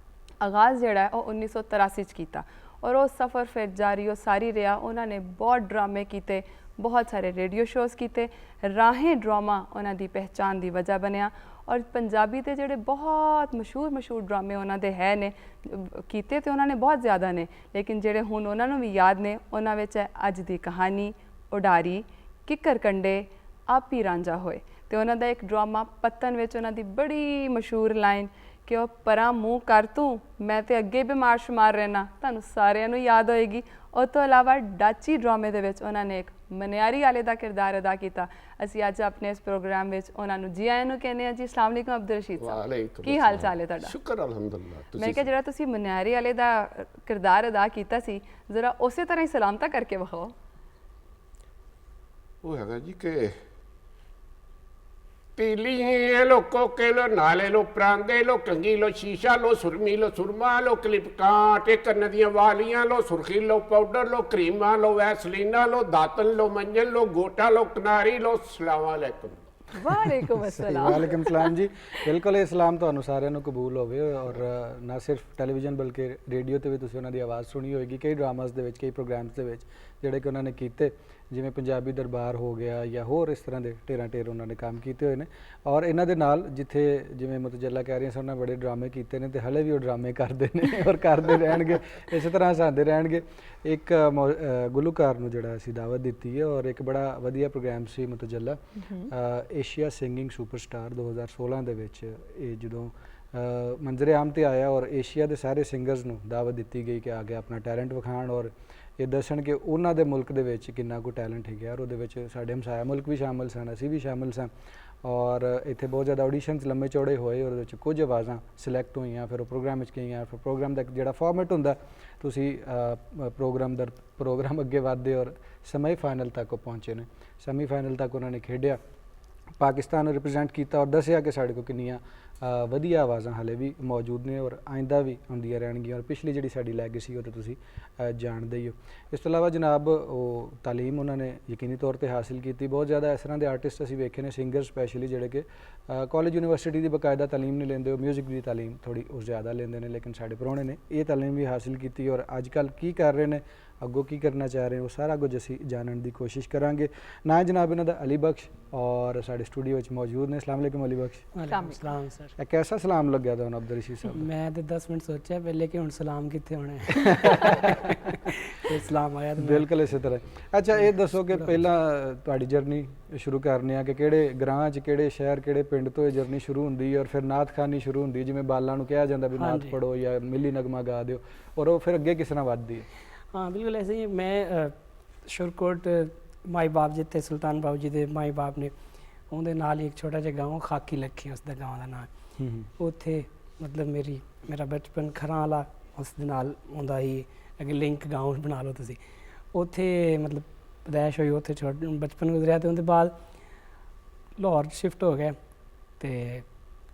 ਆਗਾਜ਼ ਜਿਹੜਾ ਹੈ ਉਹ 1983 'ਚ ਕੀਤਾ ਔਰ ਉਹ ਸਫ਼ਰ ਫਿਰ ਜਾਰੀ ਉਹ ਸਾਰੀ ਰਿਹਾ। ਉਹਨਾਂ ਨੇ ਬਹੁਤ ਡਰਾਮੇ ਕੀਤੇ, ਬਹੁਤ ਸਾਰੇ ਰੇਡੀਓ ਸ਼ੋਜ਼ ਕੀਤੇ। ਰਾਹੇ ਡਰਾਮਾ ਉਹਨਾਂ ਦੀ ਪਹਿਚਾਨ ਦੀ ਵਜ੍ਹਾ ਬਣਿਆ ਔਰ ਪੰਜਾਬੀ ਦੇ ਜਿਹੜੇ ਬਹੁਤ ਮਸ਼ਹੂਰ ਡਰਾਮੇ ਉਹਨਾਂ ਦੇ ਹੈ ਨੇ, ਕੀਤੇ ਤੇ ਉਹਨਾਂ ਨੇ ਬਹੁਤ ਜ਼ਿਆਦਾ ਨੇ, ਲੇਕਿਨ ਜਿਹੜੇ ਹੁਣ ਉਹਨਾਂ ਨੂੰ ਵੀ ਯਾਦ ਨੇ ਉਹਨਾਂ ਵਿੱਚ ਹੈ ਅੱਜ ਦੀ ਕਹਾਣੀ, ਉਡਾਰੀ, ਕਿੱਕਰ ਕੰਡੇ, ਆਪੀ ਰਾਂਝਾ ਹੋਏ। ਤੇ ਉਹਨਾਂ ਦਾ ਇੱਕ ਡਰਾਮਾ ਪੱਤਨ ਵਿੱਚ ਉਹਨਾਂ ਦੀ ਬੜੀ ਮਸ਼ਹੂਰ ਲਾਈਨ ਕਿ ਉਹ ਪਰਾਂ ਮੂੰਹ ਕਰ ਤੂੰ, ਮੈਂ ਤੇ ਅੱਗੇ ਬਿਮਾਰ ਸ਼ੁਮਾਰ ਰਹਿਣਾ, ਤੁਹਾਨੂੰ ਸਾਰਿਆਂ ਨੂੰ ਯਾਦ ਹੋਏਗੀ। ਉਸ ਤੋਂ ਇਲਾਵਾ ਡਾਚੀ ਡਰਾਮੇ ਦੇ ਵਿੱਚ ਉਹਨਾਂ ਨੇ ਇੱਕ ਮਨਿਆਰੀ ਵਾਲੇ ਦਾ ਕਿਰਦਾਰ ਅਦਾ ਕੀਤਾ। ਅਸੀਂ ਅੱਜ ਆਪਣੇ ਇਸ ਪ੍ਰੋਗਰਾਮ ਵਿੱਚ ਉਹਨਾਂ ਨੂੰ ਜੀ ਆਇਆਂ ਨੂੰ ਕਹਿੰਦੇ ਹਾਂ ਜੀ। ਅਸਲਾਮ ਵਾਲੇਕੁਮ ਅਬਦੁਲ ਰਸ਼ੀਦ ਸਾਹਿਬ, ਕੀ ਹਾਲ ਚਾਲ ਹੈ ਤੁਹਾਡਾ? ਸ਼ੁਕਰ ਅਲਹਮਦੁਲਿਲਾ। ਮੈਂ ਕਿਹਾ ਜਿਹੜਾ ਤੁਸੀਂ ਮਨਿਆਰੀ ਵਾਲੇ ਦਾ ਕਿਰਦਾਰ ਅਦਾ ਕੀਤਾ ਸੀ, ਜ਼ਰਾ ਉਸੇ ਤਰ੍ਹਾਂ ਹੀ ਸਲਾਮਤਾ ਕਰਕੇ ਵਿਖਾਓ। ਉਹ ਹੈਗਾ ਜੀ ਕਿ ਪੀਲੀ ਲੋ ਕੋਕੇ ਲੋ ਨਾਲੇ ਲੋ ਪ੍ਰਾਂਦੇ ਲੋ ਕੰਗੀ ਲੋ ਸ਼ੀਸ਼ਾ ਲੋ ਸੁਰਮੀ ਲੋ ਸੁਰਮਾ ਲੋ ਕਲਿਪਕਾਂ ਤੇ ਕੰਨ ਦੀਆਂ ਵਾਲੀਆਂ ਲੋ ਸੁਰਖੀ ਲੋ ਪਾਊਡਰ ਲੋ ਕਰੀਮਾਂ ਲੋ ਵੈਸਲੀਨਾ ਲੋ ਦਾਤਨ ਲੋ ਮੰਜਨ ਲੋ ਗੋਟਾ ਲੋ ਕਿਨਾਰੀ ਲੋ ਸਲਾਮ ਅਲੈਕੁਮ। ਵਾਲੇਕੁਮ ਅਸਲਾਮ। ਵਾਲੇਕੁਮ ਸਲਾਮ ਜੀ। ਬਿਲਕੁਲ ਇਹ ਸਲਾਮ ਤੁਹਾਨੂੰ ਸਾਰਿਆਂ ਨੂੰ ਕਬੂਲ ਹੋਵੇ ਔਰ ਨਾ ਸਿਰਫ ਟੈਲੀਵਿਜ਼ਨ ਬਲਕਿ ਰੇਡੀਓ ਤੇ ਵੀ ਤੁਸੀਂ ਉਹਨਾਂ ਦੀ ਆਵਾਜ਼ ਸੁਣੀ ਹੋਏਗੀ ਕਈ ਡਰਾਮਾਸ ਦੇ ਵਿੱਚ, ਕਈ ਪ੍ਰੋਗਰਾਮਸ ਦੇ ਵਿੱਚ ਜਿਹੜੇ ਕਿ ਉਹਨਾਂ ਨੇ ਕੀਤੇ, ਜਿਵੇਂ ਪੰਜਾਬੀ ਦਰਬਾਰ ਹੋ ਗਿਆ ਜਾਂ ਹੋਰ ਇਸ ਤਰ੍ਹਾਂ ਦੇ ਢੇਰ ਉਹਨਾਂ ਨੇ ਕੰਮ ਕੀਤੇ ਹੋਏ ਨੇ। ਔਰ ਇਹਨਾਂ ਦੇ ਨਾਲ ਜਿੱਥੇ ਜਿਵੇਂ ਮੁਤਜੱਲਾ ਕਹਿ ਰਹੀਆਂ ਸੀ ਉਹਨਾਂ ਬੜੇ ਡਰਾਮੇ ਕੀਤੇ ਨੇ ਤੇ ਹਲੇ ਵੀ ਉਹ ਡਰਾਮੇ ਕਰਦੇ ਨੇ ਔਰ ਕਰਦੇ ਰਹਿਣਗੇ, ਇਸੇ ਤਰ੍ਹਾਂ ਹਸਾਉਂਦੇ ਰਹਿਣਗੇ। ਇੱਕ ਗੁਲੂਕਾਰ ਨੂੰ ਜਿਹੜਾ ਅਸੀਂ ਦਾਵਤ ਦਿੱਤੀ ਹੈ ਔਰ ਇੱਕ ਬੜਾ ਵਧੀਆ ਪ੍ਰੋਗਰਾਮ ਸੀ ਮੁਤਜੱਲਾ ਏਸ਼ੀਆ ਸਿੰਗਿੰਗ ਸੁਪਰਸਟਾਰ 2016 ਦੇ ਵਿੱਚ ਇਹ ਜਦੋਂ ਮੰਜ਼ਰੇ ਆਮ ਤੇ ਆਇਆ ਔਰ ਏਸ਼ੀਆ ਦੇ ਸਾਰੇ ਸਿੰਗਰਸ ਨੂੰ ਦਾਵਤ ਦਿੱਤੀ ਗਈ ਕਿ ਆ ਕੇ ਆਪਣਾ ਟੈਲੈਂਟ ਵਿਖਾਉਣ ਔਰ ਇਹ ਦੱਸਣ ਕਿ ਉਹਨਾਂ ਦੇ ਮੁਲਕ ਦੇ ਵਿੱਚ ਕਿੰਨਾ ਕੁ ਟੈਲੈਂਟ ਹੈਗਾ। ਔਰ ਉਹਦੇ ਵਿੱਚ ਸਾਡੇ ਹਮਸਾਇਆ ਮੁਲਕ ਵੀ ਸ਼ਾਮਲ ਸਨ, ਅਸੀਂ ਵੀ ਸ਼ਾਮਲ ਸਾਂ ਔਰ ਇੱਥੇ ਬਹੁਤ ਜ਼ਿਆਦਾ ਆਡੀਸ਼ਨਸ ਲੰਮੇ ਚੌੜੇ ਹੋਏ ਔਰ ਉਹਦੇ ਵਿੱਚ ਕੁਝ ਆਵਾਜ਼ਾਂ ਸਿਲੈਕਟ ਹੋਈਆਂ, ਫਿਰ ਉਹ ਪ੍ਰੋਗਰਾਮ ਵਿੱਚ ਗਈਆਂ। ਫਿਰ ਪ੍ਰੋਗਰਾਮ ਦਾ ਜਿਹੜਾ ਫਾਰਮੈਟ ਹੁੰਦਾ ਤੁਸੀਂ ਪ੍ਰੋਗਰਾਮ ਅੱਗੇ ਵਧਦੇ ਔਰ ਸੈਮੀ ਫਾਈਨਲ ਤੱਕ ਉਹ ਪਹੁੰਚੇ ਨੇ। ਸੈਮੀ ਫਾਈਨਲ ਤੱਕ ਉਹਨਾਂ ਨੇ ਖੇਡਿਆ, ਪਾਕਿਸਤਾਨ ਨੂੰ ਰਿਪਰੈਜ਼ੈਂਟ ਕੀਤਾ ਔਰ ਦੱਸਿਆ ਕਿ ਸਾਡੇ ਕੋਲ ਕਿੰਨੀਆਂ ਵਧੀਆ ਆਵਾਜ਼ਾਂ ਹਾਲੇ ਵੀ ਮੌਜੂਦ ਨੇ ਔਰ ਆਇੰਦਾ ਵੀ ਹੁੰਦੀਆਂ ਰਹਿਣਗੀਆਂ। ਔਰ ਪਿਛਲੀ ਜਿਹੜੀ ਸਾਡੀ ਲੈਗੇਸੀ ਉਹ ਤਾਂ ਤੁਸੀਂ ਜਾਣਦੇ ਹੀ ਹੋ। ਇਸ ਤੋਂ ਇਲਾਵਾ ਜਨਾਬ ਉਹ ਤਾਲੀਮ ਉਹਨਾਂ ਨੇ ਯਕੀਨੀ ਤੌਰ ਤੇ ਹਾਸਿਲ ਕੀਤੀ। ਬਹੁਤ ਜ਼ਿਆਦਾ ਇਸ ਤਰ੍ਹਾਂ ਦੇ ਆਰਟਿਸਟ ਅਸੀਂ ਵੇਖੇ ਨੇ, ਸਿੰਗਰ ਸਪੈਸ਼ਲੀ ਜਿਹੜੇ ਕਿ ਕਾਲਜ ਯੂਨੀਵਰਸਿਟੀ ਦੀ ਬਕਾਇਦਾ ਤਾਲੀਮ ਨਹੀਂ ਲੈਂਦੇ, ਉਹ ਮਿਊਜ਼ਿਕ ਦੀ ਤਾਲੀਮ ਥੋੜੀ ਉਹ ਜ਼ਿਆਦਾ ਲੈਂਦੇ ਨੇ, ਲੇਕਿਨ ਸਾਡੇ ਪ੍ਰਾਹੁਣੇ ਨੇ ਇਹ ਤਾਲੀਮ ਵੀ ਹਾਸਿਲ ਕੀਤੀ ਔਰ ਅੱਜ ਕੱਲ੍ਹ ਕੀ ਕਰ ਰਹੇ ਨੇ, ਅੱਗੋਂ ਕੀ ਕਰਨਾ ਚਾਹ ਰਹੇ ਹੋ, ਸਾਰਾ ਕੁਝ ਅਸੀਂ ਜਾਣਨ ਦੀ ਕੋਸ਼ਿਸ਼ ਕਰਾਂਗੇ। ਨਾ ਜਨਾਬ ਇਹਨਾਂ ਦਾ ਅਲੀ ਬਖਸ਼ ਔਰ ਸਾਡੇ ਸਟੂਡੀਓ ਵਿੱਚ ਮੌਜੂਦ ਨੇ। अस्सलाम वालेकुम अली बख्श। वालेकुम सलाम सर। ਇਹ कैसा सलाम लग गया था अब्दुल रशीद साहब? मैं तो 10 मिनट सोचा पहले कि हुण सलाम कित्थे होने ते सलाम आया तो ਬਿਲਕੁਲ ਇਸੇ ਤਰ੍ਹਾਂ। ਅੱਛਾ ਇਹ ਦੱਸੋ ਕਿ ਪਹਿਲਾਂ ਤੁਹਾਡੀ ਜਰਨੀ ਸ਼ੁਰੂ ਕਰਨੀ ਆ ਕਿ ਕਿਹੜੇ ਗ੍ਰਾਮ 'ਚ, ਕਿਹੜੇ ਸ਼ਹਿਰ, ਕਿਹੜੇ ਪਿੰਡ ਤੋਂ ਇਹ ਜਰਨੀ ਸ਼ੁਰੂ ਹੁੰਦੀ ਔਰ ਫਿਰ ਨਾਤ ਖਾਨੀ ਸ਼ੁਰੂ ਹੁੰਦੀ, ਜਿਵੇਂ ਬਾਲਾਂ ਨੂੰ ਕਿਹਾ ਜਾਂਦਾ ਵੀ ਨਾਤ ਪੜੋ ਜਾਂ ਮਿਲੀ ਨਗਮਾ ਗਾ ਦਿਓ, ਔਰ ਉਹ ਫਿਰ ਅੱਗੇ ਕਿਸ ਤਰ੍ਹਾਂ ਵੱਧਦੀ ਹੈ? हाँ बिल्कुल ऐसे ही। मैं शुरकोट माई बाप जिते सुल्तान बाबू जी के माई बाप ने ਉਹਦੇ ਨਾਲ ਹੀ ਇੱਕ ਛੋਟਾ ਜਿਹਾ ਗਾँव ਖਾਕੀ ਲੱਖੀ ਉਸ ਦਾ ਗਾँव ਦਾ ਨਾਮ। ਉੱਥੇ ਮਤਲਬ ਮੇਰਾ ਬਚਪਨ ਖਰਾਂ ਵਾਲਾ ਉਸ ਦੇ ਨਾਲ ਹੁੰਦਾ ਹੀ ਅੱਗੇ ਲਿੰਕ ਗਾँव ਬਣਾ ਲਓ ਤੁਸੀਂ। ਉੱਥੇ ਮਤਲਬ ਪੈਦਾਇਸ਼ ਹੋਈ, ਉੱਥੇ ਬਚਪਨ ਗੁਜ਼ਰਿਆ ਤੇ ਉਹਦੇ ਬਾਅਦ ਲਾਹੌਰ ਸ਼ਿਫਟ ਹੋ ਗਿਆ। ਤੇ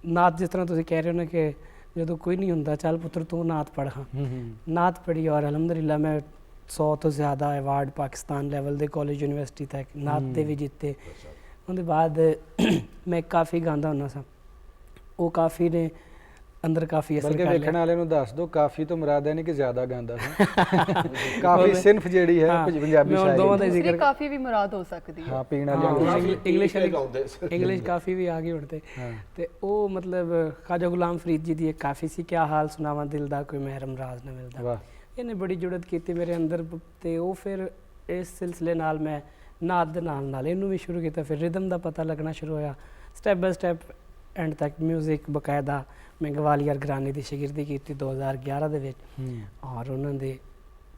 ਨਾਤ ਜਿਸ ਤਰ੍ਹਾਂ ਤੁਸੀਂ ਕਹਿ ਰਹੇ ਹੋ ਨਾ ਕਿ ਜਦੋਂ ਕੋਈ ਨਹੀਂ ਹੁੰਦਾ ਚੱਲ ਪੁੱਤਰ ਤੂੰ ਨਾਤ ਪੜ੍ਹ। ਹਾਂ ਨਾਤ ਪੜ੍ਹੀ ਔਰ ਅਲਹਮਦੁਲਿਲਾ ਮੈਂ 100 ਤੋਂ ਜ਼ਿਆਦਾ ਅਵਾਰਡ ਪਾਕਿਸਤਾਨ ਲੈਵਲ ਦੇ ਕਾਲਜ ਯੂਨੀਵਰਸਿਟੀ ਤੱਕ ਨਾਤ ਦੇ ਵੀ ਜਿੱਤੇ। ਉਹਦੇ ਬਾਅਦ ਮੈਂ ਕਾਫੀ ਗਾਉਂਦਾ ਹੁੰਦਾ ਸਾਂ, ਉਹ ਕਾਫੀ ਨੇ ਅੰਦਰ ਕਾਫੀ ਅਸਰ ਕਰ ਲਿਆ। ਵੇਖਣ ਵਾਲੇ ਨੂੰ ਦੱਸ ਦਿਓ ਕਾਫੀ ਤੋਂ ਮੁਰਾਦ ਹੈ ਨਹੀਂ ਕਿ ਜ਼ਿਆਦਾ ਗਾਉਂਦਾ ਸੀ। ਕਾਫੀ ਸਿਨਫ ਜਿਹੜੀ ਹੈ ਪੰਜਾਬੀ ਸ਼ਾਇਰੀ ਦੋਵਾਂ ਦਾ ਜ਼ਿਕਰ ਕਾਫੀ ਵੀ ਮੁਰਾਦ ਹੋ ਸਕਦੀ ਹੈ। ਹਾਂ ਪੀਣ ਵਾਲੀ ਇੰਗਲਿਸ਼ ਕਾਫੀ ਵੀ ਆ ਗਈ ਹੁਣ ਤੇ ਉਹ ਮਤਲਬ ਖਾਜਾ ਗੁਲਾਮ ਫਰੀਦ ਜੀ ਦੀ ਇੱਕ ਕਾਫੀ ਸੀ, ਕਿਆ ਹਾਲ ਸੁਣਾਵਾਂ ਦਿਲ ਦਾ ਕੋਈ ਮਹਿਰਮ ਰਾਜ਼ ਨਾ ਮਿਲਦਾ। ਵਾਹ, ਇਹਨੇ ਬੜੀ ਜੁੜਤ ਕੀਤੀ ਮੇਰੇ ਅੰਦਰ ਤੇ ਉਹ ਫਿਰ ਇਸ ਸਿਲਸਿਲੇ ਨਾਲ ਮੈਂ ਨਾਤ ਦੇ ਨਾਲ ਇਹਨੂੰ ਵੀ ਸ਼ੁਰੂ ਕੀਤਾ। ਫਿਰ ਰਿਦਮ ਦਾ ਪਤਾ ਲੱਗਣਾ ਸ਼ੁਰੂ ਹੋਇਆ ਸਟੈਪ ਬਾय ਸਟੈਪ ਐਂਡ ਤੱਕ ਮਿਊਜ਼ਿਕ ਬਕਾਇਦਾ ਮੈਂ ਗਵਾਲੀਅਰ ਘਰਾਣੇ ਦੀ ਸ਼ਾਗਿਰਦੀ ਕੀਤੀ 2011 ਦੇ ਵਿੱਚ ਔਰ ਉਹਨਾਂ ਦੇ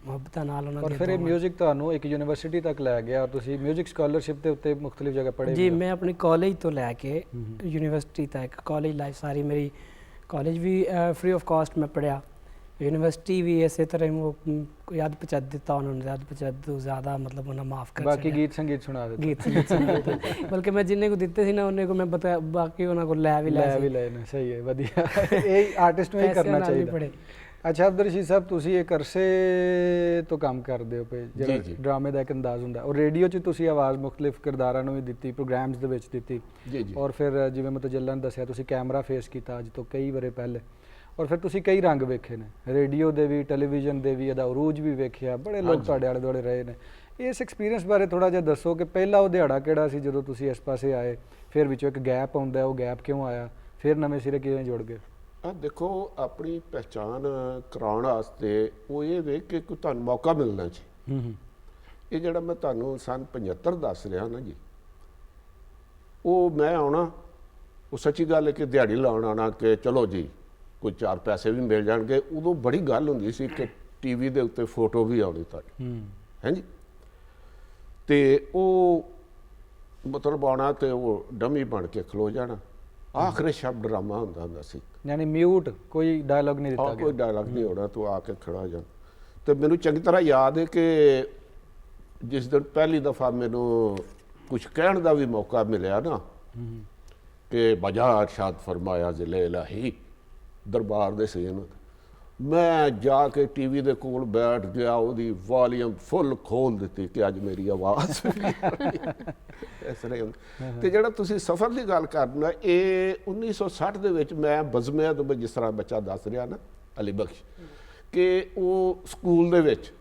ਮੁਹੱਬਤਾਂ ਨਾਲ ਉਹਨਾਂ ਦੇ। ਔਰ ਫਿਰ ਇਹ ਮਿਊਜ਼ਿਕ ਤੁਹਾਨੂੰ ਇੱਕ ਯੂਨੀਵਰਸਿਟੀ ਤੱਕ ਲੈ ਗਿਆ ਔਰ ਤੁਸੀਂ ਮਿਊਜ਼ਿਕ ਸਕਾਲਰਸ਼ਿਪ ਦੇ ਉੱਤੇ ਮੁxtਲਿਫ ਜਗ੍ਹਾ ਪੜ੍ਹੇ? ਜੀ ਮੈਂ ਆਪਣੀ ਕਾਲਜ ਤੋਂ ਲੈ ਕੇ ਯੂਨੀਵਰਸਿਟੀ ਤੱਕ ਕਾਲਜ ਲਾਈਫ ਸਾਰੀ ਮੇਰੀ ਕਾਲਜ ਵੀ ਫ੍ਰੀ ਆਫ ਕਾਸਟ ਮੈਂ ਪੜ੍ਹਿਆ, यूनिवर्सिटी भी इसे तरह वो याद पहुँचा देता उन्होंने, याद पहुँचा दो ज़्यादा मतलब उन्हें माफ़ कर बाकी गीत संगीत सुना देते गीत संगीत सुना देते बल्कि मैं जिन्हें को दिते थे ना उन्हें को मैं बता बाकी उन्हें को ले भी लेना सही है वधिया ये आर्टिस्ट में ही करना चाहिए। अच्छा अब्दुल रशीद साहब ਤੁਸੀਂ ਇੱਕ ਅਰਸੇ ਤੋਂ ਕੰਮ ਕਰਦੇ ਹੋ ਪਏ ਜਿਹੜਾ ਡਰਾਮੇ ਦਾ ਇੱਕ ਅੰਦਾਜ਼ ਹੁੰਦਾ ਔਰ ਰੇਡੀਓ 'ਚ ਤੁਸੀਂ ਆਵਾਜ਼ ਮੁxtਲਿਫ ਕਿਰਦਾਰਾਂ ਨੂੰ ਵੀ ਦਿੱਤੀ, ਪ੍ਰੋਗਰਾਮਸ ਦੇ ਵਿੱਚ ਦਿੱਤੀ ਔਰ ਫਿਰ ਜਿਵੇਂ ਮੁਤਜੱਲਾ ਨੇ ਦੱਸਿਆ ਤੁਸੀਂ ਕੈਮਰਾ ਫੇਸ ਕੀਤਾ ਅੱਜ ਤੋਂ ਕਈ ਵਰੇ ਪਹਿਲੇ ਔਰ ਫਿਰ ਤੁਸੀਂ ਕਈ ਰੰਗ ਵੇਖੇ ਨੇ, ਰੇਡੀਓ ਦੇ ਵੀ, ਟੈਲੀਵਿਜ਼ਨ ਦੇ ਵੀ, ਇਹਦਾ ਉਰੂਜ ਵੀ ਵੇਖਿਆ, ਬੜੇ ਲੋਕ ਤੁਹਾਡੇ ਆਲੇ ਦੁਆਲੇ ਰਹੇ ਨੇ। ਇਸ ਐਕਸਪੀਰੀਅੰਸ ਬਾਰੇ ਥੋੜਾ ਜਿਹਾ ਦੱਸੋ ਕਿ ਪਹਿਲਾ ਉਹ ਦਿਹਾੜਾ ਕਿਹੜਾ ਸੀ ਜਦੋਂ ਤੁਸੀਂ ਇਸ ਪਾਸੇ ਆਏ, ਫਿਰ ਵਿੱਚੋਂ ਇੱਕ ਗੈਪ ਆਉਂਦਾ, ਉਹ ਗੈਪ ਕਿਉਂ ਆਇਆ, ਫਿਰ ਨਵੇਂ ਸਿਰੇ ਕਿਵੇਂ ਜੁੜ ਗਏ? ਦੇਖੋ ਆਪਣੀ ਪਹਿਚਾਣ ਕਰਾਉਣ ਵਾਸਤੇ ਉਹ ਇਹ ਵੇਖ ਕੇ ਕੋਈ ਤੁਹਾਨੂੰ ਮੌਕਾ ਮਿਲਣਾ ਚਾਹੀਦਾ। ਇਹ ਜਿਹੜਾ ਮੈਂ ਤੁਹਾਨੂੰ ਸਨ 75 ਦੱਸ ਰਿਹਾ ਨਾ ਜੀ, ਉਹ ਮੈਂ ਆਉਣਾ, ਉਹ ਸੱਚੀ ਗੱਲ ਹੈ ਕਿ ਦਿਹਾੜੀ ਲਾਉਣ ਆਉਣਾ ਕਿ ਚਲੋ ਜੀ ਕੋਈ 4 ਪੈਸੇ ਵੀ ਮਿਲ ਜਾਣਗੇ। ਉਦੋਂ ਬੜੀ ਗੱਲ ਹੁੰਦੀ ਸੀ ਕਿ ਟੀਵੀ ਦੇ ਉੱਤੇ ਫੋਟੋ ਵੀ ਆਉਣੀ ਤੁਹਾਡੀ, ਹੈ ਜੀ। ਤੇ ਉਹ ਮਤਲਬ ਆਉਣਾ ਤੇ ਉਹ ਡਮੀ ਬਣ ਕੇ ਖਲੋ ਜਾਣਾ, ਆਖਰੀ ਸ਼ਬਦ ਡਰਾਮਾ ਹੁੰਦਾ ਸੀ, ਯਾਨੀ ਮਿਊਟ, ਕੋਈ ਡਾਇਲੌਗ ਨਹੀਂ ਦਿੱਤਾ ਗਿਆ, ਕੋਈ ਡਾਇਲੌਗ ਨਹੀਂ ਹੋਣਾ, ਤੂੰ ਆ ਕੇ ਖੜਾ ਜਾ। ਤੇ ਮੈਨੂੰ ਚੰਗੀ ਤਰ੍ਹਾਂ ਯਾਦ ਹੈ ਕਿ ਜਿਸ ਦਿਨ ਪਹਿਲੀ ਦਫਾ ਮੈਨੂੰ ਕੁਝ ਕਹਿਣ ਦਾ ਵੀ ਮੌਕਾ ਮਿਲਿਆ ਨਾ ਕਿ ਬਜਾ ਇਰਸ਼ਾਦ ਫਰਮਾਇਆ ਜ਼ਿਲ੍ਹੇ ਇਲਾਹੀ ਦਰਬਾਰ ਦੇ ਸੀਨ, ਮੈਂ ਜਾ ਕੇ ਟੀਵੀ ਦੇ ਕੋਲ ਬੈਠ ਗਿਆ, ਉਹਦੀ ਵਾਲੀਅਮ ਫੁੱਲ ਖੋਲ ਦਿੱਤੀ ਕਿ ਅੱਜ ਮੇਰੀ ਆਵਾਜ਼ ਇਸ ਤਰ੍ਹਾਂ ਹੁੰਦਾ। ਤੇ ਜਿਹੜਾ ਤੁਸੀਂ ਸਫ਼ਰ ਦੀ ਗੱਲ ਕਰਨਾ, ਇਹ 1960 ਦੇ ਵਿੱਚ ਮੈਂ ਬਜ਼ਮੇ ਅਦਬ, ਜਿਸ ਤਰ੍ਹਾਂ ਬੱਚਾ ਦੱਸ ਰਿਹਾ ਨਾ ਅਲੀ ਬਖਸ਼, ਕਿ ਉਹ ਸਕੂਲ ਦੇ ਵਿੱਚ,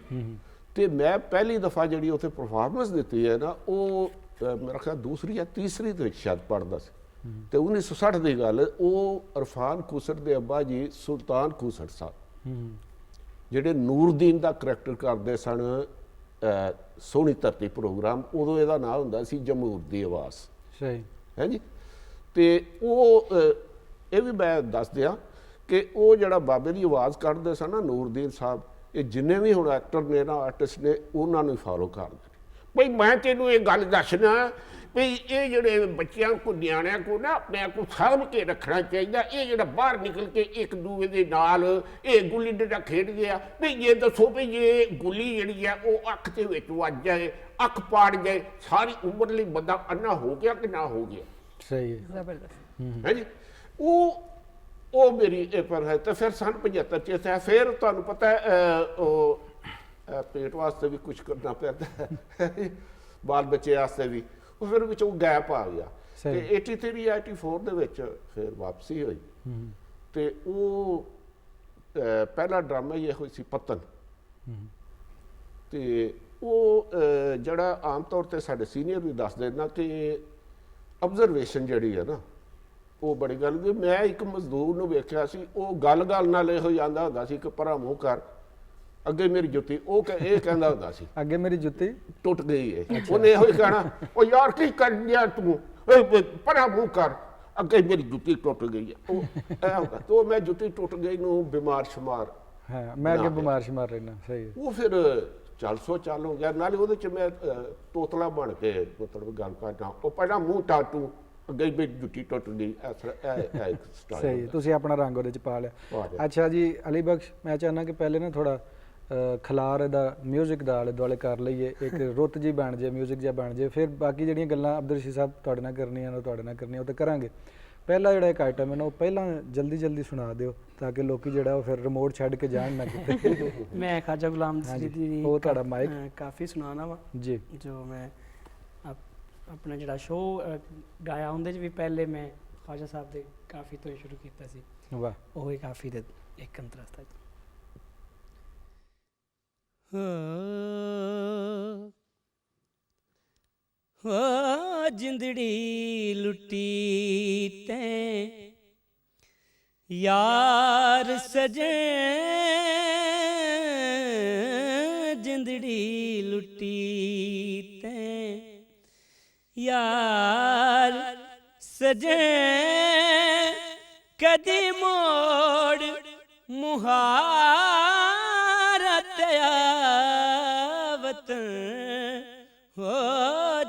ਤੇ ਮੈਂ ਪਹਿਲੀ ਦਫਾ ਜਿਹੜੀ ਉੱਥੇ ਪਰਫਾਰਮੈਂਸ ਦਿੱਤੀ ਹੈ ਨਾ, ਉਹ ਮੇਰਾ ਖਿਆਲ ਦੂਸਰੀ ਜਾਂ ਤੀਸਰੀ ਦੇ ਵਿੱਚ ਸ਼ਾਇਦ ਪੜ੍ਹਦਾ ਸੀ। ਤੇ 1960 ਦੀ ਗੱਲ, ਉਹ ਇਰਫਾਨ ਖੂਸੜ ਦੇ ਅੱਬਾ ਜੀ ਸੁਲਤਾਨ ਖੂਸੜ ਸਾਹਿਬ, ਜਿਹੜੇ ਨੂਰਦੀਨ ਦਾ ਕਰੈਕਟਰ ਕਰਦੇ ਸਨ ਸੋਹਣੀ ਧਰਤੀ ਪ੍ਰੋਗਰਾਮ, ਉਦੋਂ ਇਹਦਾ ਨਾਮ ਹੁੰਦਾ ਸੀ ਜਮਹੂਰ ਦੀ ਆਵਾਜ਼। ਸਹੀ ਹੈ ਜੀ। ਤੇ ਉਹ ਇਹ ਵੀ ਮੈਂ ਦੱਸ ਦਿਆਂ ਕਿ ਉਹ ਜਿਹੜਾ ਬਾਬੇ ਦੀ ਆਵਾਜ਼ ਕੱਢਦੇ ਸਨ ਨਾ ਨੂਰਦੀਨ ਸਾਹਿਬ, ਇਹ ਜਿੰਨੇ ਵੀ ਹੁਣ ਐਕਟਰ ਨੇ ਨਾ, ਆਰਟਿਸਟ ਨੇ, ਉਹਨਾਂ ਨੂੰ ਫਾਲੋ ਕਰਦੇ। ਬਈ ਮੈਂ ਤੈਨੂੰ ਇਹ ਗੱਲ ਦੱਸਣਾ ਵੀ ਇਹ ਜਿਹੜੇ ਬੱਚਿਆਂ ਕੋ ਨਿਆਣਿਆਂ ਕੋ ਨਾ ਆਪਣੇ ਆਪ ਨੂੰ ਸਾਂਭ ਕੇ ਰੱਖਣਾ ਚਾਹੀਦਾ। ਇਹ ਜਿਹੜਾ ਬਾਹਰ ਨਿਕਲ ਕੇ ਇੱਕ ਦੂਜੇ ਦੇ ਨਾਲ ਇਹ ਗੁੱਲੀ ਡੰਡਾ ਖੇਡ ਗਿਆ, ਵੀ ਇਹ ਦੱਸੋ ਵੀ ਜੇ ਗੁੱਲੀ ਜਿਹੜੀ ਆ ਉਹ ਅੱਖ ਦੇ ਵਿੱਚ ਵੱਜ ਜਾਏ, ਅੱਖ ਪਾੜ ਜਾਏ, ਸਾਰੀ ਉਮਰ ਲਈ ਬੰਦਾ ਅੰਨਾ ਹੋ ਗਿਆ ਕਿ ਨਾ ਹੋ ਗਿਆ। ਸਹੀ ਹੈ, ਜ਼ਬਰਦਸਤ। ਹੈ ਜੀ। ਉਹ ਮੇਰੀ ਇਹ ਪਰ ਹੈ। ਤੇ ਫਿਰ ਸਨ 75 ਚ ਹੈ, ਫਿਰ ਤੁਹਾਨੂੰ ਪਤਾ ਹੈ ਉਹ ਪੇਟ ਵਾਸਤੇ ਵੀ ਕੁਝ ਕਰਨਾ ਪੈਂਦਾ ਹੈ, ਬਾਲ ਬੱਚੇ ਵਾਸਤੇ ਵੀ, ਉਹ ਫਿਰ ਵਿੱਚ ਉਹ ਗੈਪ ਆ ਗਿਆ। ਤੇ 83 84 ਦੇ ਵਿੱਚ ਫਿਰ ਵਾਪਸੀ ਹੋਈ। ਤੇ ਉਹ ਪਹਿਲਾ ਡਰਾਮਾ ਹੀ ਇਹੋ ਸੀ ਪਤਨ। ਤੇ ਉਹ ਜਿਹੜਾ ਆਮ ਤੌਰ ਤੇ ਸਾਡੇ ਸੀਨੀਅਰ ਵੀ ਦੱਸਦੇ ਨਾ ਕਿ ਆਬਜ਼ਰਵੇਸ਼ਨ ਜਿਹੜੀ ਹੈ ਨਾ, ਉਹ ਬੜੀ ਗੱਲ ਵੀ, ਮੈਂ ਇੱਕ ਮਜ਼ਦੂਰ ਨੂੰ ਵੇਖਿਆ ਸੀ, ਉਹ ਗੱਲ ਨਾਲ ਇਹੋ ਜਾਂਦਾ ਹੁੰਦਾ ਸੀ ਕਿ ਪਰਾਂ ਮੂੰਹ ਕਰ, ਅੱਗੇ ਮੇਰੀ ਜੁੱਤੀ, ਉਹ ਇਹ ਕਹਿੰਦਾ ਹੁੰਦਾ ਸੀ ਅੱਗੇ ਮੇਰੀ ਜੁੱਤੀ ਟੁੱਟ ਗਈ ਹੈ। ਉਹਨੇ ਇਹੋ ਹੀ ਕਹਿਣਾ, ਉਹ ਯਾਰ ਕੀ ਕਰ ਗਿਆ ਤੂੰ, ਪਰਾਂ ਮੂੰਹ ਕਰ, ਅੱਗੇ ਮੇਰੀ ਜੁੱਤੀ ਟੁੱਟ ਗਈ ਹੈ। ਉਹ ਇਹ ਹੁੰਦਾ। ਤੇ ਮੈਂ ਜੁੱਤੀ ਟੁੱਟ ਗਈ ਨੂੰ ਬਿਮਾਰ ਸ਼ਮਾਰ, ਮੈਂ ਅੱਗੇ ਬਿਮਾਰ ਸ਼ਮਾਰ ਰਹਿਣਾ। ਸਹੀ ਹੈ। ਉਹ ਫਿਰ 400 ਚੱਲ ਹੋ ਗਿਆ। ਨਾਲੇ ਉਹਦੇ ਚ ਮੈਂ ਤੋਤਲਾ ਬਣ ਕੇ ਮਤਲਬ ਗੱਲ ਕਰਦਾ, ਉਹ ਪਹਿਲਾਂ ਮੂੰਹ ਟਾਟੂ, ਅੱਗੇ ਮੇਰੀ ਜੁੱਤੀ ਟੁੱਟ ਗਈ। ਸਹੀ, ਤੁਸੀਂ ਆਪਣਾ ਰੰਗ ਉਹਦੇ ਚ ਪਾ ਲਿਆ। ਅੱਛਾ ਜੀ ਅਲੀ ਬਖਸ਼, ਮੈਂ ਚਾਹੁੰਦਾ ਕਿ ਪਹਿਲੇ ਨਾ ਥੋੜਾ ਖਲਾਰ ਇਹਦਾ ਮਿਊਜ਼ਿਕ ਦਾ ਆਲੇ ਦੁਆਲੇ ਕਰ ਲਈਏ, ਇੱਕ ਰੁੱਤ ਜੀ ਬਣ ਜਾਏ, ਮਿਊਜ਼ਿਕ ਜਿਹਾ ਬਣ ਜਾਏ, ਫਿਰ ਬਾਕੀ ਜਿਹੜੀਆਂ ਗੱਲਾਂ ਅਬਦੁਲ ਰਸ਼ੀਦ ਸਾਹਿਬ ਤੁਹਾਡੇ ਨਾਲ ਕਰਨੀਆਂ ਨੇ ਤੁਹਾਡੇ ਨਾਲ ਕਰਨੀਆਂ ਉਹ ਤਾਂ ਕਰਾਂਗੇ। ਪਹਿਲਾ ਜਿਹੜਾ ਇੱਕ ਆਈਟਮ ਹੈ ਨਾ, ਉਹ ਪਹਿਲਾਂ ਜਲਦੀ ਸੁਣਾ ਦਿਓ ਤਾਂ ਕਿ ਲੋਕੀ ਜਿਹੜਾ ਉਹ ਫਿਰ ਰਿਮੋਟ ਛੱਡ ਕੇ ਜਾਣ ਨਾ ਕਿਤੇ। ਮੈਂ ਖਾਜਾ ਗੁਲਾਮ ਦੀ ਉਹ ਤੁਹਾਡਾ ਮਾਈਕ ਕਾਫੀ ਸੁਣਾਉਣਾ ਵਾ ਜੀ, ਜੋ ਮੈਂ ਆਪਣਾ ਜਿਹੜਾ ਸ਼ੋਅ ਗਾਇਆ ਉਹਦੇ 'ਚ ਵੀ ਪਹਿਲੇ ਮੈਂ ਖਾਜਾ ਸਾਹਿਬ ਦੇ ਕਾਫੀ ਤੋਂ ਸ਼ੁਰੂ ਕੀਤਾ ਸੀ। ਵਾਹ, ਉਹ ਹੀ ਕਾਫੀ ਦੇ ਇੱਕ ਅੰਤਰਸਤਾ ਜਿੰਦੜੀ ਲੁੱਟੀ ਤੈਂ ਯਾਰ ਸਜਣ, ਜਿੰਦੜੀ ਲੁੱਟੀ ਤੈਂ ਯਾਰ ਸਜਣ, ਕਦੀ ਮੋੜ ਮੁਹਾਰਤ ਆਵਤ, ਹੋ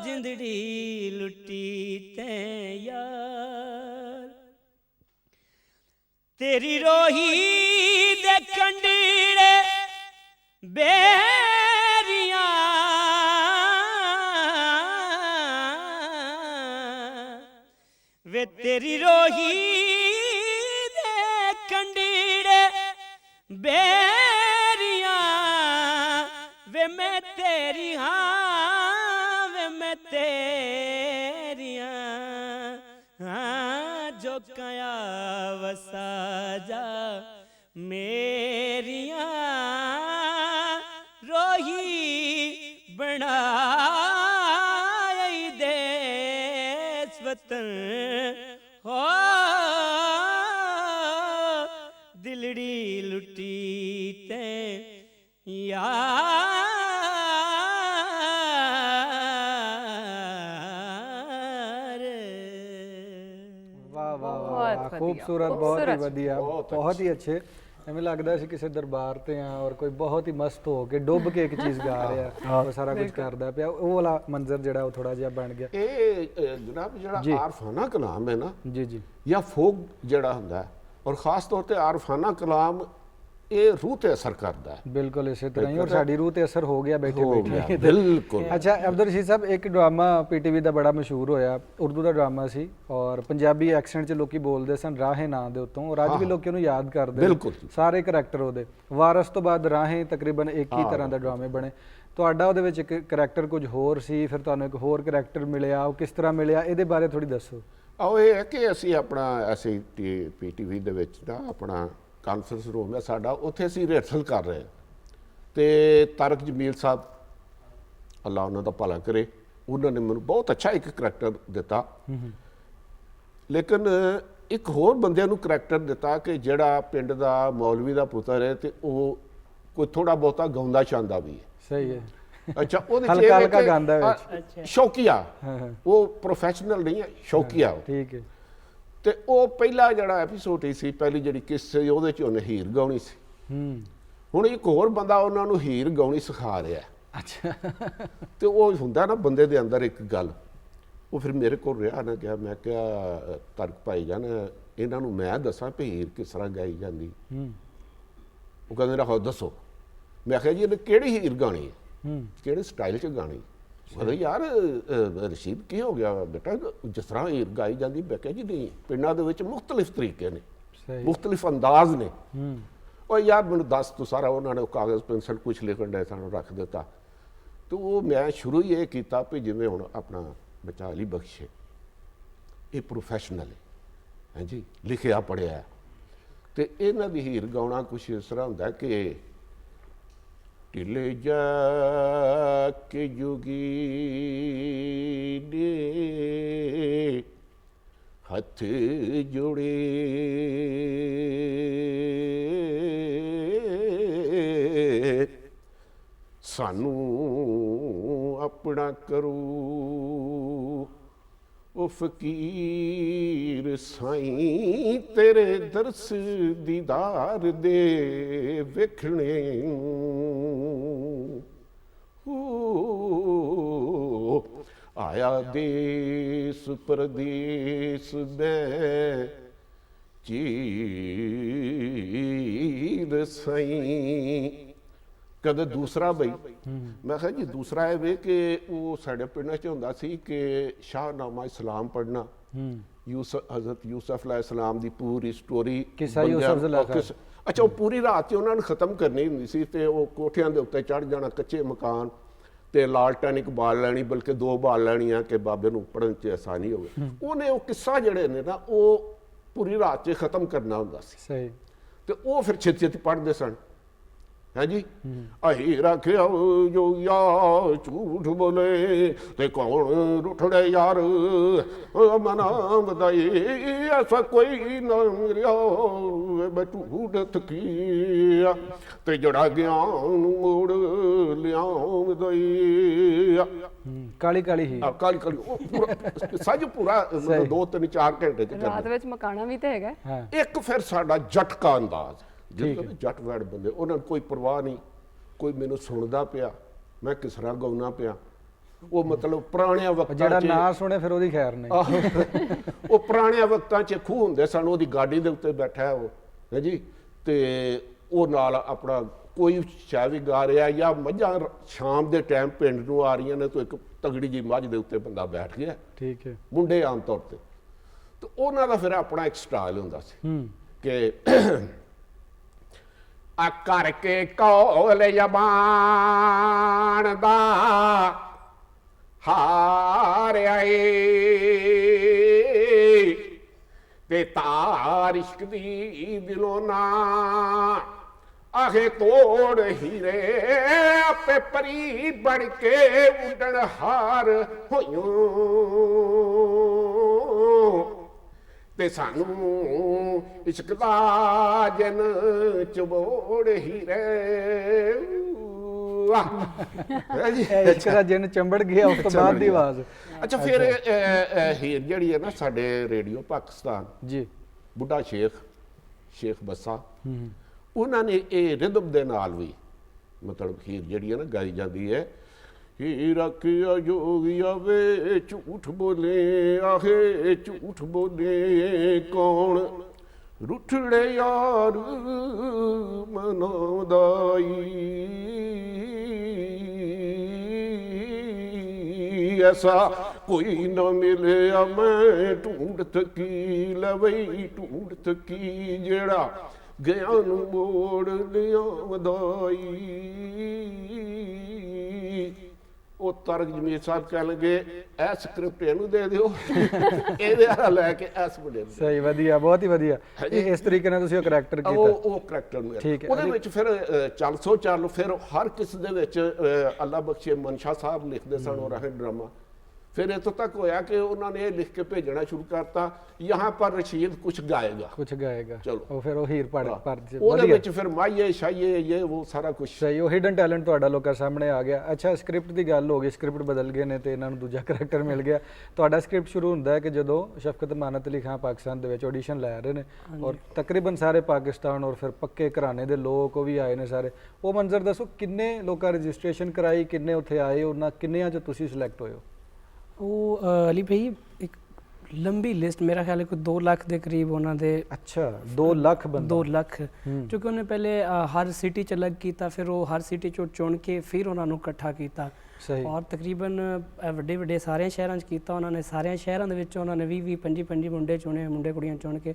ਜਿੰਦੜੀ ਲੁੱਟੀ ਤੈਂ ਯਾਰ, ਤੇਰੀ ਰੋਹੀ ਦੇ ਕੰਢੀੜੇ ਬੇਰੀਆਂ, ਵੇ ਤੇਰੀ ਰੋਹੀ ਦੇ ਕੰਢੀੜੇ ਬੇਰੀਆਂ, ਵੇ ਮੈਂ ਤੇਰੀ ਹਾਂ, ਵੇ ਮੈਂ ਤੇਰੀਆਂ ਹਾਂ, ਜੋ ਕਾਇਆ ਵਸਾ ਜਾ ਮੇਰੀਆਂ, ਰੋਹੀ ਬਣਾਈ ਦੇਸ ਵਤਨ, ਹੋ ਦਿਲੜੀ ਲੁੱਟੀ ਤੇ ਯਾਰ। ਵਾਹ ਵਾਹ ਵਾਹ, ਖੂਬਸੂਰਤ, ਬਹੁਤ ਹੀ ਵਧੀਆ, ਬਹੁਤ ਹੀ ਅੱਛੇ। ਐਵੇਂ ਲੱਗਦਾ ਸੀ ਕਿਸੇ ਦਰਬਾਰ ਤੇ ਆ ਔਰ ਕੋਈ ਬਹੁਤ ਹੀ ਮਸਤ ਹੋ ਕੇ ਡੁੱਬ ਕੇ ਇੱਕ ਚੀਜ਼ ਗਾ ਰਿਹਾ, ਉਹ ਸਾਰਾ ਕੁਝ ਕਰਦਾ ਪਿਆ, ਉਹ ਵਾਲਾ ਮੰਜ਼ਰ ਜਿਹੜਾ ਉਹ ਥੋੜਾ ਜਿਹਾ ਬਣ ਗਿਆ। ਇਹ ਜਨਾਬ ਜਿਹੜਾ ਆਰਫਾਨਾ ਕਲਾਮ ਹੈ ਨਾ ਜੀ ਜੀ, ਜਾਂ ਫੋਕ ਜਿਹੜਾ ਹੁੰਦਾ ਹੈ, ਔਰ ਖਾਸ ਤੌਰ ਤੇ ਆਰਫਾਨਾ ਕਲਾਮ ਇਹ ਰੂਹ ਤੇ ਅਸਰ ਕਰਦਾ ਹੈ। ਬਿਲਕੁਲ ਇਸੇ ਤਰ੍ਹਾਂ ਹੀ, ਔਰ ਸਾਡੀ ਰੂਹ ਤੇ ਅਸਰ ਹੋ ਗਿਆ ਬੈਠੇ ਹੋ ਬੈਠੇ। ਗਿਆ, ਬਿਲਕੁਲ। ਅੱਛਾ ਅਬਦੁਲ ਰਸ਼ੀਦ ਸਾਹਿਬ, ਇੱਕ ਡਰਾਮਾ ਪੀਟੀਵੀ ਦਾ ਬੜਾ ਮਸ਼ਹੂਰ ਹੋਇਆ, ਉਰਦੂ ਦਾ ਡਰਾਮਾ ਸੀ ਔਰ ਪੰਜਾਬੀ ਐਕਸੈਂਟ 'ਚ ਲੋਕੀ ਬੋਲਦੇ ਸਨ ਰਾਹੇ ਨਾਂ ਦੇ ਉੱਤੋਂ, ਔਰ ਅੱਜ ਵੀ ਲੋਕੀ ਉਹਨੂੰ ਯਾਦ ਕਰਦੇ ਨੇ। ਬਿਲਕੁਲ। ਸਾਰੇ ਕਰੈਕਟਰ ਉਹਦੇ। ਵਾਰਸ ਤੋਂ ਬਾਅਦ ਰਾਹੇ ਤਕਰੀਬਨ ਇੱਕ ਹੀ ਤਰ੍ਹਾਂ ਦਾ ਡਰਾਮੇ ਬਣੇ। ਤੁਹਾਡਾ ਉਹਦੇ ਵਿੱਚ ਇੱਕ ਕਰੈਕਟਰ ਕੁਝ ਹੋਰ ਸੀ, ਫਿਰ ਤੁਹਾਨੂੰ ਇੱਕ ਹੋਰ ਕਰੈਕਟਰ ਮਿਲਿਆ, ਉਹ ਕਿਸ ਤਰ੍ਹਾਂ ਮਿਲਿਆ, ਇਹਦੇ ਬਾਰੇ ਥੋੜੀ ਦੱਸੋ। ਆਓ ਇਹ ਹੈ ਕਿ ਅਸੀਂ ਆਪਣਾ ਐਸੇ ਪੀਟੀਵੀ ਦੇ ਵਿੱਚ ਨਾ ਆਪਣਾ ਕਾਨਫਰੰਸ ਰੂਮ ਹੈ ਸਾਡਾ, ਉੱਥੇ ਅਸੀਂ ਰਿਹਰਸਲ ਕਰ ਰਹੇ ਹਾਂ ਤੇ ਤਾਰਕ ਜਮੀਲ ਸਾਹਿਬ, ਅੱਲਾ ਉਹਨਾਂ ਦਾ ਭਲਾ ਕਰੇ, ਉਹਨਾਂ ਨੇ ਮੈਨੂੰ ਬਹੁਤ ਅੱਛਾ ਇੱਕ ਕਰੈਕਟਰ ਦਿੱਤਾ। ਲੇਕਿਨ ਇੱਕ ਹੋਰ ਬੰਦਿਆਂ ਨੂੰ ਕਰੈਕਟਰ ਦਿੱਤਾ ਕਿ ਜਿਹੜਾ ਪਿੰਡ ਦਾ ਮੌਲਵੀ ਦਾ ਪੁੱਤਰ ਹੈ ਤੇ ਉਹ ਕੋਈ ਥੋੜਾ ਬਹੁਤਾ ਗਾਉਂਦਾ ਚਾਹੁੰਦਾ ਵੀ ਹੈ। ਸਹੀ ਹੈ। ਅੱਛਾ, ਉਹਦੇ ਹਲਕਾ ਇਹ ਹੈ ਹਲਕਾ ਕਿ, ਗਾਉਂਦਾ ਵਿੱਚ। ਸ਼ੌਕੀਆ, ਹਾਂ। ਉਹ ਪ੍ਰੋਫੈਸ਼ਨਲ ਨਹੀਂ ਹੈ, ਸ਼ੌਕੀਆ ਉਹ। ਠੀਕ ਹੈ। ਤੇ ਉਹ ਪਹਿਲਾ ਜਿਹੜਾ ਐਪੀਸੋਡ ਸੀ, ਪਹਿਲੀ ਜਿਹੜੀ ਕਿਸ ਸੀ, ਉਹਦੇ ਚ ਉਹਨੇ ਹੀਰ ਗਾਉਣੀ ਸੀ। ਹੁਣ ਇੱਕ ਹੋਰ ਬੰਦਾ ਉਹਨਾਂ ਨੂੰ ਹੀਰ ਗਾਉਣੀ ਸਿਖਾ ਰਿਹਾ। ਅੱਛਾ। ਤੇ ਉਹ ਹੁੰਦਾ ਨਾ ਬੰਦੇ ਦੇ ਅੰਦਰ ਇੱਕ ਗੱਲ, ਉਹ ਫਿਰ ਮੇਰੇ ਕੋਲ ਰਿਹਾ ਨਾ ਗਿਆ, ਮੈਂ ਕਿਹਾ ਤਰਕ ਭਾਈ ਜਾਨ, ਇਹਨਾਂ ਨੂੰ ਮੈਂ ਦੱਸਾਂ ਵੀ ਹੀਰ ਕਿਸ ਤਰ੍ਹਾਂ ਗਾਈ ਜਾਂਦੀ। ਉਹ ਕਹਿੰਦੇ ਰਹੋ ਦੱਸੋ। ਮੈਂ ਕਿਹਾ ਜੀ ਇਹਨੇ ਕਿਹੜੀ ਹੀਰ ਗਾਣੀ ਹੈ, ਕਿਹੜੇ ਸਟਾਈਲ 'ਚ ਗਾਣੀ। ਕਹਿੰਦੇ ਯਾਰ ਰਸ਼ੀਦ ਕੀ ਹੋ ਗਿਆ ਬੇਟਾ, ਜਿਸ ਤਰ੍ਹਾਂ ਹੀਰ ਗਾਈ ਜਾਂਦੀ। ਮੈਂ ਕਿਹਾ ਜੀ ਨਹੀਂ, ਪਿੰਡਾਂ ਦੇ ਵਿੱਚ ਮੁਖਤਲਿਫ ਤਰੀਕੇ ਨੇ, ਮੁਖਤਲਿਫ ਅੰਦਾਜ਼ ਨੇ। ਉਹ ਯਾਰ ਮੈਨੂੰ ਦੱਸ ਤੂੰ ਸਾਰਾ। ਉਹਨਾਂ ਨੇ ਕਾਗਜ਼ ਪੈਨਸਲ ਕੁਛ ਲਿਖਣ ਦੇ ਸਾਨੂੰ ਰੱਖ ਦਿੱਤਾ। ਤੇ ਉਹ ਮੈਂ ਸ਼ੁਰੂ ਹੀ ਇਹ ਕੀਤਾ ਵੀ ਜਿਵੇਂ ਹੁਣ ਆਪਣਾ ਬੱਚਾ ਅਲੀ ਬਖਸ਼ ਹੈ, ਇਹ ਪ੍ਰੋਫੈਸ਼ਨਲ ਹੈ, ਹਾਂਜੀ, ਲਿਖਿਆ ਪੜ੍ਹਿਆ। ਤੇ ਇਹਨਾਂ ਦੀ ਹੀਰ ਗਾਉਣਾ ਕੁਛ ਇਸ ਤਰ੍ਹਾਂ ਹੁੰਦਾ ਕਿ ਢਿੱਲੇ ਜਾ ਕੇ ਜੋਗੀ ਨੇ ਹੱਥ ਜੋੜੇ, ਸਾਨੂੰ ਆਪਣਾ ਕਰੂ ਉਹ ਫਕੀਰ ਸਾਈਂ, ਤੇਰੇ ਦਰਸ ਦੀਦਾਰ ਦੇ ਵੇਖਣੇ। ਆਇਆ ਦੇਸ ਪਰਦੇਸ ਮੈਂ ਚੀਰ ਸਾਈਂ। ਕਦੇ ਦੂਸਰਾ ਬਈ, ਮੈਂ ਕਿਹਾ ਜੀ ਦੂਸਰਾ ਇਹ ਵੇ ਕਿ ਉਹ ਸਾਡੇ ਪਿੰਡਾਂ 'ਚ ਹੁੰਦਾ ਸੀ ਕਿ ਸ਼ਾਹਨਾਮਾ ਇਸਲਾਮ ਪੜ੍ਹਨਾ, ਹਜ਼ਰਤ ਯੂਸਫ ਅਲੈਹਿਸਲਾਮ ਦੀ ਪੂਰੀ ਸਟੋਰੀ। ਅੱਛਾ, ਉਹ ਪੂਰੀ ਰਾਤ 'ਚ ਉਹਨਾਂ ਨੂੰ ਖਤਮ ਕਰਨੀ ਹੁੰਦੀ ਸੀ ਤੇ ਉਹ ਕੋਠਿਆਂ ਦੇ ਉੱਤੇ ਚੜ੍ਹ ਜਾਣਾ, ਕੱਚੇ ਮਕਾਨ ਤੇ ਲਾਲਟਨ ਇੱਕ ਬਾਲ ਲੈਣੀ, ਬਲਕਿ 2 ਬਾਲ ਲੈਣੀਆਂ ਕਿ ਬਾਬੇ ਨੂੰ ਪੜ੍ਹਨ 'ਚ ਆਸਾਨੀ ਹੋਵੇ। ਉਹਨੇ ਉਹ ਕਿੱਸਾ ਜਿਹੜੇ ਨੇ ਨਾ ਉਹ ਪੂਰੀ ਰਾਤ 'ਚ ਖਤਮ ਕਰਨਾ ਹੁੰਦਾ ਸੀ। ਸਹੀ। ਤੇ ਉਹ ਫਿਰ ਛੇਤੀ ਛੇਤੀ ਪੜ੍ਹਦੇ ਸਨ। है जी, अही रखिया जो या झूठ बोले ते कौन रुठड़े यार, मना बताई ऐसा कोई ना मिलिया मैं झूठ थकिया ते जड़ा ज्ञान मोड़ लिया दई। काली काली ही काली काली पूरा सज पूरा 2-3-4 घंटे च ਰਾਤ ਵਿੱਚ ਮਕਾਣਾ ਵੀ ਤੇ ਹੈਗਾ। ਇੱਕ ਫਿਰ ਸਾਡਾ ਜੱਟ ਦਾ ਅੰਦਾਜ਼, ਜਿਹੜੇ ਜੱਟ ਵੈੜ ਬੰਦੇ, ਉਹਨਾਂ ਨੂੰ ਕੋਈ ਪਰਵਾਹ ਨਹੀਂ, ਕੋਈ ਮੈਨੂੰ ਸੁਣਦਾ ਪਿਆ, ਮੈਂ ਕਿਸ ਤਰ੍ਹਾਂ ਗਾਉਣਾ ਪਿਆ। ਉਹ ਮਤਲਬ ਪੁਰਾਣਿਆਂ ਵਕਤਾਂ 'ਚ ਜਿਹੜਾ ਨਾ ਸੁਣੇ ਫਿਰ ਉਹਦੀ ਖੈਰ ਨਹੀਂ। ਉਹ ਪੁਰਾਣਿਆਂ ਵਕਤਾਂ 'ਚ ਖੂਹ ਹੁੰਦੇ ਸਨ, ਉਹਦੀ ਗਾਡੀ ਦੇ ਉੱਤੇ ਬੈਠਾ ਉਹ, ਹੈ ਜੀ, ਤੇ ਉਹ ਨਾਲ ਆਪਣਾ ਕੋਈ ਸ਼ਾਇਦ ਵੀ ਗਾ ਰਿਹਾ, ਜਾਂ ਮੱਝਾਂ ਸ਼ਾਮ ਦੇ ਟਾਈਮ ਪਿੰਡ ਨੂੰ ਆ ਰਹੀਆਂ ਨੇ ਤਾਂ ਇੱਕ ਤਗੜੀ ਜੀ ਮੱਝ ਦੇ ਉੱਤੇ ਬੰਦਾ ਬੈਠ ਗਿਆ। ਠੀਕ ਹੈ, ਮੁੰਡੇ ਆਮ ਤੌਰ ਤੇ। ਤੇ ਉਹਨਾਂ ਦਾ ਫਿਰ ਆਪਣਾ ਇੱਕ ਸਟਾਈਲ ਹੁੰਦਾ ਸੀ ਕਿ ਆ ਕਰਕੇ ਕੋਲ ਜ਼ਬਾਨ ਦਾ ਹਾਰ ਆਏ ਤੇ ਤਾਰ ਇਸ਼ਕ ਦੀ ਦਿਲੋਂ ਨਾ ਆਖੇ ਤੋੜ ਹੀਰੇ ਆਪੇ ਪਰੀ ਬਣ ਕੇ ਉੱਡਣ ਹਾਰ ਹੋਇਓ ਤੇ ਸਾਨੂੰ ਇਸ਼ਕ ਦਾ ਜਨ ਚਬੋੜ ਹੀਰੇ। ਇਸ਼ਕ ਦਾ ਜਨ ਚੰਬੜ ਗਿਆ, ਉਸ ਤੋਂ ਬਾਅਦ ਦੀ ਆਵਾਜ਼। ਅੱਛਾ, ਫਿਰ ਹੀਰ ਜਿਹੜੀ ਹੈ ਨਾ ਸਾਡੇ ਰੇਡੀਓ ਪਾਕਿਸਤਾਨ ਜੀ, ਬੁੱਢਾ ਸ਼ੇਖ ਬੱਸਾ, ਉਹਨਾਂ ਨੇ ਇਹ ਰਿਦਮ ਦੇ ਨਾਲ ਵੀ ਮਤਲਬ ਹੀਰ ਜਿਹੜੀ ਹੈ ਨਾ ਗਾਈ ਜਾਂਦੀ ਹੈ। ਹੀਰ ਆਖਿਆ ਜੋਗੀਆ ਵੇ ਝੂਠ ਬੋਲੇ, ਆਹੇ ਝੂਠ ਬੋਲੇ ਕੌਣ ਰੁੱਠੜੇ ਯਾਰ ਮਨਾਉਂਦਾਈ ਐਸਾ ਕੋਈ ਨਾ ਮਿਲਿਆ ਮੈਂ ਢੂੰਡ ਥਕੀ ਲਵਈ ਢੂੰਡ ਥਕੀ ਜਿਹੜਾ ਗਿਆ ਨੂੰ ਮੋੜ ਲਿਆਉਂਦਾਈ। ਉਹ ਤਰਕ ਜਮੀਰ ਸਾਹਿਬ ਕਹਿ ਲਗੇ ਇਹ ਸਕ੍ਰਿਪਟ ਇਹਨੂੰ ਦੇ ਦਿਓ ਇਹਦੇ ਆ ਲੈ ਕੇ ਇਸ ਮੁੰਡੇ ਨੂੰ। ਸਹੀ, ਵਧੀਆ, ਬਹੁਤ ਹੀ ਵਧੀਆ। ਇਸ ਤਰੀਕੇ ਨਾਲ ਤੁਸੀਂ ਉਹ ਕਰੈਕਟਰ ਕੀਤਾ। ਉਹ ਕਰੈਕਟਰ ਨੂੰ ਠੀਕ ਹੈ। ਉਹਦੇ ਵਿੱਚ ਫਿਰ ਚੱਲ ਸੋ ਚੱਲ ਫਿਰ ਹਰ ਕਿਸ ਦੇ ਵਿੱਚ ਅੱਲਾ ਬਖਸ਼ੇ ਮਨਸ਼ਾ ਸਾਹਿਬ ਲਿਖਦੇ ਸਨ ਉਹ ਰਹਿਣ ਡਰਾਮਾ। फिर इतों तक होया कि उन्होंने ये लिख के भेजना शुरू करता यहाँ पर रशीद कुछ गाएगा चलो ਉਹ ਫਿਰ ਉਹ ਹੀਰ ਪੜ ਉਹਦੇ ਵਿੱਚ ਫਿਰ ਮਾਈਏ ਸ਼ਾਈਏ ਇਹ ਉਹ ਸਾਰਾ ਕੁਝ ਸਹੀ। ਉਹ ਹਿਡਨ ਟੈਲੈਂਟ ਤੁਹਾਡਾ ਲੋਕਾਂ ਸਾਹਮਣੇ ਆ ਗਿਆ। ਅੱਛਾ, ਸਕ੍ਰਿਪਟ ਦੀ ਗੱਲ ਹੋ ਗਈ, ਸਕ੍ਰਿਪਟ ਬਦਲ ਗਏ ਨੇ ਤੇ ਇਹਨਾਂ ਨੂੰ ਦੂਜਾ ਕਰੈਕਟਰ ਮਿਲ ਗਿਆ। ਤੁਹਾਡਾ ਸਕ੍ਰਿਪਟ ਸ਼ੁਰੂ ਹੁੰਦਾ ਹੈ ਕਿ ਜਦੋਂ ਸ਼ਫਕਤ ਮਾਨਤ ਅਲੀ ਖਾਨ ਪਾਕਿਸਤਾਨ ਦੇ ਵਿੱਚ ਆਡੀਸ਼ਨ ਲੈ ਰਹੇ ਨੇ ਔਰ ਤਕਰੀਬਨ ਸਾਰੇ ਪਾਕਿਸਤਾਨ ਔਰ ਫਿਰ ਪੱਕੇ ਘਰਾਣੇ ਦੇ ਲੋਕ ਉਹ ਵੀ ਆਏ ਨੇ ਸਾਰੇ। ਉਹ ਮੰਜ਼ਰ ਦੱਸੋ, ਕਿੰਨੇ ਲੋਕਾਂ ਰਜਿਸਟ੍ਰੇਸ਼ਨ ਕਰਾਈ, ਕਿੰਨੇ ਉੱਥੇ ਆਏ, ਉਹਨਾਂ ਕਿੰਨਿਆਂ 'ਚ ਤੁਸੀਂ ਸਿਲੈਕਟ ਹੋਏ ਹੋ? ਉਹ ਅਲੀ ਭਾਈ ਇੱਕ ਲੰਬੀ ਲਿਸਟ, ਮੇਰਾ ਖਿਆਲ ਹੈ ਕੋਈ 2 ਲੱਖ ਦੇ ਕਰੀਬ ਉਹਨਾਂ ਦੇ। ਅੱਛਾ, 2 ਲੱਖ ਬੰਦਾ? 2 ਲੱਖ, ਕਿਉਂਕਿ ਉਹਨੇ ਪਹਿਲੇ ਹਰ ਸਿਟੀ 'ਚ ਅਲੱਗ ਕੀਤਾ, ਫਿਰ ਉਹ ਹਰ ਸਿਟੀ 'ਚੋਂ ਚੁਣ ਕੇ ਫਿਰ ਉਹਨਾਂ ਨੂੰ ਇਕੱਠਾ ਕੀਤਾ। ਸਹੀ। ਔਰ ਤਕਰੀਬਨ ਵੱਡੇ ਵੱਡੇ ਸਾਰਿਆਂ ਸ਼ਹਿਰਾਂ 'ਚ ਕੀਤਾ ਉਹਨਾਂ ਨੇ। ਸਾਰਿਆਂ ਸ਼ਹਿਰਾਂ ਦੇ ਵਿੱਚ ਉਹਨਾਂ ਨੇ 20 25 ਮੁੰਡੇ ਚੁਣੇ, ਮੁੰਡੇ ਕੁੜੀਆਂ ਚੁਣ ਕੇ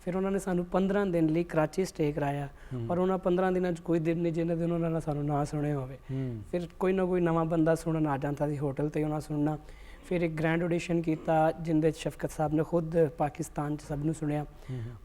ਫਿਰ ਉਹਨਾਂ ਨੇ ਸਾਨੂੰ 15 ਦਿਨ ਲਈ ਕਰਾਚੀ ਸਟੇ ਕਰਾਇਆ। ਔਰ ਉਹਨਾਂ 15 ਦਿਨਾਂ 'ਚ ਕੋਈ ਦਿਨ ਨਹੀਂ ਜਿਹਨਾਂ ਦਿਨ ਉਹਨਾਂ ਨੇ ਸਾਨੂੰ ਨਾ ਸੁਣਿਆ ਹੋਵੇ। ਫਿਰ ਕੋਈ ਨਾ ਕੋਈ ਨਵਾਂ ਬੰਦਾ ਸੁਣਨ ਆ ਜਾਂਦਾ ਸੀ ਹੋਟਲ 'ਤੇ ਉਹਨਾਂ ਸੁਣਨਾ। ਫਿਰ ਇੱਕ ਗ੍ਰੈਂਡ ਆਡੀਸ਼ਨ ਕੀਤਾ ਜਿਹਦੇ 'ਚ ਸ਼ਫਕਤ ਸਾਹਿਬ ਨੇ ਖੁਦ ਪਾਕਿਸਤਾਨ 'ਚ ਸਭ ਨੂੰ ਸੁਣਿਆ।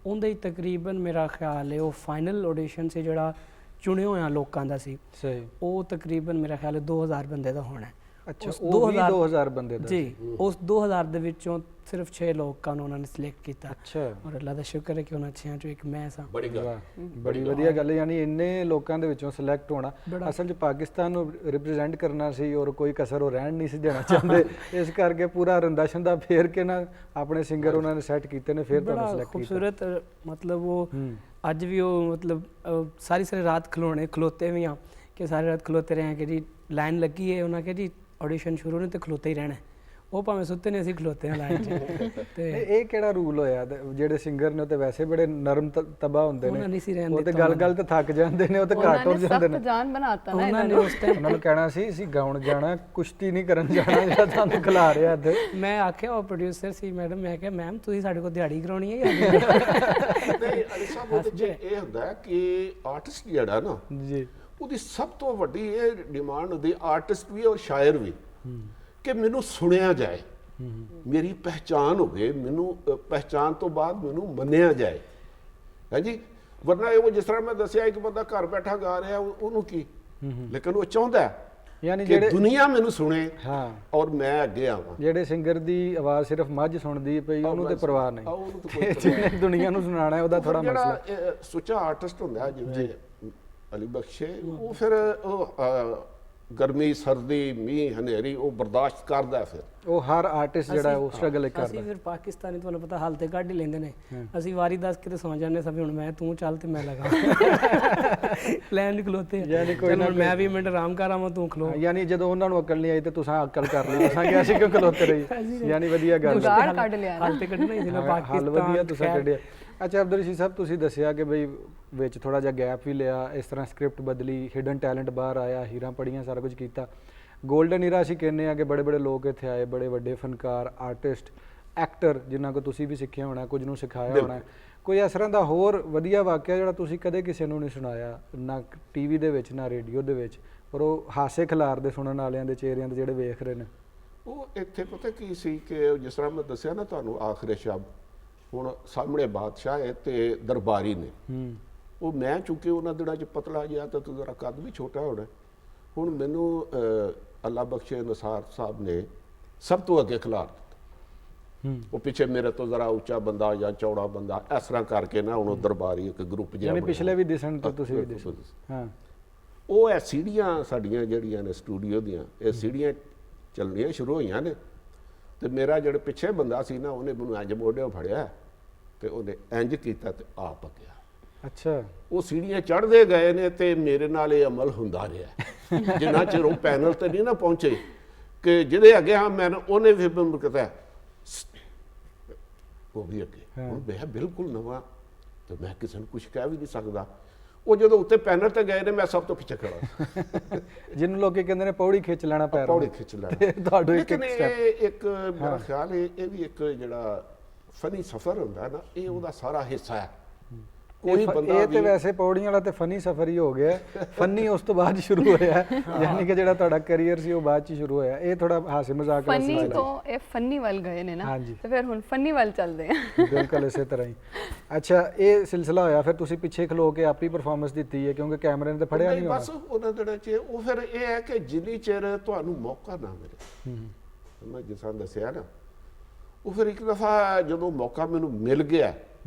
ਉਹਦੇ ਹੀ ਤਕਰੀਬਨ ਮੇਰਾ ਖਿਆਲ ਹੈ ਉਹ ਫਾਈਨਲ ਆਡੀਸ਼ਨ ਸੀ ਜਿਹੜਾ ਚੁਣੇ ਹੋਇਆ ਲੋਕਾਂ ਦਾ ਸੀ। ਸਹੀ। ਉਹ ਤਕਰੀਬਨ ਮੇਰਾ ਖਿਆਲ ਹੈ 2000 ਬੰਦੇ ਦਾ ਹੋਣਾ। ਅੱਛਾ, ਉਹ ਵੀ 2000 ਬੰਦੇ ਦਾ ਜੀ। ਉਸ 2000 ਦੇ ਵਿੱਚੋਂ ਸਿਰਫ 6 ਲੋਕਾਂ ਨੂੰ ਉਹਨਾਂ ਨੇ ਸਿਲੈਕਟ ਕੀਤਾ। ਅੱਛਾ। ਔਰ ਅੱਲਾ ਦਾ ਸ਼ੁਕਰ ਹੈ ਕਿ ਉਹਨਾਂ 6 ਚੋਂ ਇੱਕ ਮੈਂ ਸਾਂ। ਬੜੀ ਵਧੀਆ ਗੱਲ ਹੈ। ਯਾਨੀ ਇੰਨੇ ਲੋਕਾਂ ਦੇ ਵਿੱਚੋਂ ਸਿਲੈਕਟ ਹੋਣਾ, ਅਸਲ 'ਚ ਪਾਕਿਸਤਾਨ ਨੂੰ ਰਿਪਰੈਜ਼ੈਂਟ ਕਰਨਾ ਸੀ ਔਰ ਕੋਈ ਕਸਰ ਉਹ ਰਹਿਣ ਨਹੀਂ ਸੀ ਦੇਣਾ ਚਾਹੁੰਦੇ। ਇਸ ਕਰਕੇ ਪੂਰਾ ਰੰਦਾਸ਼ਨ ਦਾ ਫੇਰ ਕੇ ਨਾ ਆਪਣੇ ਸਿੰਗਰ ਉਹਨਾਂ ਨੇ ਸੈੱਟ ਕੀਤੇ ਨੇ, ਫਿਰ ਤੁਹਾਨੂੰ ਸਿਲੈਕਟ ਕੀਤਾ। ਖੂਬਸੂਰਤ, ਮਤਲਬ ਉਹ ਅੱਜ ਵੀ ਉਹ ਮਤਲਬ ਸਾਰੀ ਰਾਤ ਖਲੋਤੇ ਵੀ ਆ ਕਿ ਸਾਰੀ ਰਾਤ ਖਲੋਤੇ ਰਹੇ ਕਿ ਜੀ ਲਾਈਨ ਲੱਗੀ ਹੈ, ਉਹਨਾਂ ਕਿ ਜੀ ਆਡੀਸ਼ਨ ਸ਼ੁਰੂ ਨੇ ਤੇ ਖਲੋਤੇ ਹੀ ਰਹਿਣਾ। ਉਹ ਭਾਵੇਂ ਸੁੱਤੇ ਨੇ, ਅਸੀਂ ਖਲੋਤੇ ਹਾਂ ਲਾਈਨ 'ਚ। ਤੇ ਇਹ ਕਿਹੜਾ ਰੂਲ ਹੋਇਆ? ਜਿਹੜੇ ਸਿੰਗਰ ਨੇ ਉਹ ਤੇ ਵੈਸੇ ਬੜੇ ਨਰਮ ਤਬਾ ਹੁੰਦੇ ਨੇ, ਉਹ ਤੇ ਗੱਲ ਤੇ ਥੱਕ ਜਾਂਦੇ ਨੇ, ਉਹ ਤੇ ਘਾਟ ਹੋ ਜਾਂਦੇ ਨੇ। ਜਾਨ ਬਣਾਤਾ ਨਾ ਉਹਨਾਂ ਨੇ ਉਸ ਟਾਈਮ ਉਹਨਾਂ ਨੂੰ ਕਹਿਣਾ ਸੀ ਅਸੀਂ ਗਾਉਣ ਜਾਣਾ, ਕੁਸ਼ਤੀ ਨਹੀਂ ਕਰਨ ਜਾਣਾ ਜਿਹੜਾ ਤੁਹਾਨੂੰ ਖਿਲਾ ਰਿਹਾ ਇੱਥੇ। ਮੈਂ ਆਖਿਆ, ਉਹ ਪ੍ਰੋਡਿਊਸਰ ਸੀ ਮੈਡਮ, ਮੈਂ ਕਿਹਾ ਮੈਮ ਤੁਸੀਂ ਸਾਡੇ ਕੋਲ ਦਿਹਾੜੀ ਕਰਾਉਣੀ ਹੈ ਨਹੀਂ ਅਲੀ ਸਾਹਿਬ, ਉਹਦੇ 'ਚ ਇਹ ਹੁੰਦਾ ਕਿ ਆਰਟਿਸਟ ਜਿਹੜਾ ਨਾ ਜੀ, ਉਹਦੀ ਸਭ ਤੋਂ ਵੱਡੀ ਇਹ ਡਿਮਾਂਡ ਹੁੰਦੀ ਆਰਟਿਸਟ ਵੀ ਔਰ ਸ਼ਾਇਰ ਵੀ ਕਿ ਮੈਨੂੰ ਸੁਣਿਆ ਜਾਏ, ਮੇਰੀ ਪਹਿਚਾਨ ਹੋਵੇ, ਮੈਨੂੰ ਪਹਿਚਾਨ ਤੋਂ ਬਾਅਦ ਮੈਨੂੰ ਮੰਨਿਆ ਜਾਏ, ਹੈ ਜੀ। ਵਰਨਾ ਇਹ ਜਿਸ ਤਰ੍ਹਾਂ ਮੈਂ ਦੱਸਿਆ ਇੱਕ ਬੰਦਾ ਘਰ ਬੈਠਾ ਗਾ ਰਿਹਾ, ਉਹਨੂੰ ਕੀ, ਲੇਕਿਨ ਉਹ ਚਾਹੁੰਦਾ ਯਾਨੀ ਕਿ ਦੁਨੀਆ ਮੈਨੂੰ ਸੁਣੇ ਹਾਂ ਔਰ ਮੈਂ ਅੱਗੇ ਆਵਾਂ। ਜਿਹੜੇ ਸਿੰਗਰ ਦੀ ਆਵਾਜ਼ ਸਿਰਫ ਮੱਝ ਸੁਣਦੀ ਪਈ ਉਹਨੂੰ ਤੇ ਪਰਵਾਹ ਨਹੀਂ, ਜਿਹਨੇ ਦੁਨੀਆ ਨੂੰ ਸੁਣਾਣਾ ਉਹਦਾ ਥੋੜਾ ਮਸਲਾ। ਜਿਹੜਾ ਸੁੱਚਾ ਆਰਟਿਸਟ ਹੁੰਦਾ ਜਿਵੇਂ ਅਲੀ ਬਖਸ਼ੇ, ਉਹ ਫਿਰ ਉਹ ਗਰਮੀ ਸਰਦੀ ਮੀਂਹ ਹਨੇਰੀ ਉਹ ਬਰਦਾਸ਼ਤ ਕਰਦਾ। ਫਿਰ ਉਹ ਹਰ ਆਰਟਿਸਟ ਜਿਹੜਾ ਉਹ ਸਟਰਗਲ ਕਰਦਾ। ਅਸੀਂ ਫਿਰ ਪਾਕਿਸਤਾਨੀ ਤੁਹਾਨੂੰ ਪਤਾ ਹਾਲ ਤੇ ਕੱਢ ਹੀ ਲੈਂਦੇ ਨੇ। ਅਸੀਂ ਵਾਰੀ ਦੱਸ ਕੇ ਤੇ ਸੌਂ ਜਾਂਦੇ ਸਭ, ਹੁਣ ਮੈਂ ਤੂੰ ਚੱਲ ਤੇ ਮੈਂ ਲਗਾ ਪਲਾਨ ਖਲੋਤੇ। ਯਾਨੀ ਕੋਈ ਨਾ ਮੈਂ ਵੀ ਮਿੰਟ ਆਰਾਮ ਕਰ ਆਵਾਂ, ਤੂੰ ਖਲੋ। ਯਾਨੀ ਜਦੋਂ ਉਹਨਾਂ ਨੂੰ ਅਕਲ ਨਹੀਂ ਆਈ ਤੇ ਤੁਸੀਂ ਅਕਲ ਕਰ ਲਈ, ਤੁਸੀਂ ਕਿਹਾ ਸੀ ਕਿਉਂ ਖਲੋਤੇ ਰਹੀ। ਯਾਨੀ ਵਧੀਆ ਗੱਲ ਜੁਗਾੜ ਕੱਢ ਲਿਆ ਹਾਲ ਤੇ ਕੱਢਣਾ ਹੀ ਸੀ ਨਾ ਪਾਕਿਸਤਾਨ। ਹਾਲ ਵਧੀਆ ਤੁਸੀਂ ਕੱਢਿਆ। ਅੱਛਾ ਅਬਦੁਲ ਰਸ਼ੀਦ ਸਾਹਿਬ, ਤੁਸੀਂ ਦੱਸਿਆ ਕਿ ਬਈ ਵਿੱਚ ਥੋੜਾ ਜਿਹਾ ਗੈਪ ਵੀ ਲਿਆ, ਇਸ ਤਰ੍ਹਾਂ ਸਕ੍ਰਿਪਟ ਬਦਲੀ, ਹਿਡਨ ਟੈਲੈਂਟ ਬਾਹਰ ਆਇਆ, ਹੀਰਾਂ ਪੜੀਆਂ, ਸਾਰਾ ਕੁਝ ਕੀਤਾ। ਗੋਲਡਨ ਈਰਾ ਅਸੀਂ ਕਹਿੰਦੇ ਆ ਕਿ ਬੜੇ ਬੜੇ ਲੋਕ ਇੱਥੇ ਆਏ, ਬੜੇ ਵੱਡੇ ਫਨਕਾਰ, ਆਰਟਿਸਟ, ਐਕਟਰ, ਜਿਨ੍ਹਾਂ ਕੋਲ ਤੁਸੀਂ ਵੀ ਸਿੱਖਿਆ ਹੋਣਾ, ਕੁਝ ਨੂੰ ਸਿਖਾਇਆ ਹੋਣਾ। ਕੋਈ ਇਸ ਤਰ੍ਹਾਂ ਦਾ ਹੋਰ ਵਧੀਆ ਵਾਕਿਆ ਜਿਹੜਾ ਤੁਸੀਂ ਕਦੇ ਕਿਸੇ ਨੂੰ ਨਹੀਂ ਸੁਣਾਇਆ, ਨਾ ਟੀਵੀ ਦੇ ਵਿੱਚ ਨਾ ਰੇਡੀਓ ਦੇ ਵਿੱਚ, ਪਰ ਉਹ ਹਾਸੇ ਖਿਲਾਰਦੇ ਸੁਣਨ ਵਾਲਿਆਂ ਦੇ ਚਿਹਰਿਆਂ ਦੇ ਜਿਹੜੇ ਵੇਖ ਰਹੇ ਨੇ? ਉਹ ਇੱਥੇ ਪਤਾ ਕੀ ਸੀ ਕਿ ਜਿਸ ਤਰ੍ਹਾਂ ਮੈਂ ਦੱਸਿਆ ਨਾ ਤੁਹਾਨੂੰ ਆਖਰੇ ਸ਼ਬਦ, ਹੁਣ ਸਾਹਮਣੇ ਬਾਦਸ਼ਾਹ ਹੈ ਤੇ ਦਰਬਾਰੀ ਨੇ। ਉਹ ਮੈਂ ਚੁੱਕੇ ਉਹਨਾਂ ਦਿਨਾਂ 'ਚ ਪਤਲਾ ਜਿਹਾ ਤਾਂ ਜ਼ਰਾ ਕੱਦ ਵੀ ਛੋਟਾ ਹੋਣਾ। ਹੁਣ ਮੈਨੂੰ ਅੱਲਾ ਬਖਸ਼ੇ ਨਸਾਰ ਸਾਹਿਬ ਨੇ ਸਭ ਤੋਂ ਅੱਗੇ ਖਿਲਾਰ ਦਿੱਤਾ। ਉਹ ਪਿੱਛੇ ਮੇਰੇ ਤੋਂ ਜ਼ਰਾ ਉੱਚਾ ਬੰਦਾ ਜਾਂ ਚੌੜਾ ਬੰਦਾ, ਇਸ ਤਰ੍ਹਾਂ ਕਰਕੇ ਨਾ ਉਹਨੂੰ ਦਰਬਾਰੀ ਇੱਕ ਗਰੁੱਪ ਜਿਹਾ, ਯਾਨੀ ਪਿਛਲੇ ਵੀ ਦਿਸਣ ਤੇ ਤੁਸੀਂ ਵੀ ਦਿਸੋ। ਹਾਂ, ਉਹ ਇਹ ਸੀੜੀਆਂ ਸਾਡੀਆਂ ਜਿਹੜੀਆਂ ਨੇ ਸਟੂਡੀਓ ਦੀਆਂ, ਇਹ ਸੀੜੀਆਂ ਚੱਲਣੀਆਂ ਸ਼ੁਰੂ ਹੋਈਆਂ ਨੇ ਤੇ ਮੇਰਾ ਜਿਹੜਾ ਪਿੱਛੇ ਬੰਦਾ ਸੀ ਨਾ, ਉਹਨੇ ਮੈਨੂੰ ਇੰਜ ਮੋਢਿਓਂ ਫੜਿਆ ਤੇ ਉਹਨੇ ਇੰਜ ਕੀਤਾ ਤੇ ਆਪ ਅੱਗਿਆ। ਅੱਛਾ, ਉਹ ਸੀੜੀਆਂ ਚੜ੍ਹਦੇ ਗਏ ਨੇ ਤੇ ਮੇਰੇ ਨਾਲ ਇਹ ਅਮਲ ਹੁੰਦਾ ਰਿਹਾ ਜਿੰਨਾ ਚਿਰ ਉਹ ਪੈਨਲ ਤੇ ਨਹੀਂ ਨਾ ਪਹੁੰਚੇ ਕਿ ਜਿਹਦੇ ਅੱਗੇ ਹਾਂ ਮੈਂ, ਉਹਨੇ ਵੀ ਮੈਨੂੰ ਕਹਤਾ ਉਹ ਵੀ ਅੱਗੇ। ਹੁਣ ਮੈਂ ਬਿਲਕੁਲ ਨਵਾਂ ਤੇ ਮੈਂ ਕਿਸੇ ਨੂੰ ਕੁਝ ਕਹਿ ਵੀ ਨਹੀਂ ਸਕਦਾ। ਉਹ ਜਦੋਂ ਉੱਤੇ ਪੈਨਲ ਤੇ ਗਏ ਨੇ ਮੈਂ ਸਭ ਤੋਂ ਪਿੱਛੇ ਖੜਾ ਜਿਹਨੂੰ ਲੋਕੀ ਕਹਿੰਦੇ ਨੇ ਪੌੜੀ ਖਿੱਚ ਲੈਣਾ ਪੈਰ ਪੌੜੀ ਖਿੱਚ ਲੈਣਾ। ਤੇ ਤੁਹਾਡਾ ਇੱਕ ਲੇਕਿਨ ਇਹ ਇੱਕ ਮੇਰਾ ਖਿਆਲ ਹੈ ਇਹ ਵੀ ਇੱਕ ਜਿਹੜਾ ਫਨੀ ਸਫ਼ਰ ਹੁੰਦਾ ਨਾ, ਇਹ ਉਹਦਾ ਸਾਰਾ ਹਿੱਸਾ ਹੈ। ਕੋਈ ਬੰਦਾ ਇਹ ਤੇ ਵੈਸੇ ਪੌੜੀਆਂ ਵਾਲਾ ਤੇ ਫਨੀ ਸਫ਼ਰ ਹੀ ਹੋ ਗਿਆ, ਫਨੀ ਉਸ ਤੋਂ ਬਾਅਦ ਸ਼ੁਰੂ ਹੋਇਆ, ਯਾਨੀ ਕਿ ਜਿਹੜਾ ਤੁਹਾਡਾ ਕੈਰੀਅਰ ਸੀ ਉਹ ਬਾਅਦ ਚ ਸ਼ੁਰੂ ਹੋਇਆ। ਇਹ ਥੋੜਾ ਹਾਸੇ ਮਜ਼ਾਕ ਵਾਲਾ ਫਨੀ ਸਿਲਸਿਲਾ ਤੋਂ ਇਹ ਫਨੀ ਵੱਲ ਗਏ ਨੇ ਨਾ, ਹਾਂਜੀ। ਤੇ ਫਿਰ ਹੁਣ ਫਨੀ ਵੱਲ ਚੱਲਦੇ ਆ। ਬਿਲਕੁਲ ਇਸੇ ਤਰ੍ਹਾਂ ਹੀ। ਅੱਛਾ, ਇਹ ਸਿਲਸਿਲਾ ਹੋਇਆ ਫਿਰ ਤੁਸੀਂ ਪਿੱਛੇ ਖਲੋ ਕੇ ਆਪ ਹੀ ਪਰਫਾਰਮੈਂਸ ਦਿੱਤੀ ਹੈ, ਕਿਉਂਕਿ ਕੈਮਰੇ ਨੇ ਤਾਂ ਫੜਿਆ ਨਹੀਂ ਹੋਣਾ। ਬਸ ਉਹਨਾਂ ਦਿਨਾਂ 'ਚ ਉਹ ਫਿਰ ਇਹ ਹੈ ਕਿ ਜਿੰਨੀ ਚਿਰ ਤੁਹਾਨੂੰ ਮੌਕਾ ਨਾ ਮਿਲੇ, ਮੈਂ ਜਿਸ ਤਰ੍ਹਾਂ ਦੱਸਿਆ ਨਾ, ਉਹ ਫਿਰ ਇੱਕ ਦਫਾ ਜਦੋਂ ਮੌਕਾ ਮੈਨੂੰ ਮਿਲ ਗਿਆ,